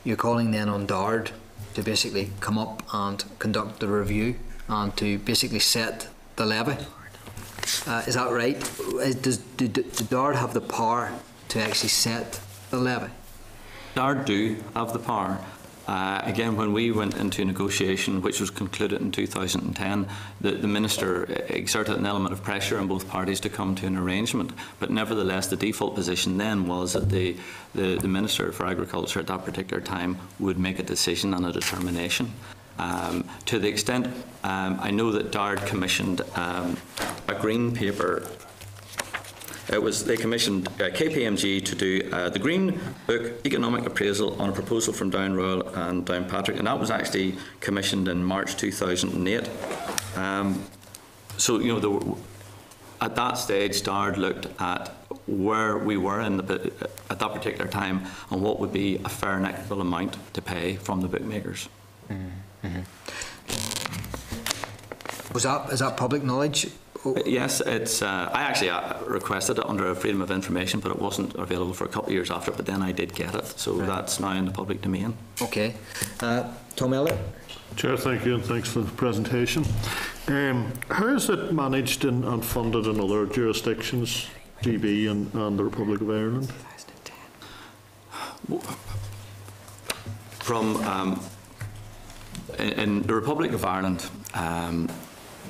you're calling then on DARD to basically come up and conduct the review and to basically set the levy. Is that right? Does DARD have the power to actually set the levy? DARD do have the power. Again, when we went into negotiation, which was concluded in 2010, the Minister exerted an element of pressure on both parties to come to an arrangement. But nevertheless, the default position then was that the Minister for Agriculture at that particular time would make a decision and a determination. To the extent, I know that DARD commissioned a green paper. They commissioned KPMG to do the Green Book Economic Appraisal on a proposal from Down Royal and Downpatrick, and that was actually commissioned in March 2008. So, you know, at that stage, DARD looked at where we were at that particular time and what would be a fair and equitable amount to pay from the bookmakers. Is that public knowledge? Yes, it's. I actually requested it under a Freedom of Information, but it wasn't available for a couple of years after. But then I did get it, so that's now in the public domain. Okay, Tom Elliott. Chair, thank you, and thanks for the presentation. How is it managed and funded in other jurisdictions, GB and the Republic of Ireland? From in the Republic of Ireland.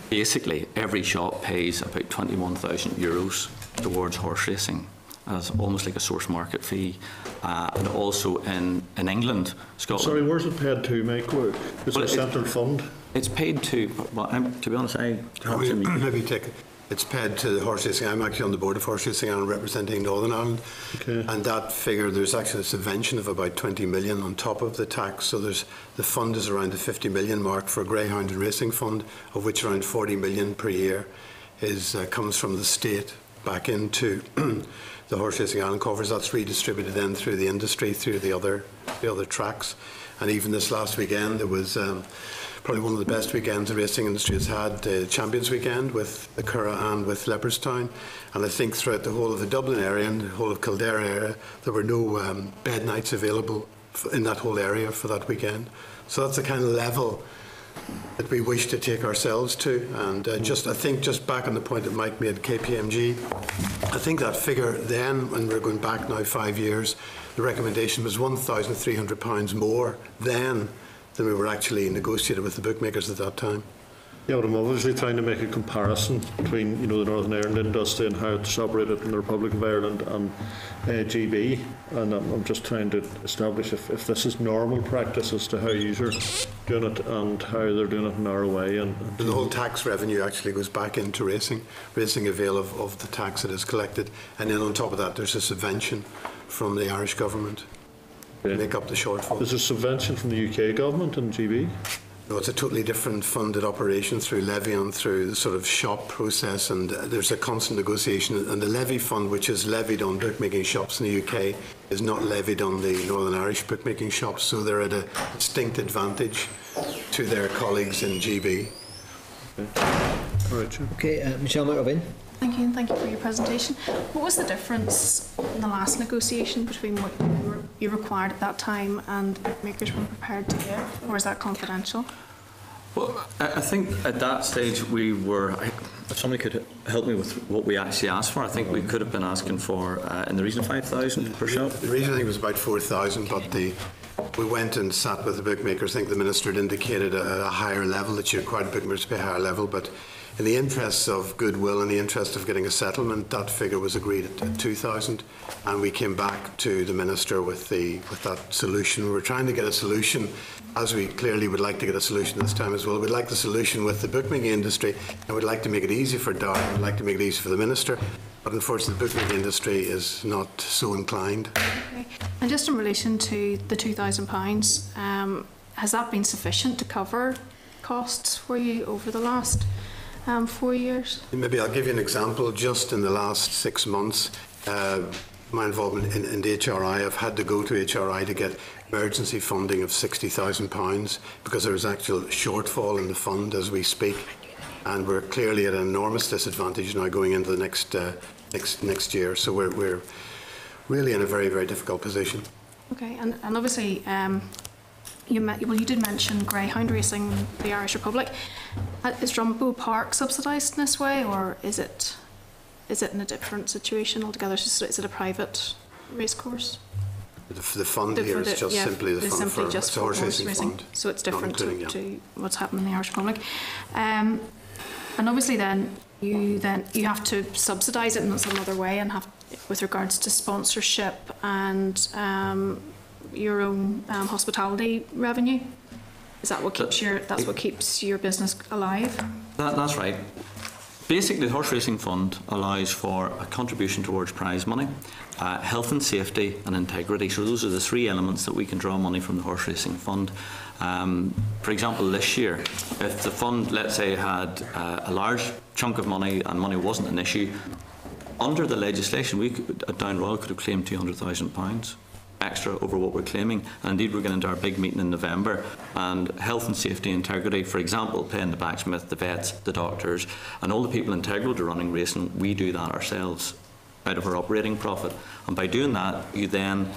Basically, every shop pays about €21,000 towards horse racing, as almost like a source market fee. And also in England, Scotland. Sorry, where's it paid to, Mike? Is it a central fund? It's paid to. Well, to be honest, maybe take it. It's paid to the horse racing. I'm actually on the board of horse racing and representing Northern Ireland. Okay. And that figure, there's actually a subvention of about 20 million on top of the tax. So the fund is around the 50 million mark for a greyhound and racing fund, of which around 40 million per year comes from the state back into the horse racing island covers. That's redistributed then through the industry, through the other tracks. And even this last weekend, there was probably one of the best weekends the racing industry has had, Champions Weekend with the Curragh and with Leopardstown. And I think throughout the whole of the Dublin area and the whole of Kildare area, there were no bed nights available in that whole area for that weekend. So that's the kind of level that we wish to take ourselves to. And I think just back on the point that Mike made, KPMG, I think that figure then, when we're going back now 5 years, the recommendation was £1,300 more than we were actually negotiated with the bookmakers at that time. Yeah, but I'm obviously trying to make a comparison between, you know, the Northern Ireland industry and how it's operated in the Republic of Ireland and GB, and I'm just trying to establish if this is normal practice as to how you're doing it and how they're doing it in ROI. And the whole tax revenue actually goes back into racing avail of the tax that is collected, and then on top of that there's a subvention from the Irish government to make up the shortfall. Is there subvention from the UK government and GB? No, it's a totally different funded operation through levy and through the sort of shop process, and there's a constant negotiation. And the levy fund, which is levied on bookmaking shops in the UK, is not levied on the Northern Irish bookmaking shops, so they're at a distinct advantage to their colleagues in GB. All right, sure. Okay, Michelle McRobin. Thank you, and thank you for your presentation. What was the difference in the last negotiation between what you required at that time and bookmakers were prepared to give, or is that confidential? Well, I think at that stage we were, if somebody could help me with what we actually asked for, I think we could have been asking for in the region of 5,000 per shop. The region, I think, was about 4,000, but we went and sat with the bookmakers. I think the Minister had indicated a higher level, that she required bookmakers to pay a higher level, but in the interests of goodwill, in the interest of getting a settlement, that figure was agreed at 2,000, and we came back to the Minister with that solution. We were trying to get a solution, as we clearly would like to get a solution this time as well. We'd like the solution with the bookmaking industry, and we'd like to make it easy for Darren, we'd like to make it easy for the Minister, but unfortunately the bookmaking industry is not so inclined. Okay. And just in relation to the £2,000, has that been sufficient to cover costs for you over the last 4 years? Maybe I'll give you an example. Just in the last 6 months, my involvement in the HRI, I've had to go to HRI to get emergency funding of £60,000 because there is actual shortfall in the fund as we speak, and we're clearly at an enormous disadvantage now going into the next year. So we're really in a very, very difficult position. Okay, and obviously you did mention greyhound racing in the Irish Republic. Is Drumbo Park subsidised in this way, or is it in a different situation altogether? Is it a private racecourse? The fund here is just simply the fund for the horse racing fund. So it's different to what's happened in the Irish Republic. And obviously then you have to subsidise it in some other way, and have with regards to sponsorship and your own hospitality revenue. Is that what keeps your business alive? That's right. Basically, the Horse Racing Fund allows for a contribution towards prize money, health and safety and integrity. So those are the three elements that we can draw money from the Horse Racing Fund. For example, this year, if the fund, let's say, had a large chunk of money and money wasn't an issue, under the legislation, we at Down Royal could have claimed £200,000 extra over what we're claiming, and indeed we're getting into our big meeting in November, and health and safety integrity, for example, paying the blacksmith, the vets, the doctors and all the people integral to running racing, we do that ourselves out of our operating profit, and by doing that you then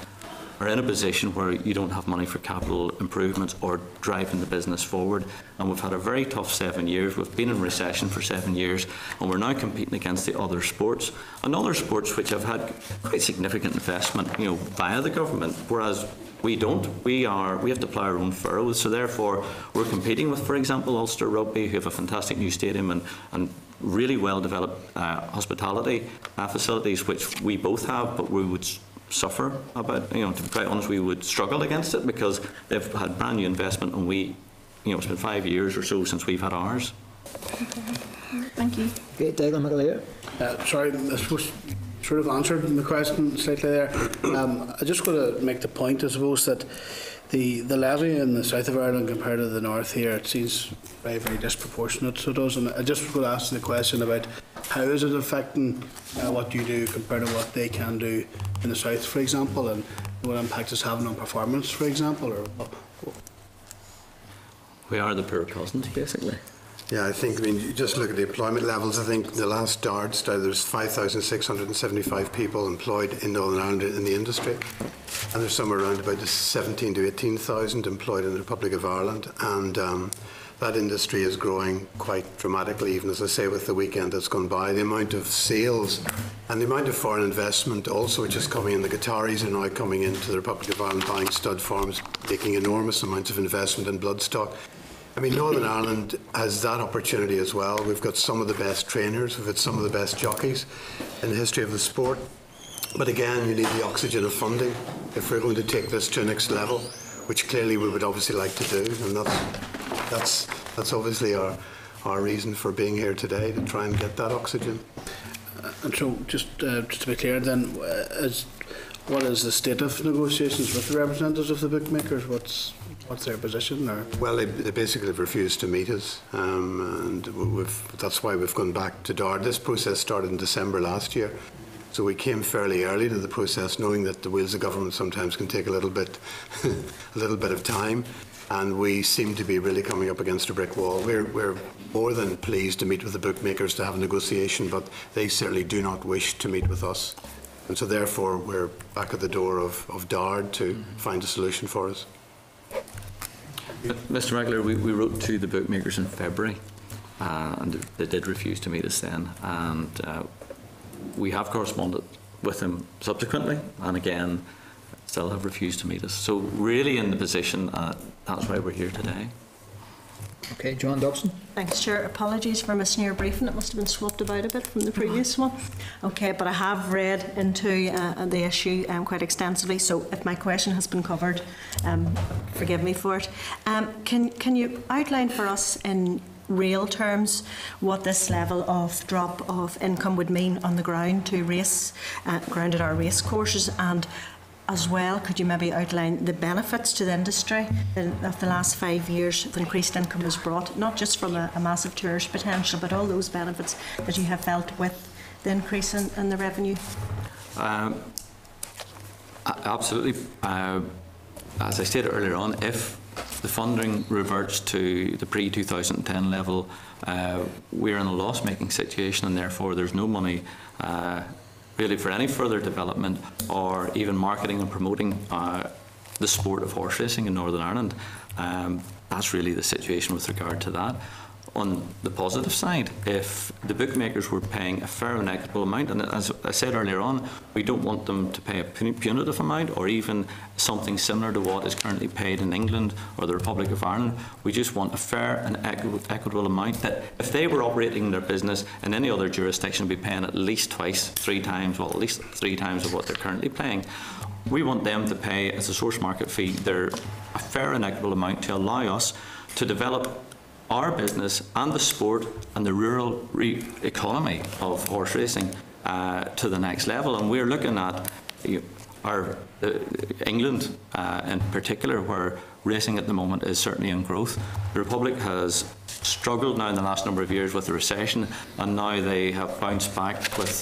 are in a position where you don't have money for capital improvements or driving the business forward. And we've had a very tough 7 years. We've been in recession for 7 years, and we're now competing against the other sports, and other sports which have had quite significant investment, via the government, whereas we don't. We have to plough our own furrows. So therefore, we're competing with, for example, Ulster Rugby, who have a fantastic new stadium and really well developed hospitality facilities, which we both have, but we would suffer about, to be quite honest, we would struggle against it because they've had brand new investment, and we, it's been 5 years or so since we've had ours. Okay. Thank you. Okay, Douglas McAleer. Sorry, I suppose sort of answered the question slightly there. I just got to make the point, I suppose, that the levy in the south of Ireland compared to the north here, it seems very, very disproportionate. So it does, and I just was going to ask the question about how is it affecting what you do compared to what they can do in the south, for example, and what impact it's having on performance, for example, or we are the poor cousins, basically. Yeah, I think, you just look at the employment levels. I think the last DART, there's 5,675 people employed in Northern Ireland in the industry, and there's somewhere around about 17,000 to 18,000 employed in the Republic of Ireland, and that industry is growing quite dramatically, even as I say, with the weekend that's gone by. The amount of sales and the amount of foreign investment also which is coming in. The Qataris are now coming into the Republic of Ireland, buying stud farms, making enormous amounts of investment in bloodstock. I mean, Northern Ireland has that opportunity as well. We've got some of the best trainers, we've got some of the best jockeys in the history of the sport. But again, you need the oxygen of funding if we're going to take this to a next level, which clearly we would obviously like to do. And that's obviously our reason for being here today, to try and get that oxygen. And so, just to be clear then, what is the state of negotiations with the representatives of the bookmakers? What's their position? Or? Well, they basically refused to meet us, and that's why we've gone back to DARD. This process started in December last year, so we came fairly early to the process, knowing that the wheels of government sometimes can take a little bit of time, and we seem to be really coming up against a brick wall. We're more than pleased to meet with the bookmakers to have a negotiation, but they certainly do not wish to meet with us. And so therefore we're back at the door of DARD to find a solution for us. Mr. Regular, we wrote to the bookmakers in February, and they did refuse to meet us then. And we have corresponded with them subsequently, and again, still have refused to meet us. So really in the position, that's why we're here today. Okay, Joanne Dobson. Thanks, Chair. Apologies for missing your briefing. It must have been swapped about a bit from the previous one. Okay, but I have read into the issue quite extensively, so if my question has been covered, forgive me for it. Can you outline for us in real terms what this level of drop of income would mean on the ground to ground at our race courses, and as well, could you maybe outline the benefits to the industry of the last 5 years of increased income has brought, not just from a massive tourist potential, but all those benefits that you have felt with the increase in the revenue? Absolutely. As I stated earlier on, if the funding reverts to the pre-2010 level, we're in a loss-making situation, and therefore there's no money really for any further development or even marketing and promoting the sport of horse racing in Northern Ireland. That's really the situation with regard to that. On the positive side, if the bookmakers were paying a fair and equitable amount, and as I said earlier on, we don't want them to pay a punitive amount or even something similar to what is currently paid in England or the Republic of Ireland. We just want a fair and equitable amount that if they were operating their business in any other jurisdiction, would be paying at least twice, 3 times, well, at least 3 times of what they're currently paying. We want them to pay as a source market fee a fair and equitable amount to allow us to develop our business and the sport and the rural economy of horse racing to the next level. And we're looking at England in particular, where racing at the moment is certainly in growth. The Republic has struggled now in the last number of years with the recession, and now they have bounced back with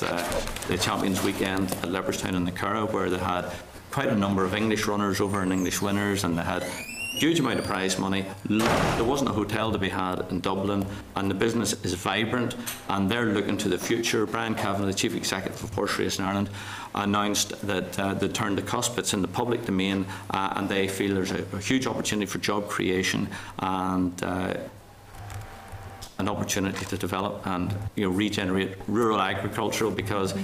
the Champions Weekend at Leopardstown in the Curragh, where they had quite a number of English runners over and English winners, and they had huge amount of prize money. There wasn't a hotel to be had in Dublin, and the business is vibrant, and they're looking to the future. Brian Kavanagh, the Chief Executive of Horse Racing Ireland, announced that they turned the cusp. It's in the public domain, and they feel there's a huge opportunity for job creation and an opportunity to develop and regenerate rural agriculture, because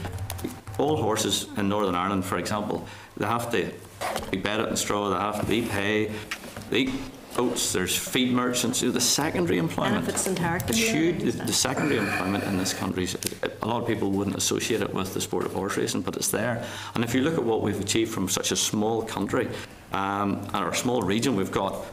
all horses in Northern Ireland, for example, they have to be bedded in straw, they have to eat hay, they eat oats, there's feed merchants, the secondary employment. Benefits entirely. It's huge. The secondary employment in this country, a lot of people wouldn't associate it with the sport of horse racing, but it's there. And if you look at what we've achieved from such a small country and our small region, we've got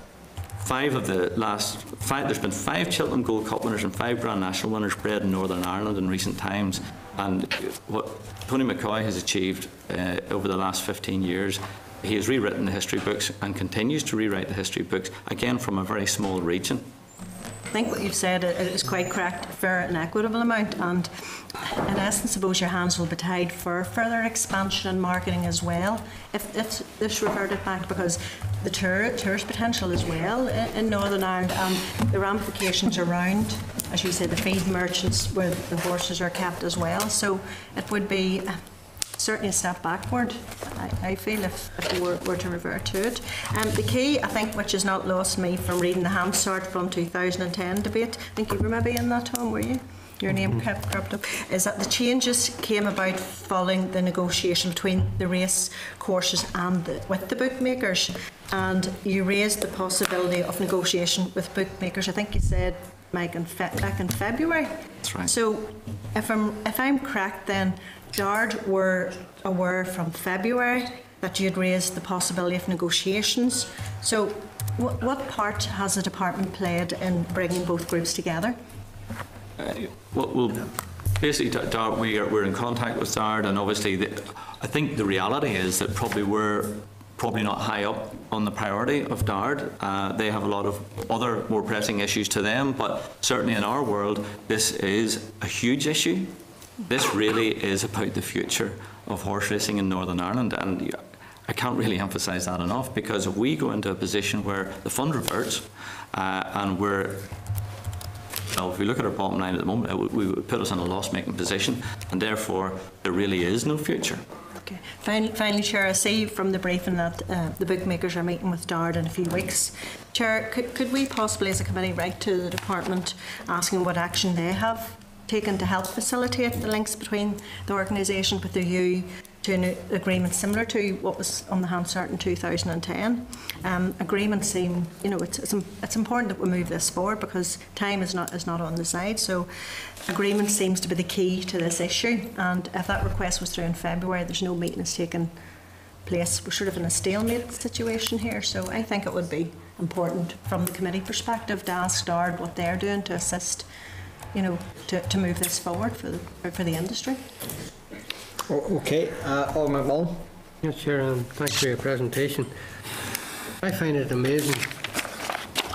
there's been 5 Cheltenham Gold Cup winners and 5 Grand National winners bred in Northern Ireland in recent times. And what Tony McCoy has achieved over the last 15 years, he has rewritten the history books and continues to rewrite the history books, again from a very small region. I think what you've said is quite correct, fair and equitable amount, and in essence, suppose your hands will be tied for further expansion and marketing as well, if this reverted back, because the tourist potential as well in Northern Ireland, and the ramifications around, as you say, the feed merchants where the horses are kept as well. So it would be certainly a step backward, I feel, if we were to revert to it. The key, I think, which is not lost me from reading the Hansard from 2010 debate, I think you were maybe in that, Tom, were you? your name kept cropped up, is that the changes came about following the negotiation between the race courses and with the bookmakers, and you raised the possibility of negotiation with bookmakers. I think you said, Mike, back in February. That's right. So, if I'm correct, then DARD were aware from February that you'd raised the possibility of negotiations. So, what part has the department played in bringing both groups together? Well, basically, DARD, we're in contact with DARD, and obviously, I think the reality is that we're probably not high up on the priority of DARD. They have a lot of other more pressing issues to them, but certainly in our world, this is a huge issue. This really is about the future of horse racing in Northern Ireland, and I can't really emphasise that enough, because if we go into a position where the fund reverts and if we look at our bottom line at the moment, we would put us in a loss-making position, and therefore there really is no future. Okay. Finally, Chair, I see from the briefing that the bookmakers are meeting with DARD in a few weeks. Chair, could we possibly, as a committee, write to the department asking what action they have taken to help facilitate the links between the organisation with the view to an agreement similar to what was on the Hansard in 2010. Agreements seem, it's important that we move this forward, because time is not on the side. So, agreement seems to be the key to this issue. And if that request was through in February, there's no meetings taken place. We're sort of in a stalemate situation here. So, I think it would be important from the committee perspective to ask DARD what they're doing to assist, to move this forward for the industry. Okay, Alderman McMullen. Yes, Chair, thanks for your presentation. I find it amazing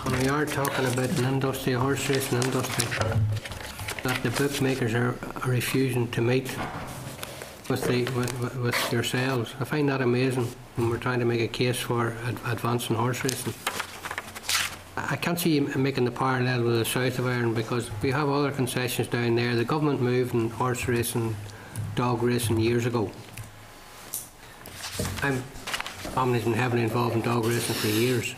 when we are talking about an industry, a horse racing industry, that the bookmakers are refusing to meet with yourselves. I find that amazing when we're trying to make a case for advancing horse racing. I can't see you making the parallel with the south of Ireland, because we have other concessions down there. The government moved in horse racing, dog racing years ago. Family's been heavily involved in dog racing for years.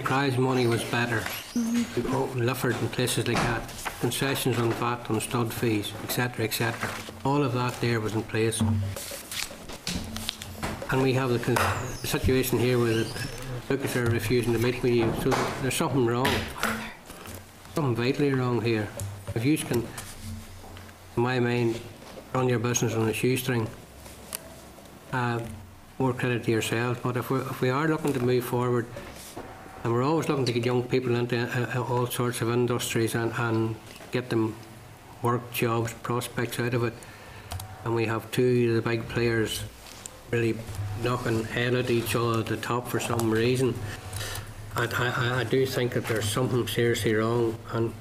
Prize money was better. Lifford and places like that. Concessions on VAT, on stud fees, etc., etc. All of that there was in place. And we have the situation here where the bookers are refusing to meet with you. So there's something wrong. Something vitally wrong here. If you can, in my mind, run your business on a shoestring, more credit to yourselves. But if we are looking to move forward, and we're always looking to get young people into all sorts of industries and get them work, jobs, prospects out of it, and we have two of the big players really knocking head at each other at the top for some reason, I do think that there's something seriously wrong. And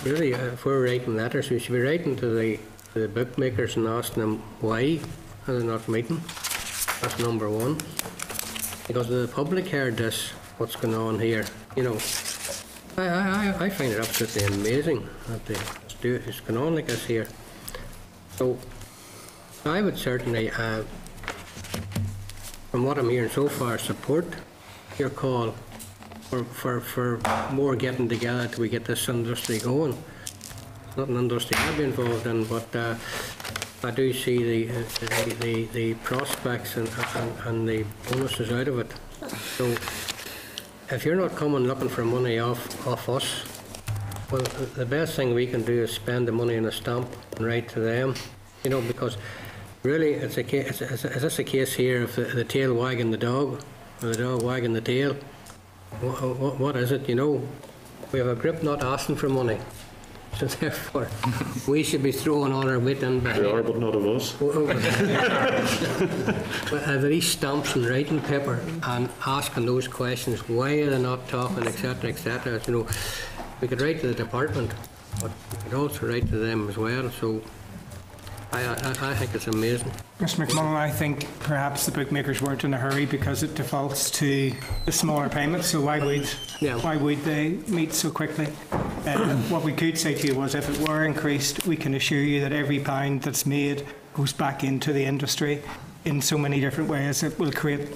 really, if we're writing letters, we should be writing to the bookmakers and asking them why are they not meeting. That's number one. Because the public heard this, what's going on here, I find it absolutely amazing that it's going on like this here. So I would certainly, from what I'm hearing so far, support your call for more getting together till we get this industry going. It's not an industry I'd be involved in, but I do see the prospects and the bonuses out of it. So if you're not coming looking for money off us, well, the best thing we can do is spend the money in a stamp and write to them, because really is this a case here of the tail wagging the dog, or the dog wagging the tail? What is it? We have a group not asking for money, so therefore we should be throwing all our weight in behind. They are, but not of us. At least stamps and writing paper and asking those questions. Why are they not talking, etc., etc. We could write to the department, but we could also write to them as well. So I think it's amazing. Mr. McMullen, I think perhaps the bookmakers weren't in a hurry because it defaults to the smaller payments, so why would they meet so quickly? What we could say to you was, if it were increased, we can assure you that every pound that's made goes back into the industry in so many different ways. It will create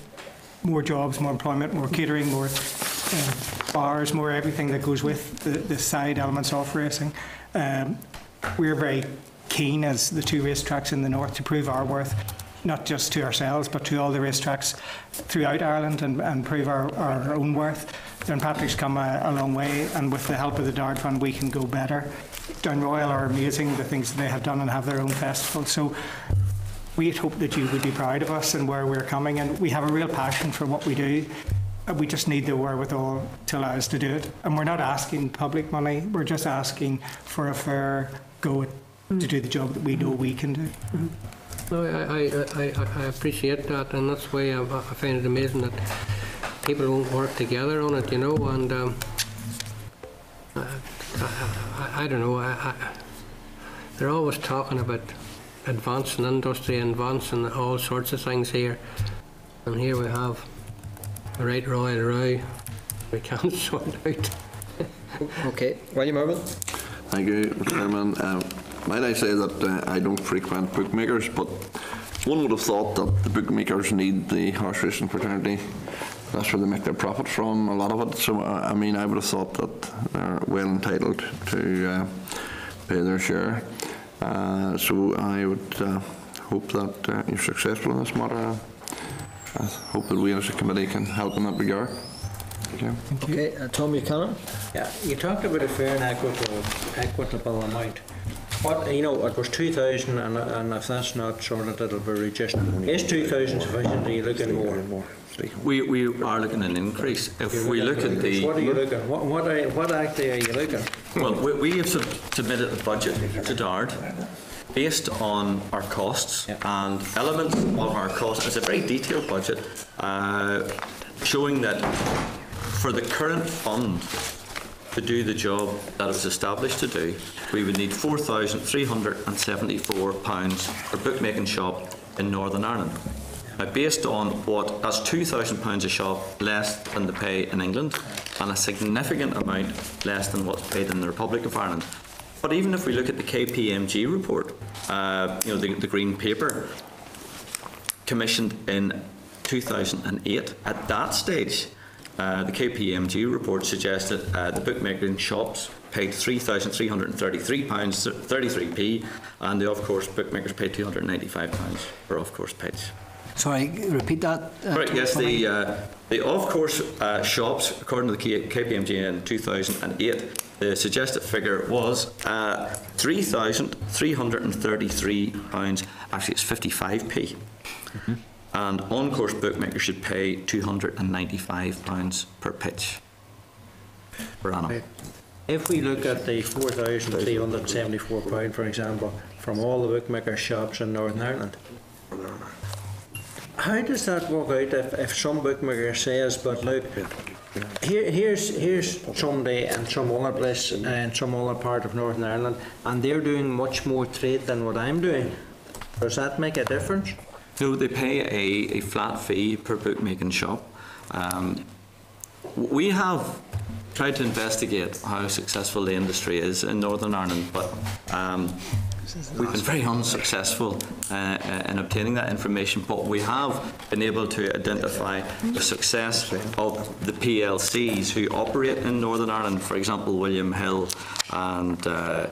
more jobs, more employment, more catering, more bars, more everything that goes with the side elements of racing. We're very keen as the two racetracks in the north to prove our worth, not just to ourselves but to all the racetracks throughout Ireland, and prove our own worth. Downpatrick's come a long way, and with the help of the Dart Fund we can go better. Down Royal are amazing, the things that they have done, and have their own festival. So we'd hope that you would be proud of us and where we're coming, and we have a real passion for what we do. We just need the wherewithal to allow us to do it. And we're not asking public money, we're just asking for a fair go to do the job that we know we can do. No, I appreciate that, and that's why I find it amazing that people won't work together on it, you know, and I don't know, they're always talking about advancing industry, advancing all sorts of things here, and here we have the right royal row we can't sort out. Okay, William Irwin. Thank you, Mr. Chairman. Might I say that I don't frequent bookmakers, but one would have thought that the bookmakers need the horse racing fraternity. That's where they make their profit from, a lot of it. So, I mean, I would have thought that they're well entitled to pay their share. So I would hope that you're successful in this matter. I hope that we as a committee can help in that regard. Thank you. Okay, Tom Buchanan. Yeah, you talked about a fair and equitable amount. What, you know, it was 2,000, and if that's not sorted, it'll be reduced. Is 2,000 sufficient? Are you looking more? We are looking at an increase. If we look at the... What are you looking? What actually are you looking? Well, we have submitted a budget to DARD based on our costs, and elements of our costs. It's a very detailed budget showing that for the current fund to do the job that it was established to do, we would need £4,374 per bookmaking shop in Northern Ireland. Now, based on what, that's £2,000 a shop less than the pay in England, and a significant amount less than what's paid in the Republic of Ireland. But even if we look at the KPMG report, you know, the green paper, commissioned in 2008, at that stage, the KPMG report suggested the bookmaking shops paid £3,333.33p, and the off-course bookmakers paid £295 per off-course pitch. Sorry, repeat that. Right, yes, the off-course shops, according to the KPMG in 2008, the suggested figure was £3,333, actually it's 55p. And on-course bookmakers should pay £295 per pitch per annum. If we look at the £4,374, for example, from all the bookmaker shops in Northern Ireland, how does that work out if some bookmaker says, but look, here's somebody in some other place, in some other part of Northern Ireland, and they're doing much more trade than what I'm doing. Does that make a difference? No, they pay a flat fee per bookmaking shop. We have tried to investigate how successful the industry is in Northern Ireland, but we've been very unsuccessful in obtaining that information. But we have been able to identify the success of the PLCs who operate in Northern Ireland, for example, William Hill and I'm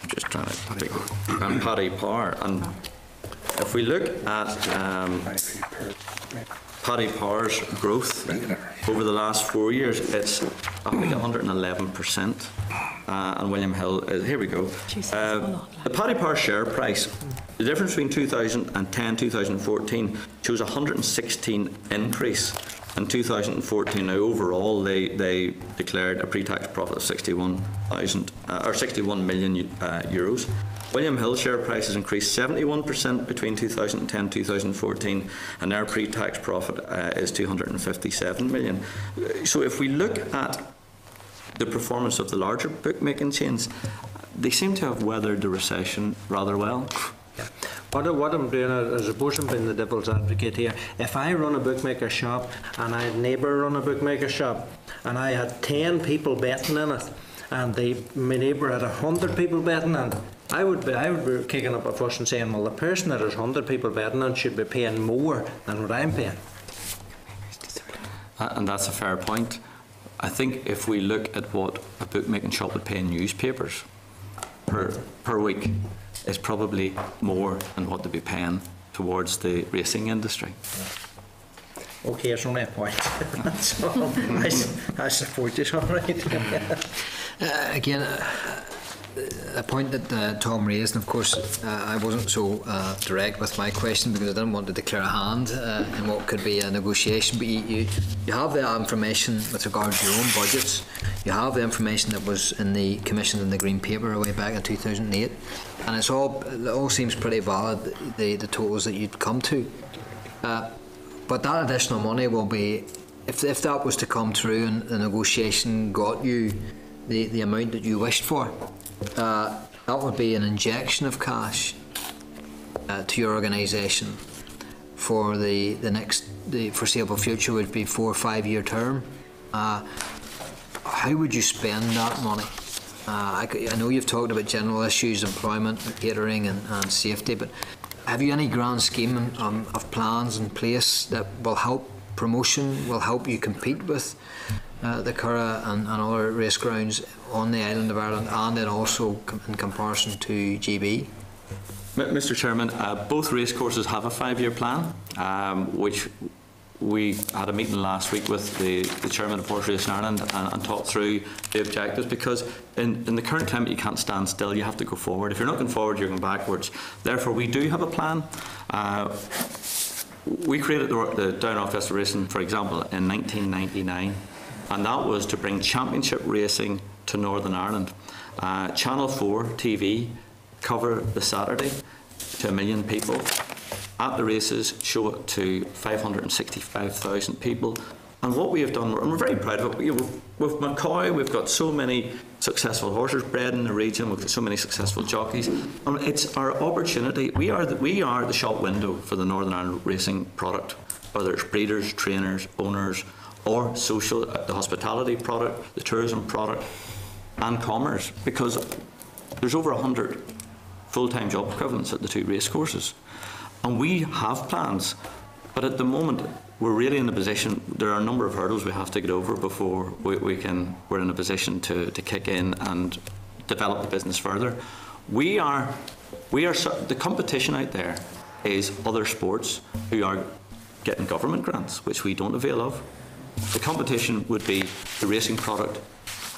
just trying to think, and Paddy Power. And if we look at Paddy Power's growth over the last 4 years, it's I think 111%. And William Hill, here we go. The Paddy Power share price, the difference between 2010-2014 shows 116 increase. In 2014, now overall, they declared a pre-tax profit of 61 million euros. William Hill's share price has increased 71% between 2010-2014, and their pre-tax profit is 257 million. So if we look at the performance of the larger bookmaking chains, they seem to have weathered the recession rather well. Yeah. What I'm doing, I suppose I'm being the devil's advocate here. If I run a bookmaker shop and I had a neighbour run a bookmaker shop and I had 10 people betting in it, and my neighbour had 100 people betting in it, I would be kicking up a fuss and saying, well, the person that has 100 people betting in should be paying more than what I'm paying. And that's a fair point. I think if we look at what a bookmaking shop would pay in newspapers per week, it's probably more than what they'd be paying towards the racing industry. Okay, it's only a point. So I support it, all right. Again, a point that Tom raised, and of course I wasn't so direct with my question because I didn't want to declare a hand in what could be a negotiation, but you have the information with regard to your own budgets. You have the information that was in the commission in the Green Paper way back in 2008, and it all seems pretty valid, the totals that you'd come to. But that additional money will be, if that was to come through and the negotiation got you the amount that you wished for, that would be an injection of cash to your organisation for the foreseeable future, would be 4 or 5 year term. How would you spend that money? I know you've talked about general issues, employment, catering and safety, but have you any grand scheme of plans in place that will help promotion, will help you compete with the Curragh and other race grounds on the island of Ireland, and then also in comparison to GB? Mr. Chairman, both racecourses have a 5-year plan, which we had a meeting last week with the chairman of Horse Racing Ireland and talked through the objectives, because in the current climate you can't stand still, you have to go forward. If you're not going forward, you're going backwards. Therefore, we do have a plan. We created the Down Off Festival Racing, for example, in 1999, and that was to bring championship racing to Northern Ireland. Channel 4 TV cover the Saturday to 1 million people. At the races, show it to 565,000 people. And what we have done, and we're very proud of it, with McCoy, we've got so many successful horses bred in the region, we've got so many successful jockeys. And it's our opportunity. We are the shop window for the Northern Ireland racing product, whether it's breeders, trainers, owners, or social, the hospitality product, the tourism product, and commerce, because there's over 100 full-time job equivalents at the two racecourses. And we have plans, but at the moment we're really in a position, there are a number of hurdles we have to get over before we're in a position to kick in and develop the business further. The competition out there is other sports who are getting government grants, which we don't avail of. The competition would be the racing product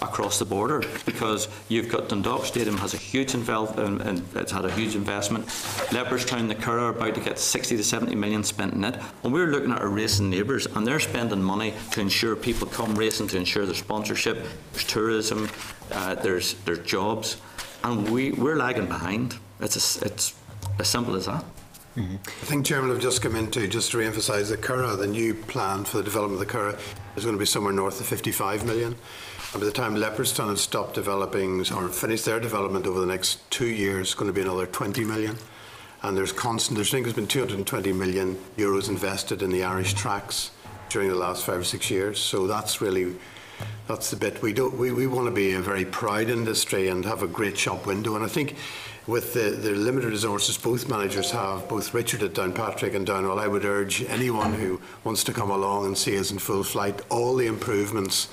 across the border, because you've got Dundalk Stadium has a huge and it's had a huge investment. Leopardstown, the Curragh are about to get 60 to 70 million spent in it, and we're looking at our racing neighbours, and they're spending money to ensure people come racing, to ensure there's sponsorship, there's tourism, there's jobs, and we're lagging behind. It's as simple as that. I think, Chairman, I've just come in to re-emphasise the Curragh. The new plan for the development of the Curragh is going to be somewhere north of 55 million. And by the time Leopardstown have stopped developing or finished their development over the next 2 years, it's going to be another 20 million. And there's been 220 million euros invested in the Irish tracks during the last 5 or 6 years. So that's the bit. We want to be a very proud industry and have a great shop window. And I think with the limited resources both managers have, both Richard at Downpatrick and Downwell, I would urge anyone who wants to come along and see us in full flight, all the improvements.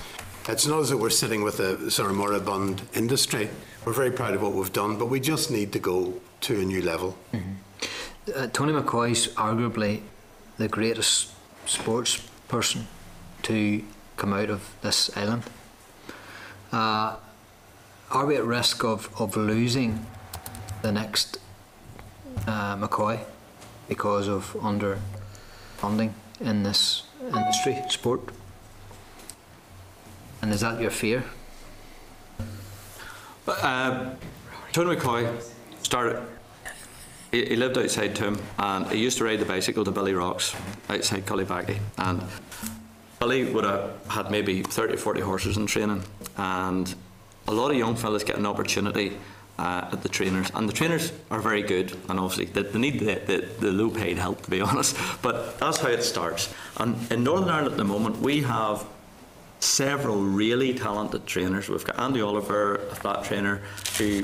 It's not as if we're sitting with a sort of moribund industry. We're very proud of what we've done, but we just need to go to a new level. Tony McCoy's arguably the greatest sports person to come out of this island. Are we at risk of losing the next McCoy because of underfunding in this industry, sport? And is that your fear? Tony McCoy started, he lived outside Toom, and he used to ride the bicycle to Billy Rocks outside Cullybackey, and Billy would have had maybe 30 or 40 horses in training, and a lot of young fellas get an opportunity at the trainers, and the trainers are very good, and obviously they need the low paid help, to be honest, but that's how it starts. And in Northern Ireland at the moment we have several really talented trainers. We've got Andy Oliver, a flat trainer, who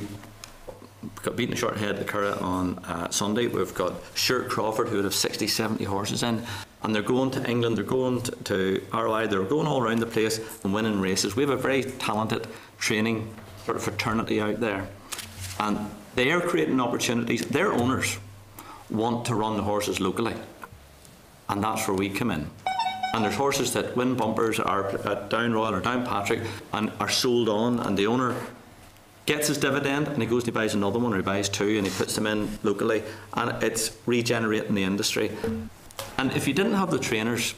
got beaten a short head at the Curragh on Sunday. We've got Stuart Crawford, who would have 60, 70 horses in. and they're going to England, they're going to ROI, they're going all around the place and winning races. We have a very talented training sort of fraternity out there, and they are creating opportunities. Their owners want to run the horses locally, and that's where we come in. And there's horses that win bumpers are at Down Royal or Down Patrick and are sold on, and the owner gets his dividend and he goes and he buys another one, or he buys two and he puts them in locally, and it's regenerating the industry. And if you didn't have the trainers,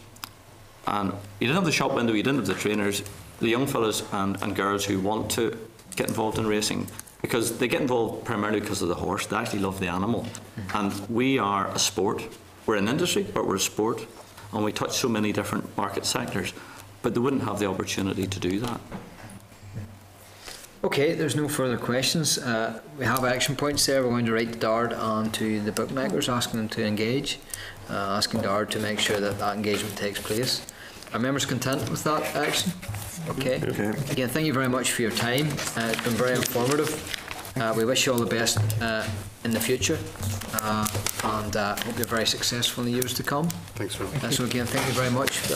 and you didn't have the shop window, you didn't have the trainers, the young fellas and girls who want to get involved in racing, because they get involved primarily because of the horse, they actually love the animal. And we are a sport. We're an industry, but we're a sport, and we touch so many different market sectors, but they wouldn't have the opportunity to do that. Okay, there's no further questions. We have action points there. We're going to write to DARD and to the bookmakers, asking them to engage, asking DARD to make sure that that engagement takes place. Are members content with that action? Okay. Again, thank you very much for your time. It's been very informative. We wish you all the best in the future, and hope you're very successful in the years to come. Thanks very much. So again, thank you very much.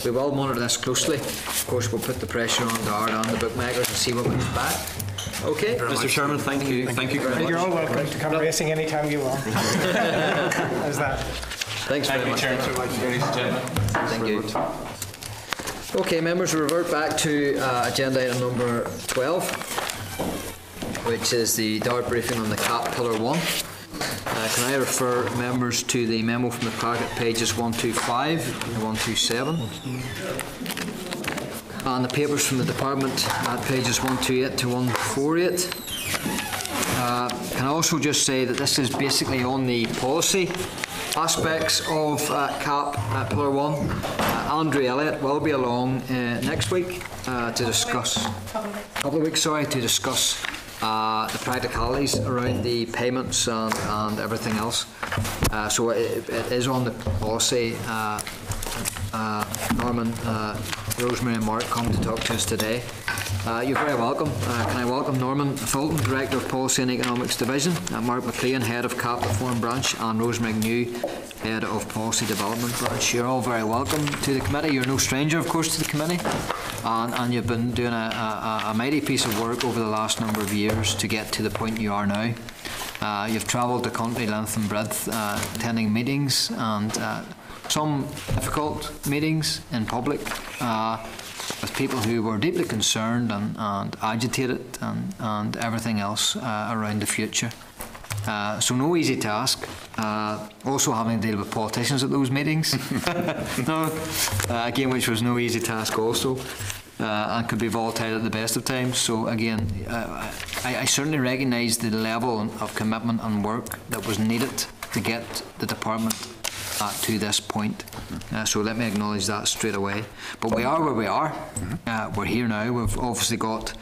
We will monitor this closely. Of course, we'll put the pressure on DARD and the bookmakers and see what comes back. Okay, Mr. Chairman, thank you very much. You're all welcome to come racing anytime you want. How's that? Thanks very much. Thank you, Chairman. Ladies and gentlemen. Thank you. Okay, members, we'll revert back to agenda item number 12, which is the DARD briefing on the CAP Pillar 1. Can I refer members to the memo from the clerk at pages 125 and 127, and the papers from the department at pages 128 to 148. Can I also just say that this is basically on the policy aspects of CAP Pillar 1. Andrew Elliott will be along next week to discuss, couple of weeks, to discuss the practicalities around the payments and everything else. So it is on the policy. Norman, Rosemary and Mark come to talk to us today. You're very welcome. Can I welcome Norman Fulton, Director of Policy and Economics Division, Mark McLean, Head of CAP Reform Branch, and Rosemary New, Head of Policy Development Branch. You're all very welcome to the committee. You're no stranger, of course, to the committee, and you've been doing a mighty piece of work over the last number of years to get to the point you are now. You've travelled the country length and breadth, attending meetings and some difficult meetings in public with people who were deeply concerned and agitated and everything else around the future. So no easy task. Also having to deal with politicians at those meetings, again, which was no easy task also, and could be volatile at the best of times. So again, I certainly recognise the level of commitment and work that was needed to get the department to this point. So let me acknowledge that straight away. But we are where we are. We're here now. We've obviously got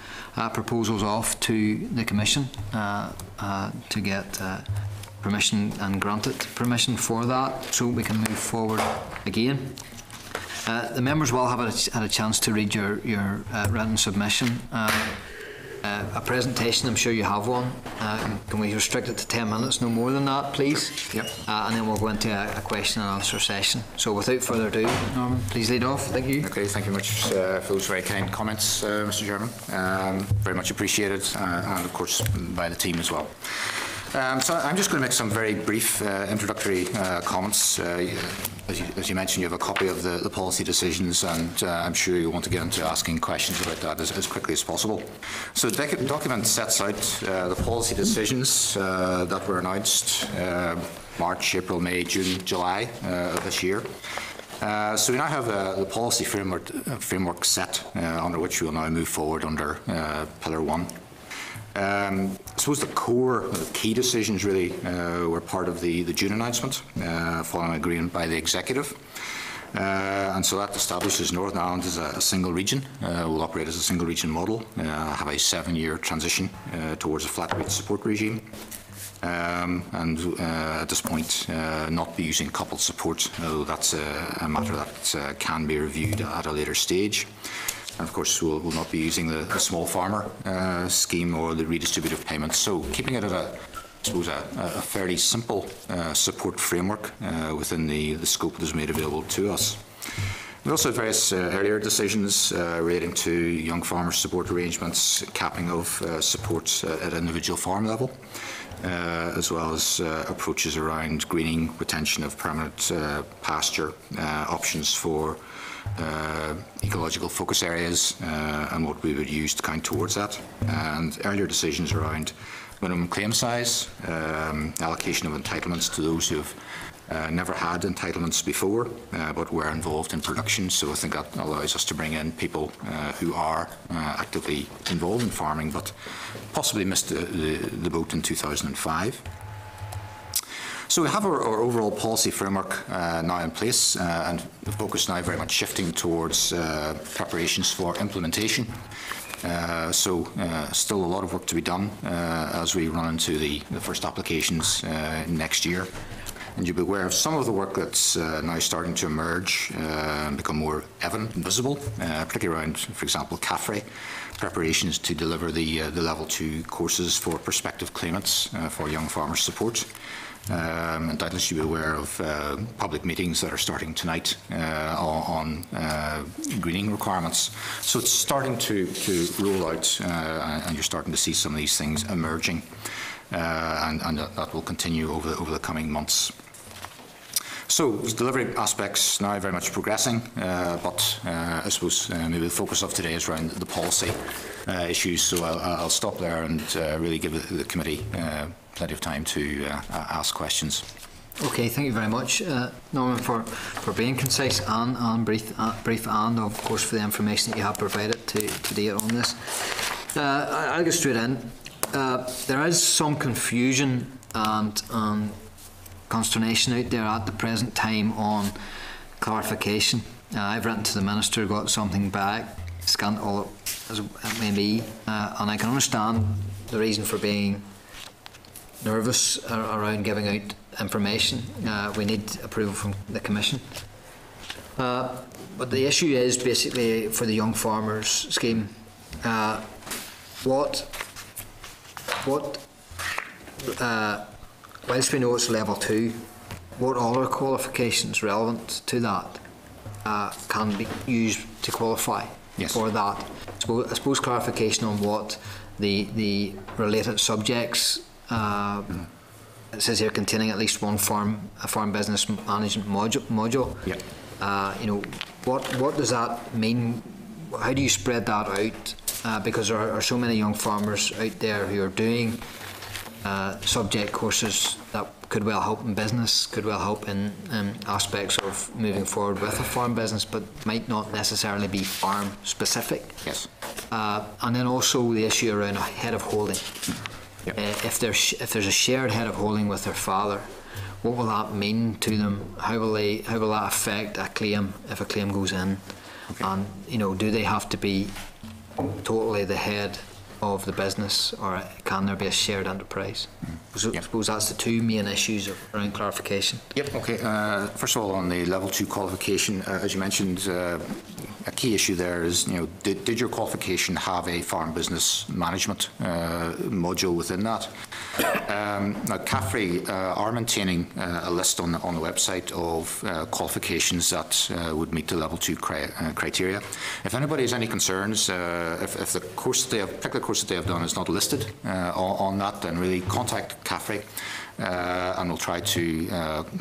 proposals off to the Commission to get permission and granted permission for that, so we can move forward again. The members will have had a chance to read your written submission. A presentation, I'm sure you have one. Can we restrict it to 10 minutes, no more than that, please? Yep. And then we'll go into a question and answer session. So without further ado, Norman, please lead off. Thank you. Okay, thank you much for those very kind comments, Mr. Chairman. Very much appreciated, and of course by the team as well. So I'm just going to make some very brief introductory comments. As you mentioned, you have a copy of the policy decisions, and I'm sure you want to get into asking questions about that as quickly as possible. So the document sets out the policy decisions that were announced March, April, May, June, July of this year. So we now have the policy framework set under which we will now move forward under Pillar 1. I suppose the key decisions really were part of the June announcement, following agreement by the Executive. And so that establishes Northern Ireland as a single region, will operate as a single region model, have a 7-year transition towards a flat rate support regime. And at this point not be using coupled support, though that's a matter that can be reviewed at a later stage. And of course we'll not be using the small farmer scheme or the redistributive payments, so keeping it at suppose, a fairly simple support framework within the scope that is made available to us. We also had various earlier decisions relating to young farmer support arrangements, capping of support at individual farm level, as well as approaches around greening, retention of permanent pasture, options for ecological focus areas, and what we would use to count towards that, and earlier decisions around minimum claim size, allocation of entitlements to those who have never had entitlements before, but were involved in production. So I think that allows us to bring in people who are actively involved in farming, but possibly missed the boat in 2005. So we have our overall policy framework now in place, and the focus now very much shifting towards preparations for implementation. Still a lot of work to be done as we run into the first applications next year. And you'll be aware of some of the work that's now starting to emerge and become more evident and visible, particularly around, for example, CAFRE, preparations to deliver the Level 2 courses for prospective claimants for young farmer support. And doubtless you'll be aware of public meetings that are starting tonight on greening requirements. So it's starting to roll out, and you're starting to see some of these things emerging, and that will continue over the coming months. So delivery aspects now very much progressing, but I suppose maybe the focus of today is around the policy issues. So I'll stop there and really give the committee plenty of time to ask questions. Okay, thank you very much, Norman, for being concise and brief, and of course for the information that you have provided to date on this. I'll get straight in. There is some confusion and consternation out there at the present time on clarification. I've written to the Minister, got something back, scanned all as it may be, and I can understand the reason for being nervous around giving out information. We need approval from the Commission. But the issue is basically for the Young Farmers Scheme, whilst we know it's Level 2, what other qualifications relevant to that can be used to qualify for that? I suppose clarification on what the related subjects, it says here containing at least one a farm business management module. You know, what does that mean? How do you spread that out? Because there are so many young farmers out there who are doing subject courses that could well help in business, could well help in aspects of moving forward with a farm business, but might not necessarily be farm specific. Yes. And then also the issue around a head of holding. If there's a shared head of holding with their father, what will that mean to them? How will that affect a claim if a claim goes in? And you know, do they have to be totally the head of the business, or can there be a shared enterprise? So I suppose that's the two main issues around clarification. Okay. First of all, on the Level 2 qualification, as you mentioned, a key issue there is, you know, did your qualification have a farm business management module within that? Now, CAFRE are maintaining a list on the website of qualifications that would meet the Level 2 criteria. If anybody has any concerns, if the particular course that they have done is not listed on that, then really contact CAFRE. And we'll try to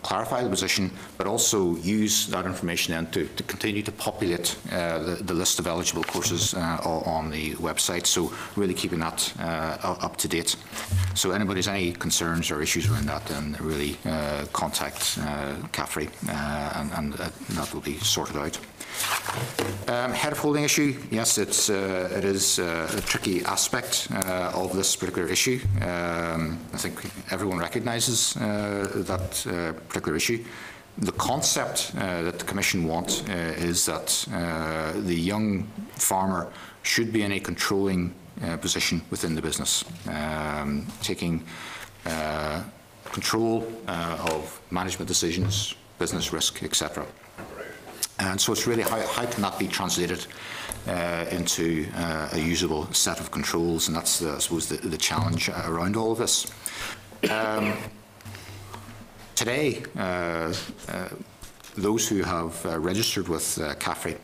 clarify the position, but also use that information then to continue to populate the list of eligible courses on the website. So really keeping that up to date. So anybody has any concerns or issues around that, then really contact CAFRE, and that will be sorted out. Head of holding issue, yes, it is a tricky aspect of this particular issue. I think everyone recognises that particular issue. The concept that the Commission want is that the young farmer should be in a controlling position within the business, taking control of management decisions, business risk, etc. And so it's really how can that be translated into a usable set of controls, and that's, I suppose, the challenge around all of this. Today, those who have registered with CAFRE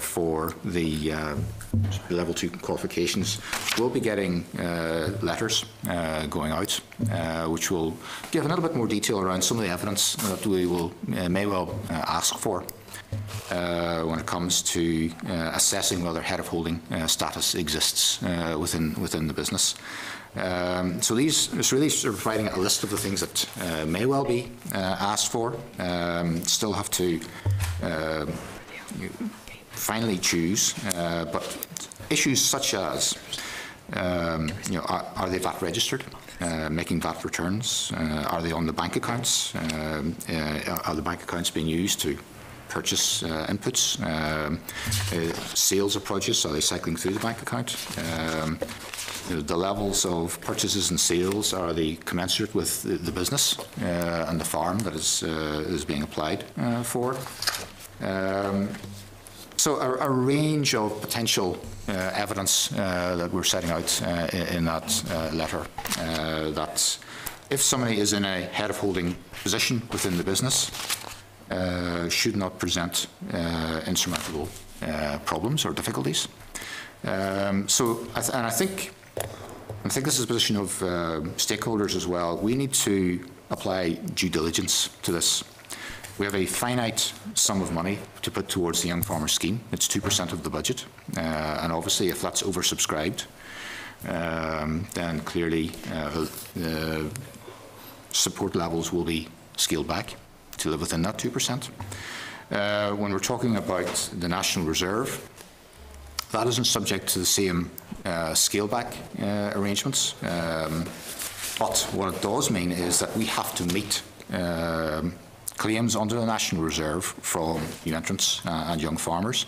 for the Level 2 qualifications will be getting letters going out, which will give a little bit more detail around some of the evidence that we may well ask for when it comes to assessing whether head of holding status exists within the business. So it's really sort of providing a list of the things that may well be asked for. Still have to finally choose, but issues such as are they VAT registered, making VAT returns? Are they on the bank accounts? Are the bank accounts being used to purchase inputs? Sales of produce, are they cycling through the bank account? The levels of purchases and sales, are they commensurate with the business and the farm that is being applied for? So a range of potential evidence that we're setting out in that letter, that if somebody is in a head of holding position within the business, should not present insurmountable problems or difficulties. I think this is a position of stakeholders as well. We need to apply due diligence to this. We have a finite sum of money to put towards the Young Farmer Scheme. It's 2% of the budget, and obviously if that's oversubscribed, then clearly support levels will be scaled back to live within that 2%. When we're talking about the National Reserve, that isn't subject to the same scale back arrangements. But what it does mean is that we have to meet claims under the National Reserve from new entrants and young farmers.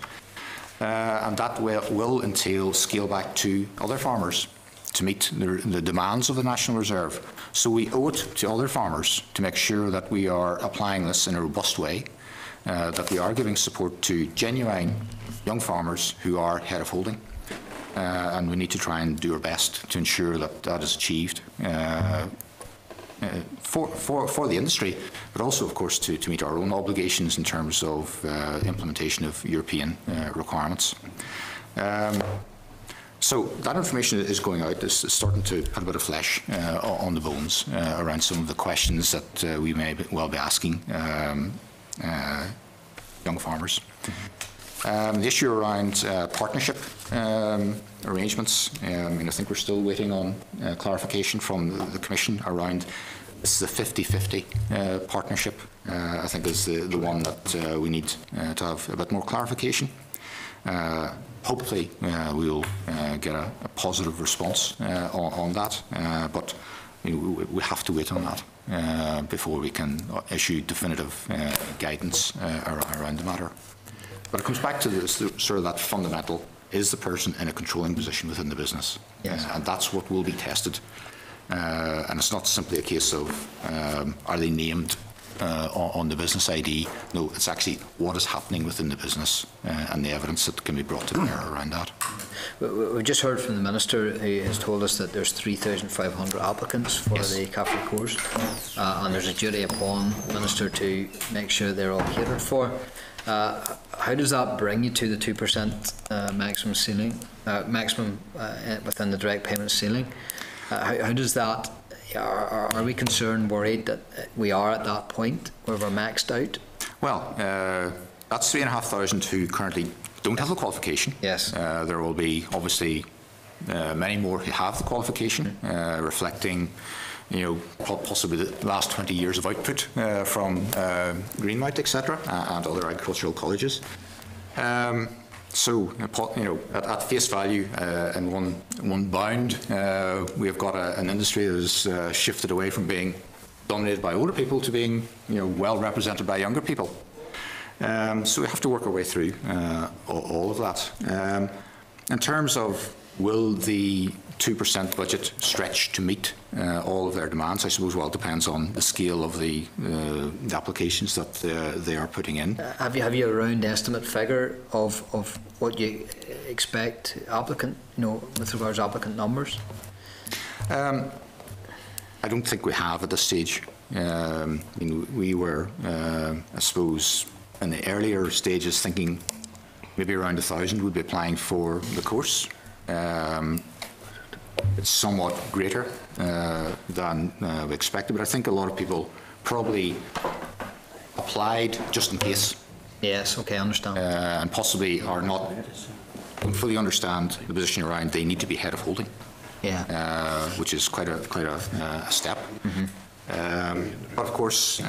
And that will entail scale back to other farmers to meet the demands of the National Reserve. So we owe it to other farmers to make sure that we are applying this in a robust way, that we are giving support to genuine young farmers who are head of holding. And we need to try and do our best to ensure that that is achieved for the industry, but also, of course, to meet our own obligations in terms of implementation of European requirements. So that information is going out. It's starting to put a bit of flesh on the bones around some of the questions that we may well be asking young farmers. The issue around partnership arrangements, I think we're still waiting on clarification from the Commission around this is a 50-50 partnership. I think is the one that we need to have a bit more clarification. Hopefully we will get a positive response on that, but we have to wait on that before we can issue definitive guidance around the matter. But it comes back to this, sort of that fundamental, is the person in a controlling position within the business? Yes. And that's what will be tested. And it's not simply a case of are they named on the business ID. No, it's actually what is happening within the business and the evidence that can be brought to bear around that. We've just heard from the Minister who has told us that there's 3,500 applicants for the CAFRE course, and there's a duty upon the Minister to make sure they're all catered for. How does that bring you to the 2% maximum ceiling, within the direct payment ceiling? How does that? Are we concerned, worried that we are at that point where we're maxed out? Well, that's 3,500 who currently don't have the qualification. Yes. There will be obviously many more who have the qualification, reflecting, possibly the last 20 years of output from Greenmount, etc., and other agricultural colleges. So, at face value, in one bound, we have got an industry that has shifted away from being dominated by older people to being, well represented by younger people. So we have to work our way through all of that. In terms of will the 2% budget stretch to meet all of their demands, I suppose, well, it depends on the scale of the applications that they are putting in. Have you a round estimate figure of what you expect applicant, with regards to applicant numbers? I don't think we have at this stage. We were, I suppose, in the earlier stages thinking maybe around 1,000 would be applying for the course. It's somewhat greater than we expected, but I think a lot of people probably applied just in case. Yes, okay, I understand. And possibly don't fully understand the position around they need to be head of holding. Yeah. Which is quite a step. But of course,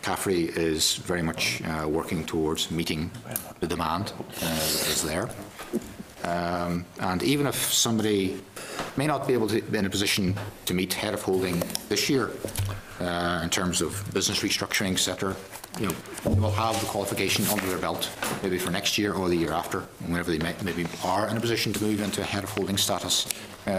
CAFRE is very much working towards meeting the demand that is there. And even if somebody may not be able to be in a position to meet head of holding this year in terms of business restructuring, etc., they will have the qualification under their belt maybe for next year or the year after, whenever they maybe are in a position to move into a head of holding status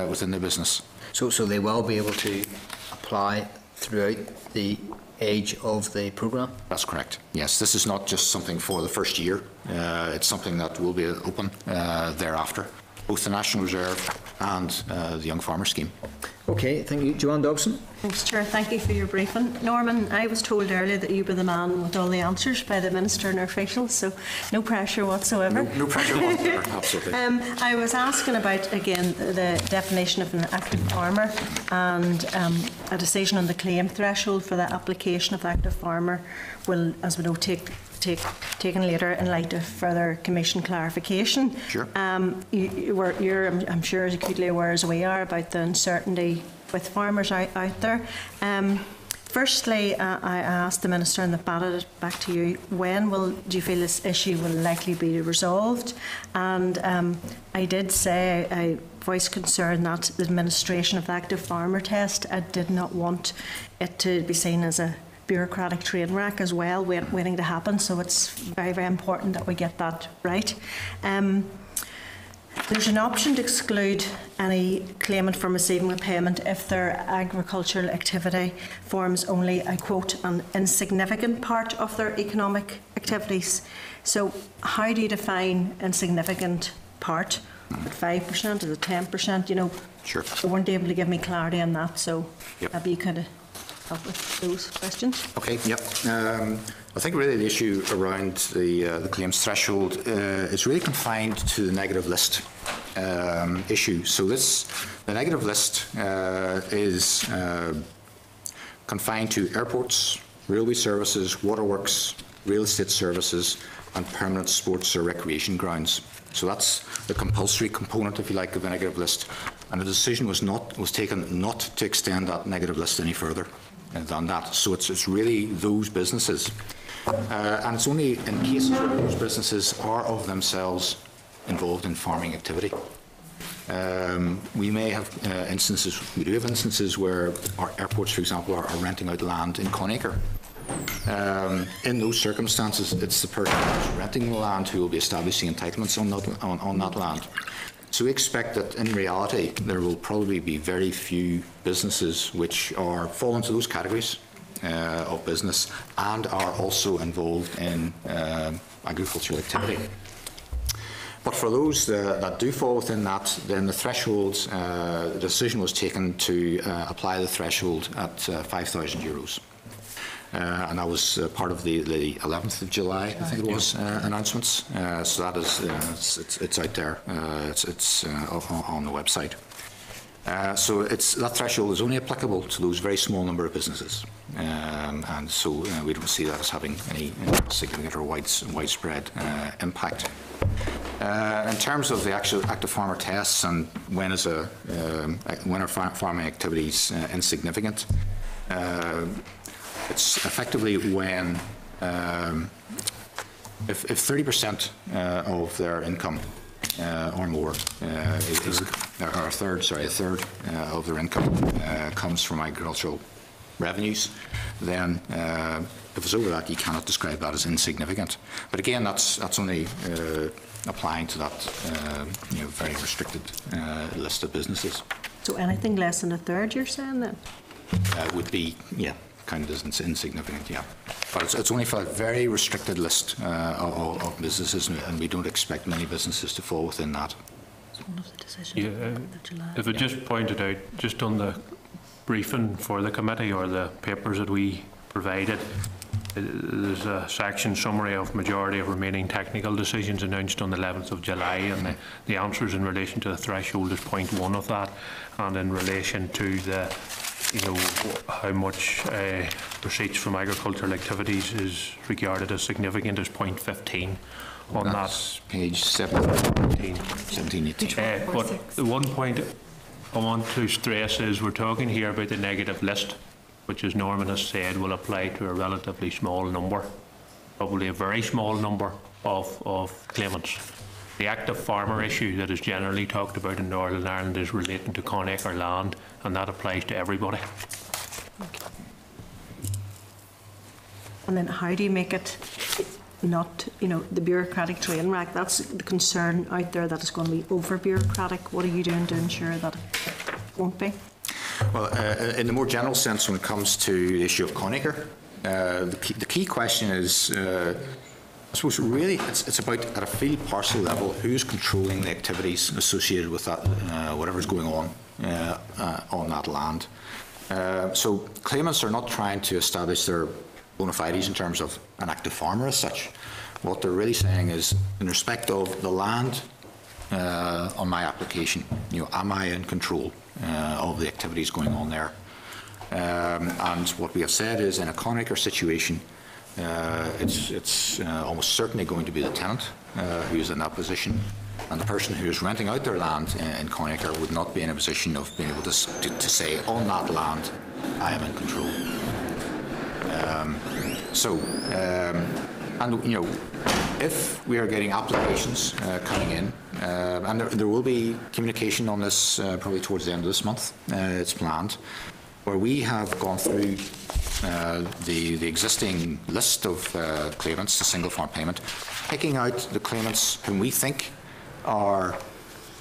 within the business. So they will be able to apply throughout the age of the programme? That's correct. Yes, this is not just something for the first year. It's something that will be open thereafter, both the National Reserve and the Young Farmer Scheme. Okay, thank you. Joanne Dobson. Thanks, Chair. Thank you for your briefing. Norman, I was told earlier that you were the man with all the answers by the Minister and her officials, so no pressure whatsoever. No pressure whatsoever, absolutely. I was asking about, again, the definition of an active farmer and a decision on the claim threshold for the application of active farmer will, as we know, taken later in light of further Commission clarification. Sure. You're, I'm sure, as acutely aware as we are about the uncertainty with farmers out there. Firstly, I asked the Minister and the batted it back to you, when do you feel this issue will likely be resolved? And I did say, I voiced concern that the administration of the active farmer test, I did not want it to be seen as a bureaucratic train wreck as well, waiting to happen. So it's very, very important that we get that right. There's an option to exclude any claimant from receiving a payment if their agricultural activity forms only, I quote, an insignificant part of their economic activities. So how do you define insignificant part? Is it 5%? Is it 10%? Sure. They weren't able to give me clarity on that, so yep. Maybe you could help with those questions. Okay, yep. I think really the issue around the claims threshold is really confined to the negative list issue. So the negative list is confined to airports, railway services, waterworks, real estate services, and permanent sports or recreation grounds. So that's the compulsory component, if you like, of the negative list. And the decision was taken not to extend that negative list any further than that. So it's really those businesses. And it's only in cases where those businesses are of themselves involved in farming activity. We may have instances, we do have instances where our airports, for example, are renting out land in Conacre. In those circumstances, it's the person who's renting the land who will be establishing entitlements on that land. So we expect that in reality there will probably be very few businesses which fall into those categories of business and are also involved in agricultural activity. But for those that do fall within that, then the thresholds, the decision was taken to apply the threshold at €5,000. And that was part of the 11th of July, I think it was, announcements. So that is, it's out there. It's on the website. So that threshold is only applicable to those very small number of businesses, and so we don't see that as having any significant or widespread impact. In terms of the actual active farmer tests and when are farming activities insignificant, it's effectively when if 30% of their income or more a third of their income comes from agricultural revenues, then if it's over that, you cannot describe that as insignificant. But again, that's only applying to that very restricted list of businesses. So anything less than a third, you're saying then? Would be, yeah, kind of insignificant, yeah. But it's only for a very restricted list of businesses, and we don't expect many businesses to fall within that. If I just pointed out, just on the briefing for the committee or the papers that we provided, there's a section summary of majority of remaining technical decisions announced on the 11th of July, and the answers in relation to the threshold is point 1 of that, and in relation to the, how much receipts from agricultural activities is regarded as significant is point 15 on That's page 17, 18. But the one point I want to stress is we're talking here about the negative list, which, as Norman has said, will apply to a relatively small number, probably a very small number of claimants. The active farmer issue that is generally talked about in Northern Ireland is relating to Conacre land, and that applies to everybody. And then how do you make it not, the bureaucratic train wreck? That's the concern out there, that it's going to be over bureaucratic. What are you doing to ensure that it won't be? Well, in the more general sense, when it comes to the issue of Conacre, the key question is, I suppose, really, it's about, at a field parcel level, who's controlling the activities associated with that, whatever's going on that land. So claimants are not trying to establish their bona fides in terms of an active farmer as such. What they're really saying is, in respect of the land on my application, am I in control of the activities going on there? And what we have said is, in a Conacre situation, it's almost certainly going to be the tenant who's in that position, and the person who is renting out their land in Conacre would not be in a position of being able to say, on that land, I am in control. If we are getting applications coming in, and there will be communication on this probably towards the end of this month, it's planned, where we have gone through the existing list of claimants, the single farm payment, picking out the claimants whom we think are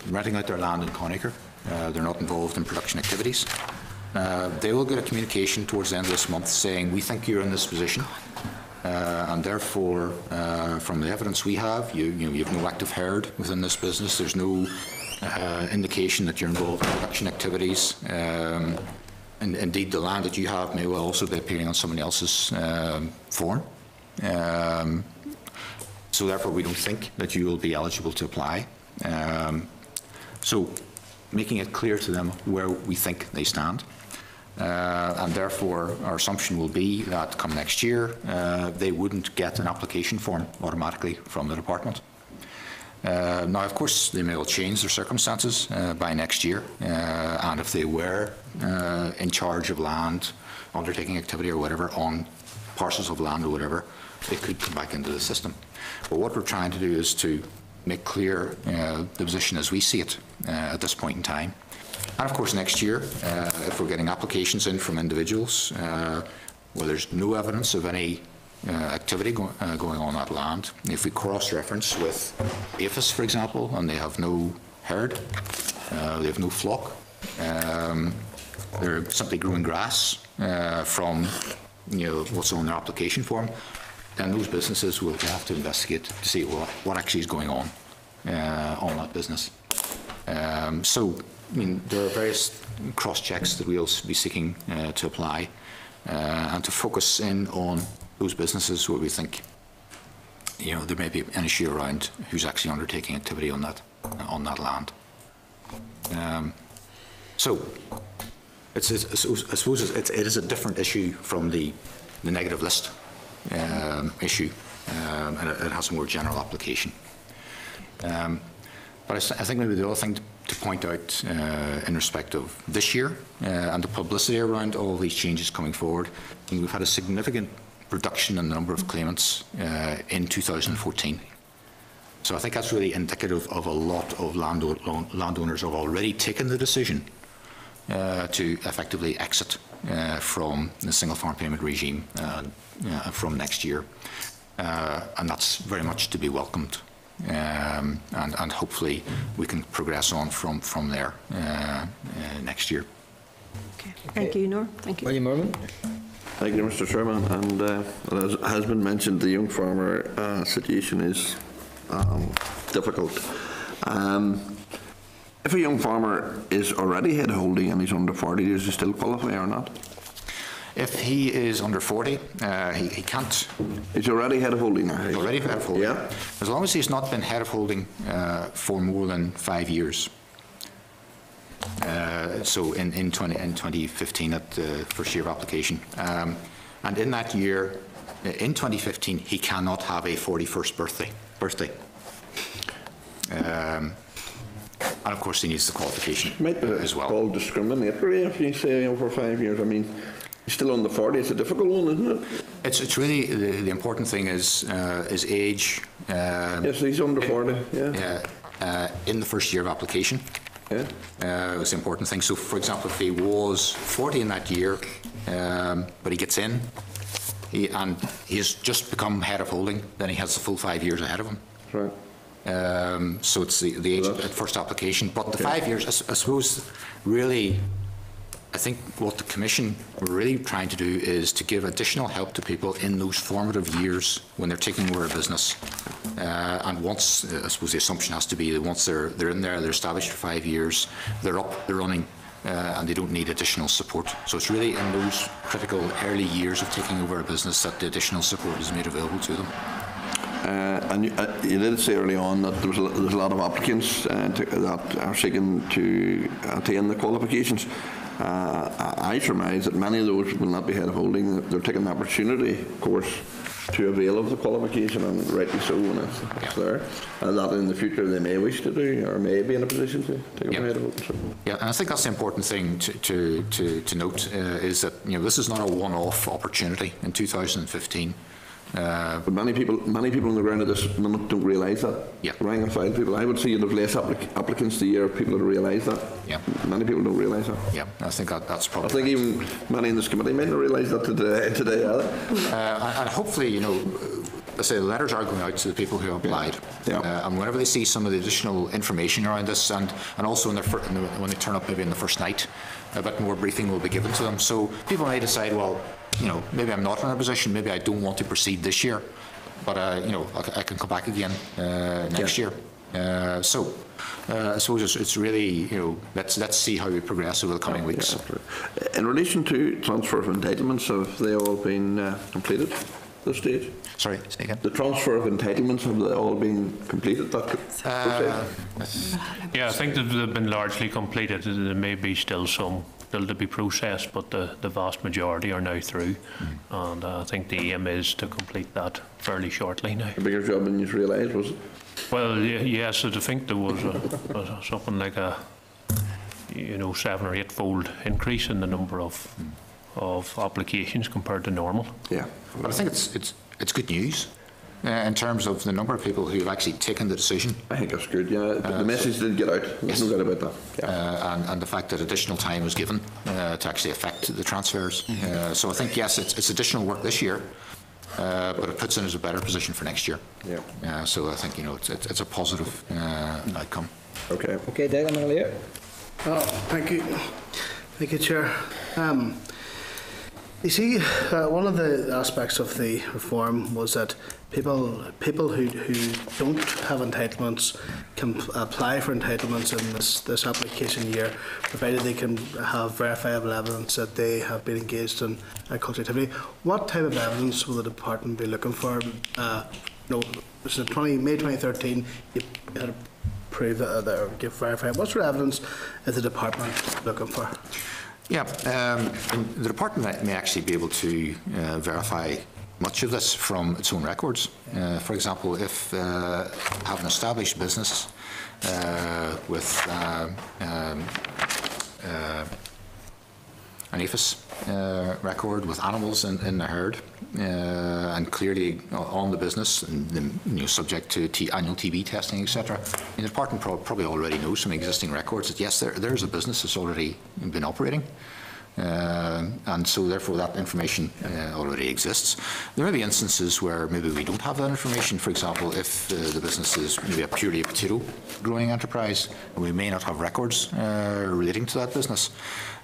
renting out their land in Conacre. They're not involved in production activities. They will get a communication towards the end of this month saying, we think you're in this position, and therefore, from the evidence we have, you have no active herd within this business. There's no indication that you're involved in production activities. And indeed, the land that you have may well also be appearing on someone else's form. So therefore, we don't think that you will be eligible to apply. So making it clear to them where we think they stand. And therefore, our assumption will be that come next year, they wouldn't get an application form automatically from the department. Now, of course, they may well change their circumstances by next year, and if they were in charge of land, undertaking activity or whatever, on parcels of land or whatever, they could come back into the system. But what we're trying to do is to make clear the position as we see it at this point in time. And of course, next year, if we're getting applications in from individuals where there's no evidence of any activity going on that land, if we cross-reference with APHIS, for example, and they have no herd, they have no flock, they're simply growing grass from what's on their application form, then those businesses will have to investigate to see what actually is going on that business. So, I mean, there are various cross-checks that we'll be seeking to apply and to focus in on those businesses where we think there may be an issue around who's actually undertaking activity on that land. So I suppose it is a different issue from the negative list issue, and it has a more general application. But I think maybe the other thing to point out in respect of this year and the publicity around all these changes coming forward, we've had a significant reduction in the number of claimants in 2014. So I think that's really indicative of a lot of landowners have already taken the decision to effectively exit from the single farm payment regime from next year. And that's very much to be welcomed. And hopefully we can progress on from there next year. Okay. Thank you, Nor. Thank you. William Mervyn. Thank you, Mr. Chairman. And as has been mentioned, the young farmer situation is difficult. If a young farmer is already head holding and he's under 40, does he still qualify or not? If he is under 40, he can't. He's already head of holding now. He's already head of holding. Yeah. As long as he's not been head of holding for more than 5 years. So in 2015 at the first year of application. And in that year, in 2015, he cannot have a 41st birthday. And of course he needs the qualification as well. Called discriminatory if you say over 5 years. I mean, he's still under 40. It's a difficult one, isn't it? It's really the important thing is age. Yes, he's under 40. Yeah. In the first year of application. Yeah. It was the important thing. So, for example, if he was 40 in that year, but he gets in, and he has just become head of holding, then he has the full 5 years ahead of him. Right. So it's the age at first application. But the 5 years, I suppose, really, I think what the Commission were really trying to do is to give additional help to people in those formative years when they're taking over a business. And once, I suppose the assumption has to be that once they're in there, they're established for 5 years, they're up, they're running, and they don't need additional support. So it's really in those critical early years of taking over a business that the additional support is made available to them. And you did say early on that there's a lot of applicants that are seeking to attain the qualifications. I surmise that many of those will not be head of holding. They're taking the opportunity, of course, to avail of the qualification, and rightly so when it's there. And that in the future they may wish to do, or may be in a position to take a head of holding. So. Yeah, and I think that's the important thing to note is that this is not a one-off opportunity in 2015. But many people on the ground at this minute don't realise that. Yeah. Rank and file people. I would say you'd have less applicants the year if people had realised that. Yeah. Many people don't realise that. Yeah, I think that's probably. I think even many in this committee might not realise that today either. And hopefully, I say the letters are going out to the people who applied. Yeah. And whenever they see some of the additional information around this, and also when they turn up maybe in the first night, a bit more briefing will be given to them. So people may decide, well, maybe I'm not in a position, maybe I don't want to proceed this year, but I can come back again next year. So I suppose it's really, let's see how we progress over the coming weeks. In relation to transfer of entitlements, have they all been completed at this stage? Sorry, say again. The transfer of entitlements, have they all been completed? Yeah, I think they've been largely completed. There may be still some still to be processed, but the vast majority are now through, and I think the aim is to complete that fairly shortly now. A bigger job than you realised, was it? Well, yes, I think there was something like a 7 or 8 fold increase in the number of applications compared to normal. Yeah, but I think it's good news. In terms of the number of people who have actually taken the decision. I think that's good, yeah. The message did get out, there's no doubt about that. Yeah. And the fact that additional time was given to actually affect the transfers. So I think, yes, it's additional work this year, but it puts in as a better position for next year. Yeah. So I think, it's a positive outcome. Okay. Okay, Dale, I'm going to leave. Oh, thank you. Thank you, Chair. You see, one of the aspects of the reform was that people who don't have entitlements can apply for entitlements in this application year, provided they can have verifiable evidence that they have been engaged in agricultural activity. What type of evidence will the department be looking for? This is May 2013. You had to prove that or give verified. What sort of evidence is the department looking for? Yeah, the department may actually be able to verify much of this from its own records. For example, if have an established business with an APHIS record with animals in the herd, and clearly on the business, and subject to annual TB testing, etc. The department probably already knows from existing records that yes, there's a business that's already been operating. And so therefore that information already exists. There may be instances where maybe we don't have that information. For example, if the business is maybe purely a potato growing enterprise, and we may not have records relating to that business,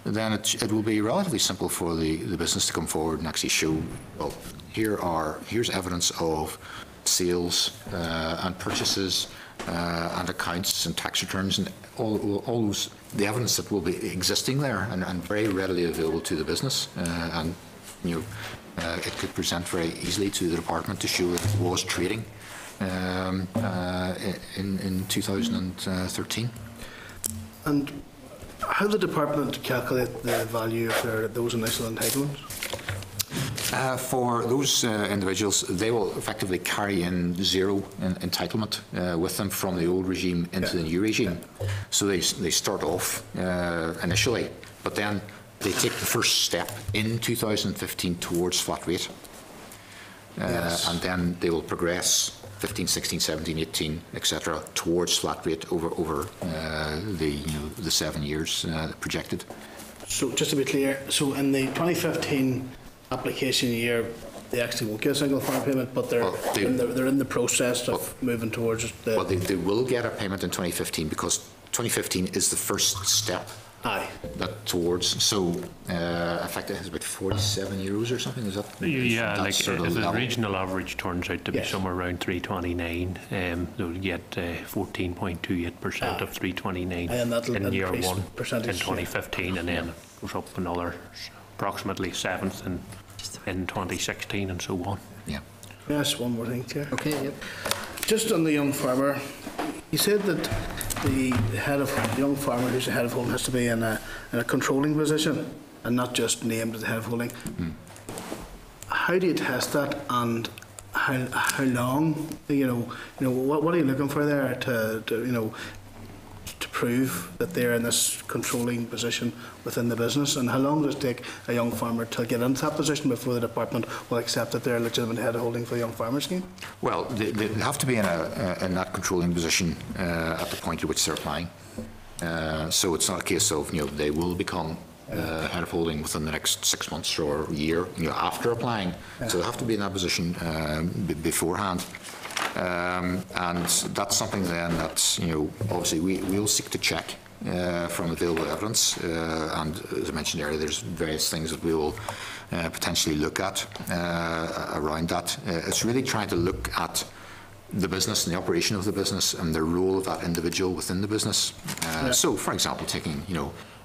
then it will be relatively simple for the business to come forward and actually show, well, here's evidence of sales and purchases and accounts and tax returns and all those, the evidence that will be existing there and very readily available to the business, and it could present very easily to the department to show that it was trading in 2013. And how the department calculate the value of those initial entitlements? For those individuals, they will effectively carry in zero entitlement with them from the old regime into the new regime. So they start off initially, but then they take the first step in 2015 towards flat rate. And then they will progress 15, 16, 17, 18, etc., towards flat rate over the 7 years projected. So just to be clear, so in the 2015 application year, they actually won't get a single farm payment, but they're in the process of moving towards the... Well, they will get a payment in 2015 because 2015 is the first step. Aye. That towards, so in fact it has about €47 or something, is that? Yeah, like sort if of the level? regional average turns out to be somewhere around 329, they'll get 14.28% of 329 in year one in 2015, and then it goes up another approximately 7th in 2016 and so on. Yeah. Yes, one more thing, Chair. Okay, yep. Just on the young farmer, you said that the head of young farmer who's the head of holding has to be in a controlling position and not just named as the head of holding. How do you test that, and how long? What are you looking for there to prove that they're in this controlling position within the business, and how long does it take a young farmer to get into that position before the department will accept that they're a legitimate head of holding for the young farmer scheme? Well, they have to be in that controlling position at the point at which they're applying. So it's not a case of they will become head of holding within the next 6 months or a year after applying. So they have to be in that position beforehand. And that's something then that obviously we'll seek to check from available evidence, and as I mentioned earlier, there's various things that we will potentially look at around that. It's really trying to look at the business and the operation of the business and the role of that individual within the business. So, for example, taking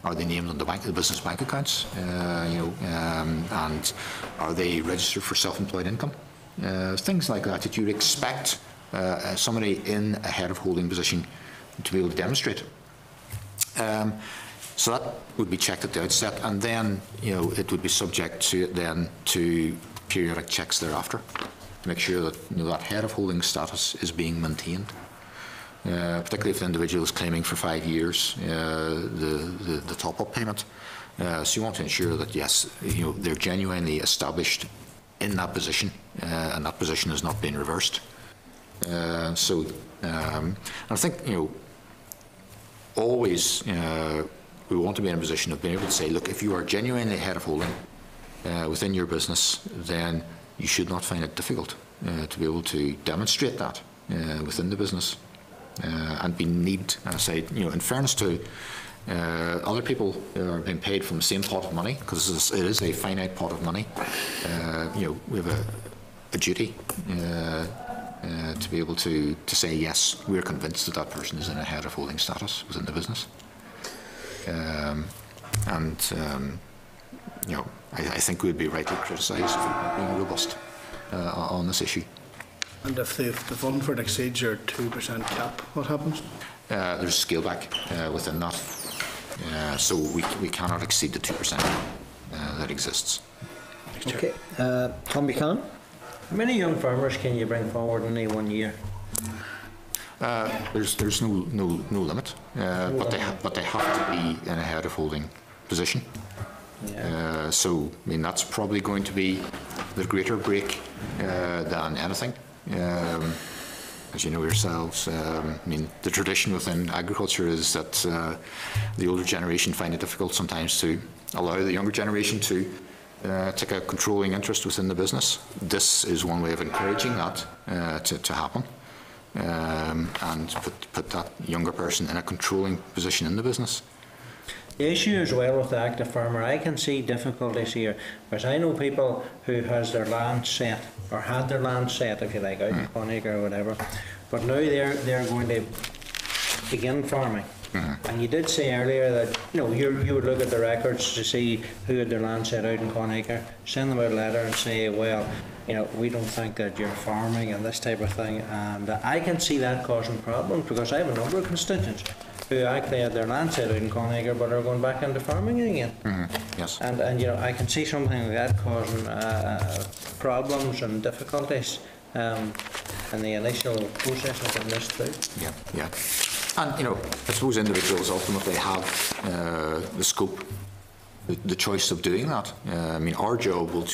are they named on the business bank accounts, and are they registered for self-employed income? Things like that you'd expect somebody in a head of holding position to be able to demonstrate. So that would be checked at the outset, and then it would be subject to periodic checks thereafter to make sure that that head of holding status is being maintained. Particularly if the individual is claiming for 5 years the top-up payment. So you want to ensure that yes, they're genuinely established in that position, and that position has not been reversed. And I think always we want to be in a position of being able to say, look, if you are genuinely head of holding within your business, then you should not find it difficult to be able to demonstrate that within the business, and say, in fairness to other people who are being paid from the same pot of money, because it is a finite pot of money. We have a duty to be able to say yes, we're convinced that that person is in a head of holding status within the business. I think we'd be rightly criticised for being robust on this issue. And if the fund for it exceeds your 2% cap, what happens? There's scale back within that. So we cannot exceed the 2% that exists. Okay, Tom Buchanan. How many young farmers can you bring forward in any 1 year? There's no limit, but they have to be in a head of holding position. Yeah. So I mean that's probably going to be the greater break than anything. As you know yourselves, I mean the tradition within agriculture is that the older generation find it difficult sometimes to allow the younger generation to take a controlling interest within the business. This is one way of encouraging that to happen, and put that younger person in a controlling position in the business. The issue as well with the active farmer, I can see difficulties here, because I know people who has their land set, or had their land set, if you like, out in Conacre or whatever, but now they're going to begin farming. And you did say earlier that you would look at the records to see who had their land set out in Conacre, send them out a letter and say, well, we don't think that you're farming and this type of thing. And I can see that causing problems, because I have a number of constituents who actually had their land set out in Conacre but are going back into farming again. Yes. And I can see something like that causing problems and difficulties in the initial process of getting this through. Yeah. And, I suppose individuals ultimately have the scope, the choice of doing that. Our job will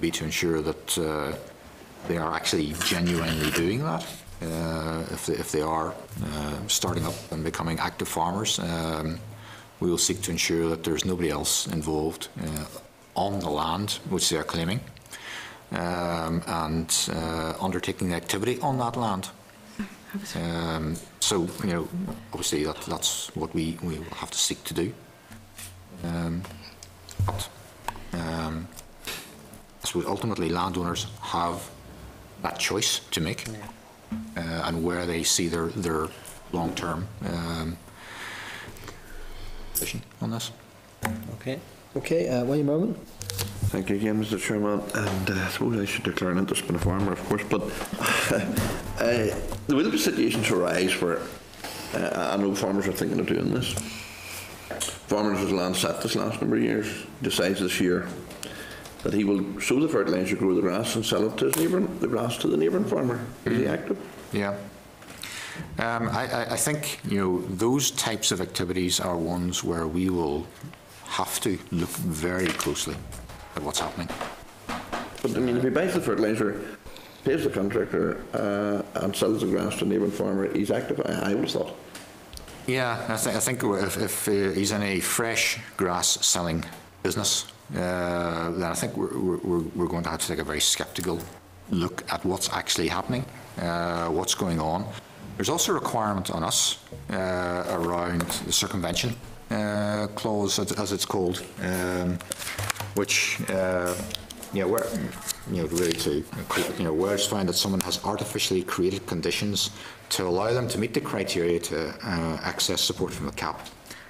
be to ensure that they are actually genuinely doing that. If they are starting up and becoming active farmers, we will seek to ensure that there's nobody else involved on the land which they are claiming and undertaking the activity on that land. So, obviously that's what we will have to seek to do. But I suppose ultimately landowners have that choice to make, and where they see their long-term vision on this. Okay. William Mervyn. Thank you again, Mr. Chairman. And I suppose I should declare an interest in a farmer, of course, but there will be situations arise where I know farmers are thinking of doing this. Farmers has land set this last number of years, decides this year that he will sow the fertiliser, grow the grass and sell it to his neighbour, the grass to the neighbouring farmer. Is he active? Yeah. I think, those types of activities are ones where we will have to look very closely at what's happening. But if he buys the fertiliser, pays the contractor and sells the grass to the neighbouring farmer, he's active, I would have thought. Yeah, I think if he's in a fresh grass selling business, then I think we're going to have to take a very sceptical look at what's actually happening, what's going on. There's also a requirement on us around the circumvention clause, as it's called, which where really to where it's found that someone has artificially created conditions to allow them to meet the criteria to access support from the CAP,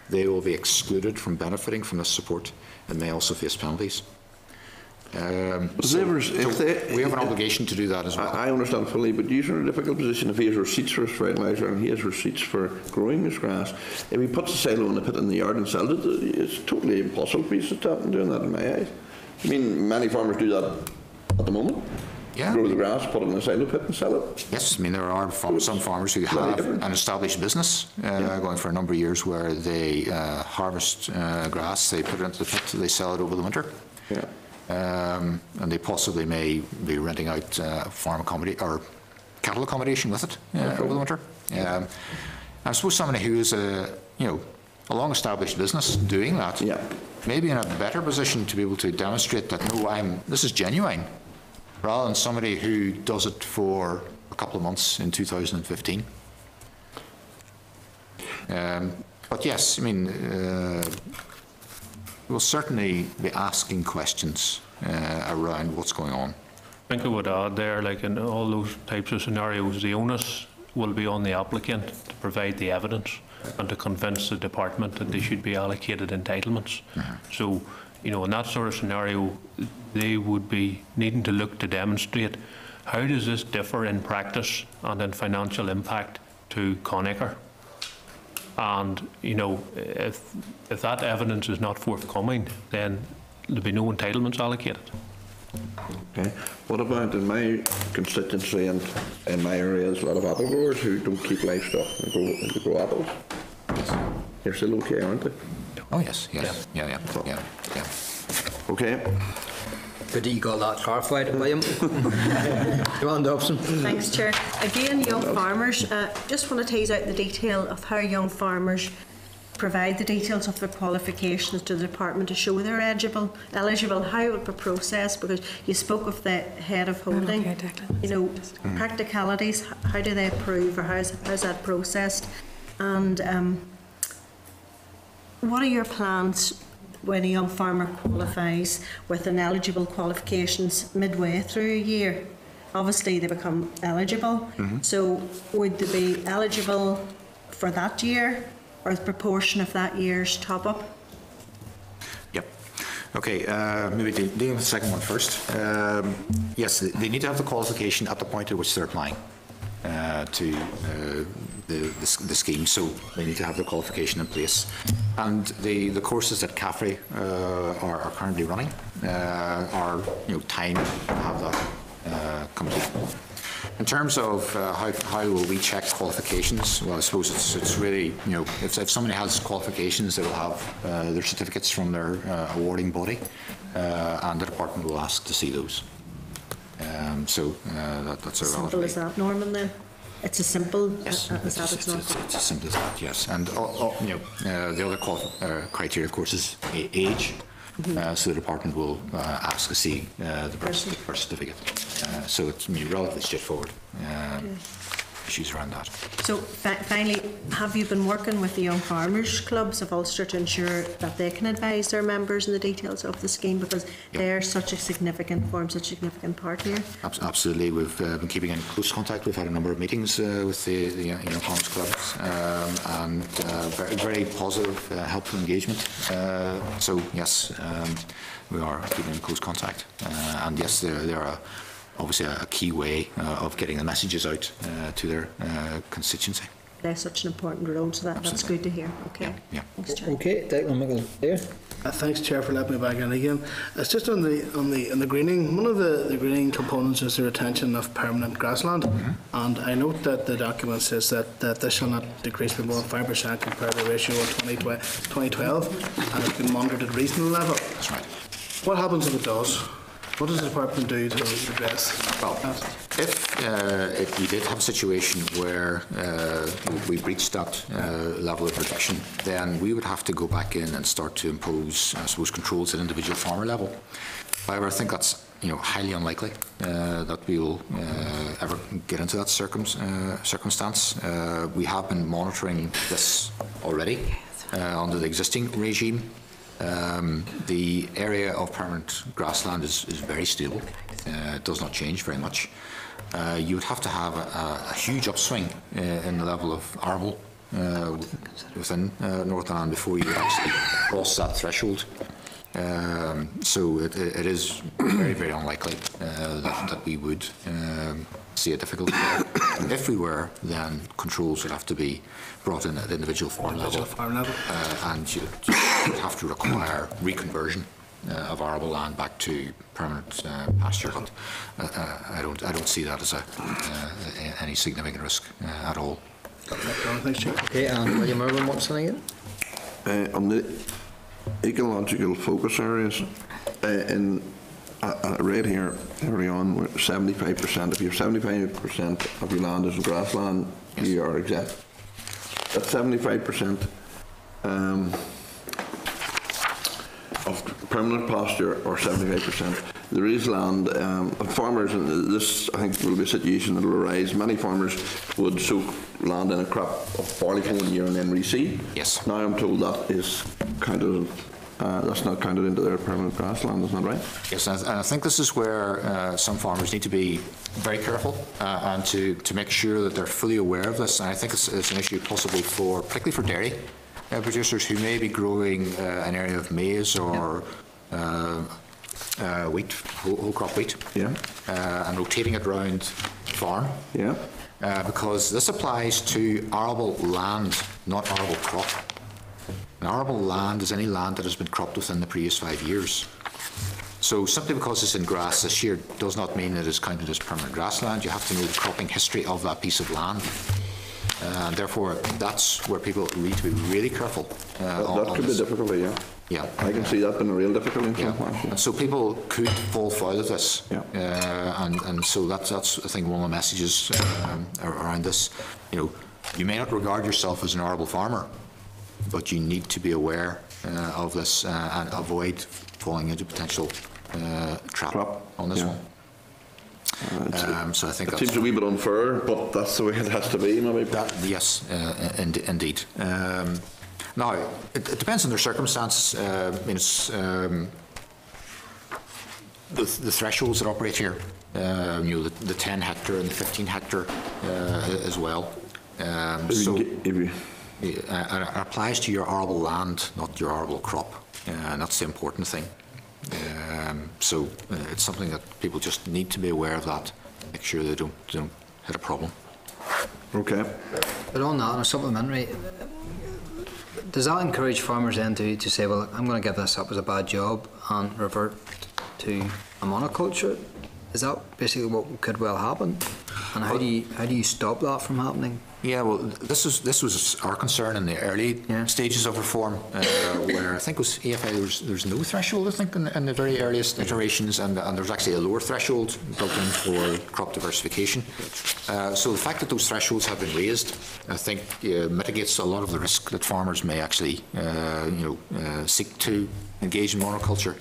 they will be excluded from benefiting from this support and may also face penalties. We have an obligation to do that as well. I understand fully, but you're in a difficult position if he has receipts for his fertiliser and he has receipts for growing his grass. If he puts a silo in the pit in the yard and sells it, it's totally impossible for you to stop and doing that in my eyes. Many farmers do that at the moment. Yeah. Grow the grass, put it in a silo pit and sell it. Yes, there are some farmers who have an established business going for a number of years where they harvest grass, they put it into the pit, they sell it over the winter. Yeah. And they possibly may be renting out farm accommodation or cattle accommodation with it over the winter. I suppose somebody who is a long-established business doing that may be in a better position to be able to demonstrate that this is genuine, rather than somebody who does it for a couple of months in 2015. But yes, we'll certainly be asking questions around what's going on. I think I would add there, like in all those types of scenarios, the onus will be on the applicant to provide the evidence and to convince the department that they should be allocated entitlements. So, in that sort of scenario, they would be needing to look to demonstrate how does this differ in practice and in financial impact to Conacre. And if that evidence is not forthcoming, then there'll be no entitlements allocated. Okay. What about in my constituency and in my area? There's a lot of apple growers who don't keep livestock and grow apples. They're still okay, aren't they? Oh yes. Yeah. Okay. Good that you got that clarified, William. Joanne Dobson. Thanks, Chair. Again, young farmers, just want to tease out the detail of how young farmers provide the details of their qualifications to the department to show they're eligible, how it would be processed, because you spoke of the head of holding. Practicalities, how do they approve, or how's that processed? And what are your plans when a young farmer qualifies with an eligible qualifications midway through a year? obviously they become eligible. So would they be eligible for that year, or the proportion of that year's top-up? Yep. Okay, maybe dealing with the second one first. Yes, they need to have the qualification at the point at which they're applying to the scheme, so they need to have the qualification in place. And the courses that CAFRE are currently running are timed to have that complete. In terms of how will we check qualifications, well, I suppose it's really, if somebody has qualifications, they will have their certificates from their awarding body, and the department will ask to see those. So that's a simple as that, Norman, then? It's as simple yes, as that? It's as simple as that, yes. And the other criteria, of course, is age. So the department will ask to see the birth certificate. So it's relatively straightforward issues around that. So finally, have you been working with the Young Farmers Clubs of Ulster to ensure that they can advise their members in the details of the scheme, because they're such a significant part here? Absolutely. We've been keeping in close contact. We've had a number of meetings with the Young Farmers Clubs and very, very positive, helpful engagement. So yes, we are keeping in close contact. And yes, they're obviously a key way of getting the messages out to their constituency. They're such an important role, so that's good to hear. Okay. Yeah. Thanks, Chair. Okay, Declan Michael there. Thanks, Chair, for letting me back in again. It's just on the greening. One of the greening components is the retention of permanent grassland, and I note that the document says that this shall not decrease by more than 5% compared to the ratio of 2012, and it's been monitored at reasonable level. That's right. What happens if it does? What does the department do to address that? If you did have a situation where we breached that level of protection, then we would have to go back in and start to impose, I suppose, controls at individual farmer level. However, I think that's highly unlikely that we will ever get into that circumstance. We have been monitoring this already under the existing regime. The area of permanent grassland is very stable. It does not change very much. You would have to have a huge upswing in the level of arable within Northern Ireland before you actually cross that threshold. So it is very, very unlikely that we would see a difficulty there. If we were, then controls would have to be brought in at the individual farm level, and you'd have to require reconversion of arable land back to permanent pasture. But I don't see that as any significant risk at all. Okay, and William Irwin wants something in? On the ecological focus areas, I read here early on 75%. If you have 75% of your land is grassland, you are exempt. That's 75% of permanent pasture, or 75%. There is land, farmers, and this I think will be a situation that will arise. Many farmers would soak land in a crop of barley for 1 year and then reseed. Yes. Now I'm told that is counted. That's not counted into their permanent grassland, isn't that right? Yes, and I think this is where some farmers need to be very careful and to make sure that they're fully aware of this. And I think it's an issue possibly particularly for dairy producers who may be growing an area of maize or wheat, whole crop wheat, and rotating it around the farm. Yeah. Because this applies to arable land, not arable crop. An arable land is any land that has been cropped within the previous 5 years. So simply because it's in grass this year does not mean it is counted as permanent grassland. You have to know the cropping history of that piece of land. And therefore, that's where people need to be really careful. That could be difficult, yeah. Yeah. I can see that being a real difficulty. And so people could fall foul of this. And so that's I think one of the messages around this. You may not regard yourself as an arable farmer, but you need to be aware of this and avoid falling into potential trap on this one. So I think it seems a wee bit unfair, but that's the way it has to be, maybe. Yes, indeed. Now, it depends on their circumstances. The thresholds that operate here the 10 hectare and the 15 hectare as well. It applies to your arable land, not your arable crop, and that's the important thing. So it's something that people just need to be aware of, that, make sure they don't hit a problem. Okay. But on that, on a supplementary, does that encourage farmers then to say, well, I'm going to give this up as a bad job and revert to a monoculture? Is that basically what could well happen? And how do you stop that from happening? Yeah, well, this was our concern in the early stages of reform, where I think it was EFA, there was no threshold, I think, in the very earliest iterations, and there was actually a lower threshold built in for crop diversification. So the fact that those thresholds have been raised, I think, mitigates a lot of the risk that farmers may actually, seek to engage in monoculture.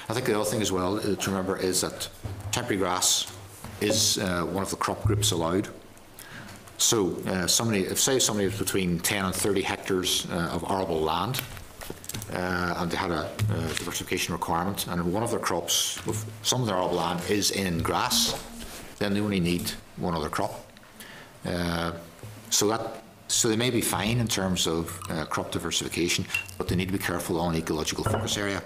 I think the other thing as well to remember is that temporary grass is one of the crop groups allowed. So if somebody is between 10 and 30 hectares of arable land, and they had a diversification requirement, and one of their crops, some of their arable land is in grass, then they only need one other crop. So they may be fine in terms of crop diversification, but they need to be careful on ecological focus area.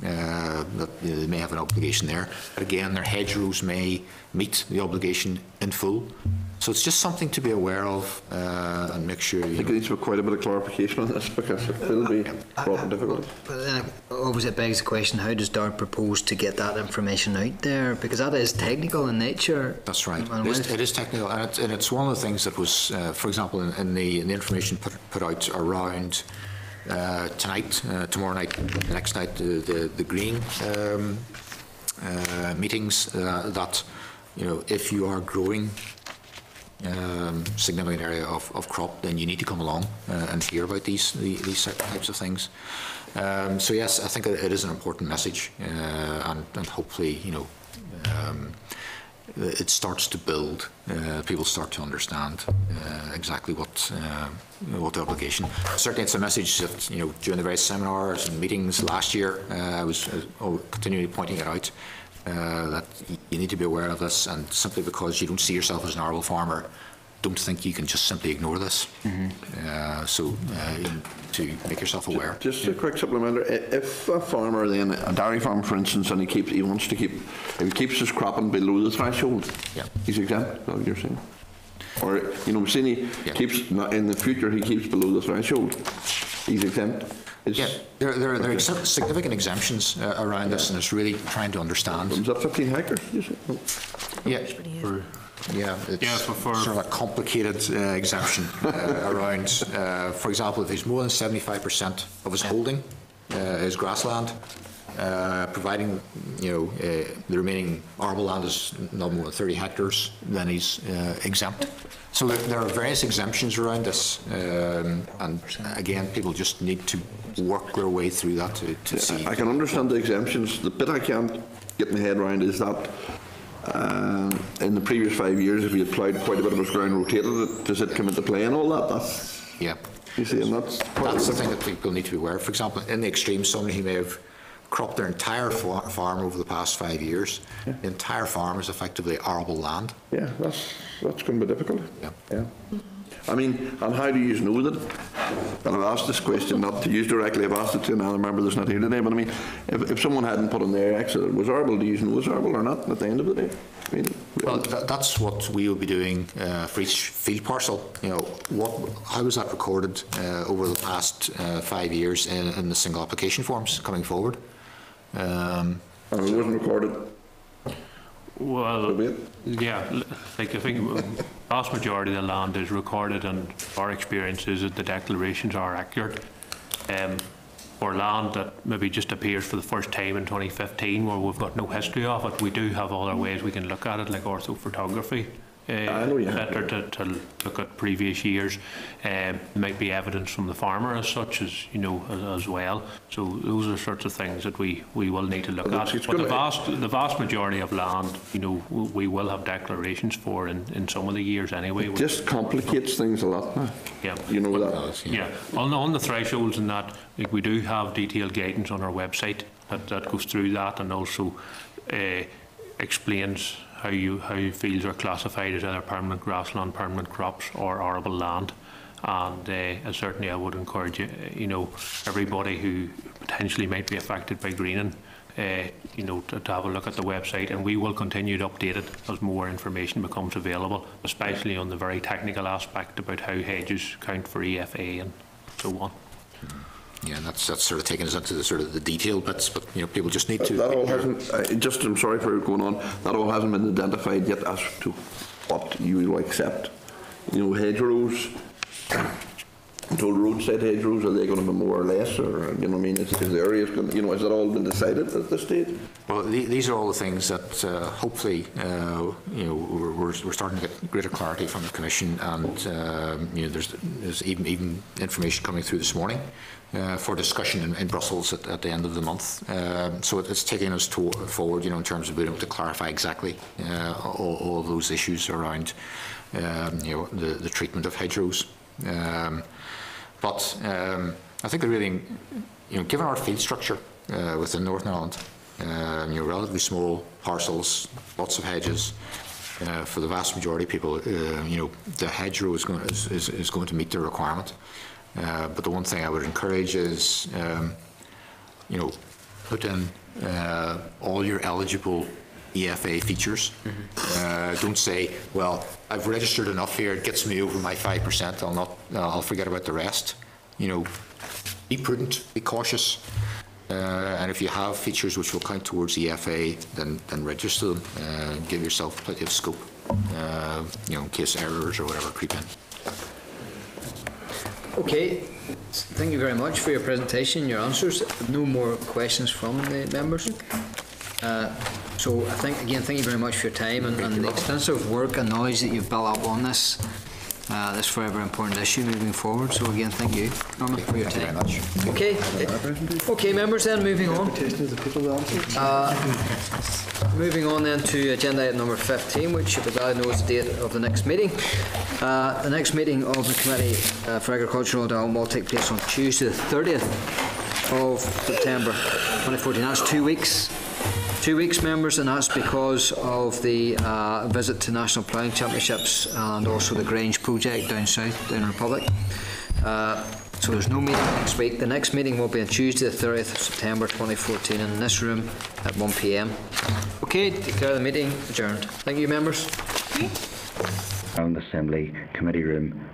That they may have an obligation there. But again, their hedgerows may meet the obligation in full. So it's just something to be aware of and make sure. I think it needs to be quite a bit of clarification on this, because it will be fraught and difficult. But then obviously it begs the question, how does DART propose to get that information out there? Because that is technical in nature. That's right. It is technical, and it's one of the things that was, for example, in the information put out around tonight, tomorrow night, the next night, the green meetings, that if you are growing significant area of crop, then you need to come along and hear about these types of things. So yes, I think it is an important message, and hopefully it starts to build. People start to understand exactly what the obligation. Certainly, it's a message that during the various seminars and meetings last year, I was continually pointing it out. That you need to be aware of this, and simply because you don't see yourself as an arable farmer, don't think you can just simply ignore this. So to make yourself aware. Just a quick supplementary. If a farmer, then a dairy farmer, for instance, and if he keeps his cropping below the threshold, he's exempt. Is that what you're saying? Or we've seen he keeps in the future he keeps below the threshold, he's exempt. There are significant exemptions around this, and it's really trying to understand. Was that 15 hectares? You say? It's sort of a complicated exemption around. For example, if he's more than 75% of his holding is grassland, providing the remaining arable land is not more than 30 hectares, then he's exempt. So there are various exemptions around this, and again, people just need to work their way through that to see. I can understand the exemptions. The bit I can't get my head around is that in the previous 5 years, if he had ploughed quite a bit of his ground, rotated it, does it come into play and all that? You see, and that's the thing that people need to be aware of. For example, in the extreme, somebody who may have cropped their entire farm over the past 5 years. The entire farm is effectively arable land. Yeah, that's going to be difficult. Yeah. I mean, and how do you know that? And I've asked this question not to use directly, I've asked it to another member that's not here today, but I mean, if someone hadn't put in their X that it was arable, do you know it was arable or not at the end of the day? I mean, well, that's what we will be doing for each field parcel. How was that recorded over the past 5 years in the single application forms coming forward? And it wasn't recorded. Well, yeah, I think the vast majority of the land is recorded, and our experience is that the declarations are accurate. For land that maybe just appears for the first time in 2015, where we've got no history of it, we do have other ways we can look at it, like orthophotography. Better to look at previous years. There might be evidence from the farmer as such, as well. So those are sorts of things that we will need to look at. But the vast majority of land, we will have declarations for in some of the years anyway. It just complicates things a lot. Yeah, you know that. Yeah, on the thresholds and that, we do have detailed guidance on our website that goes through that, and also explains how fields are classified as either permanent grassland, permanent crops, or arable land. And certainly I would encourage everybody who potentially might be affected by greening, to have a look at the website, and we will continue to update it as more information becomes available, especially on the very technical aspect about how hedges count for EFA and so on. Yeah, and that's sort of taking us into the sort of the detail bits, but people just need to. That all hasn't. I'm sorry for going on. That all hasn't been identified yet as to what you will accept. Hedgerows. So roadside hedgerows, are they going to be more or less, or is the areas going? Has it all been decided at this stage? Well, these are all the things that hopefully we're starting to get greater clarity from the Commission, and there's even information coming through this morning for discussion in Brussels at the end of the month. So it's taking us forward, in terms of being able to clarify exactly all those issues around the treatment of hedgerows. But I think that really, given our field structure within Northern Ireland, relatively small parcels, lots of hedges, for the vast majority of people, the hedgerow is going to meet the requirement. But the one thing I would encourage is, put in all your eligible EFA features. Don't say, well, I've registered enough here, it gets me over my 5%, I'll forget about the rest. Be prudent, be cautious, and if you have features which will count towards EFA, then register them, give yourself plenty of scope, in case errors or whatever creep in. Okay, thank you very much for your presentation, your answers. No more questions from the members. So I think, again, thank you very much for your time and the extensive work and knowledge that you've built up on this forever important issue moving forward. So again, thank you, Norman, for your time. Thank you Okay, very much. okay, members, then moving on. Moving on then to agenda item number 15, which the guy knows the date of the next meeting. The next meeting of the Committee for Agricultural Development will take place on Tuesday, the 30th of September 2014. That's 2 weeks. 2 weeks, members, and that's because of the visit to National Ploughing Championships and also the Grange project down south, down in the Republic. So there's no meeting next week. The next meeting will be on Tuesday, the 30th of September 2014 in this room at 1 p.m. Okay, declare the meeting adjourned. Thank you, members. Assembly Committee Room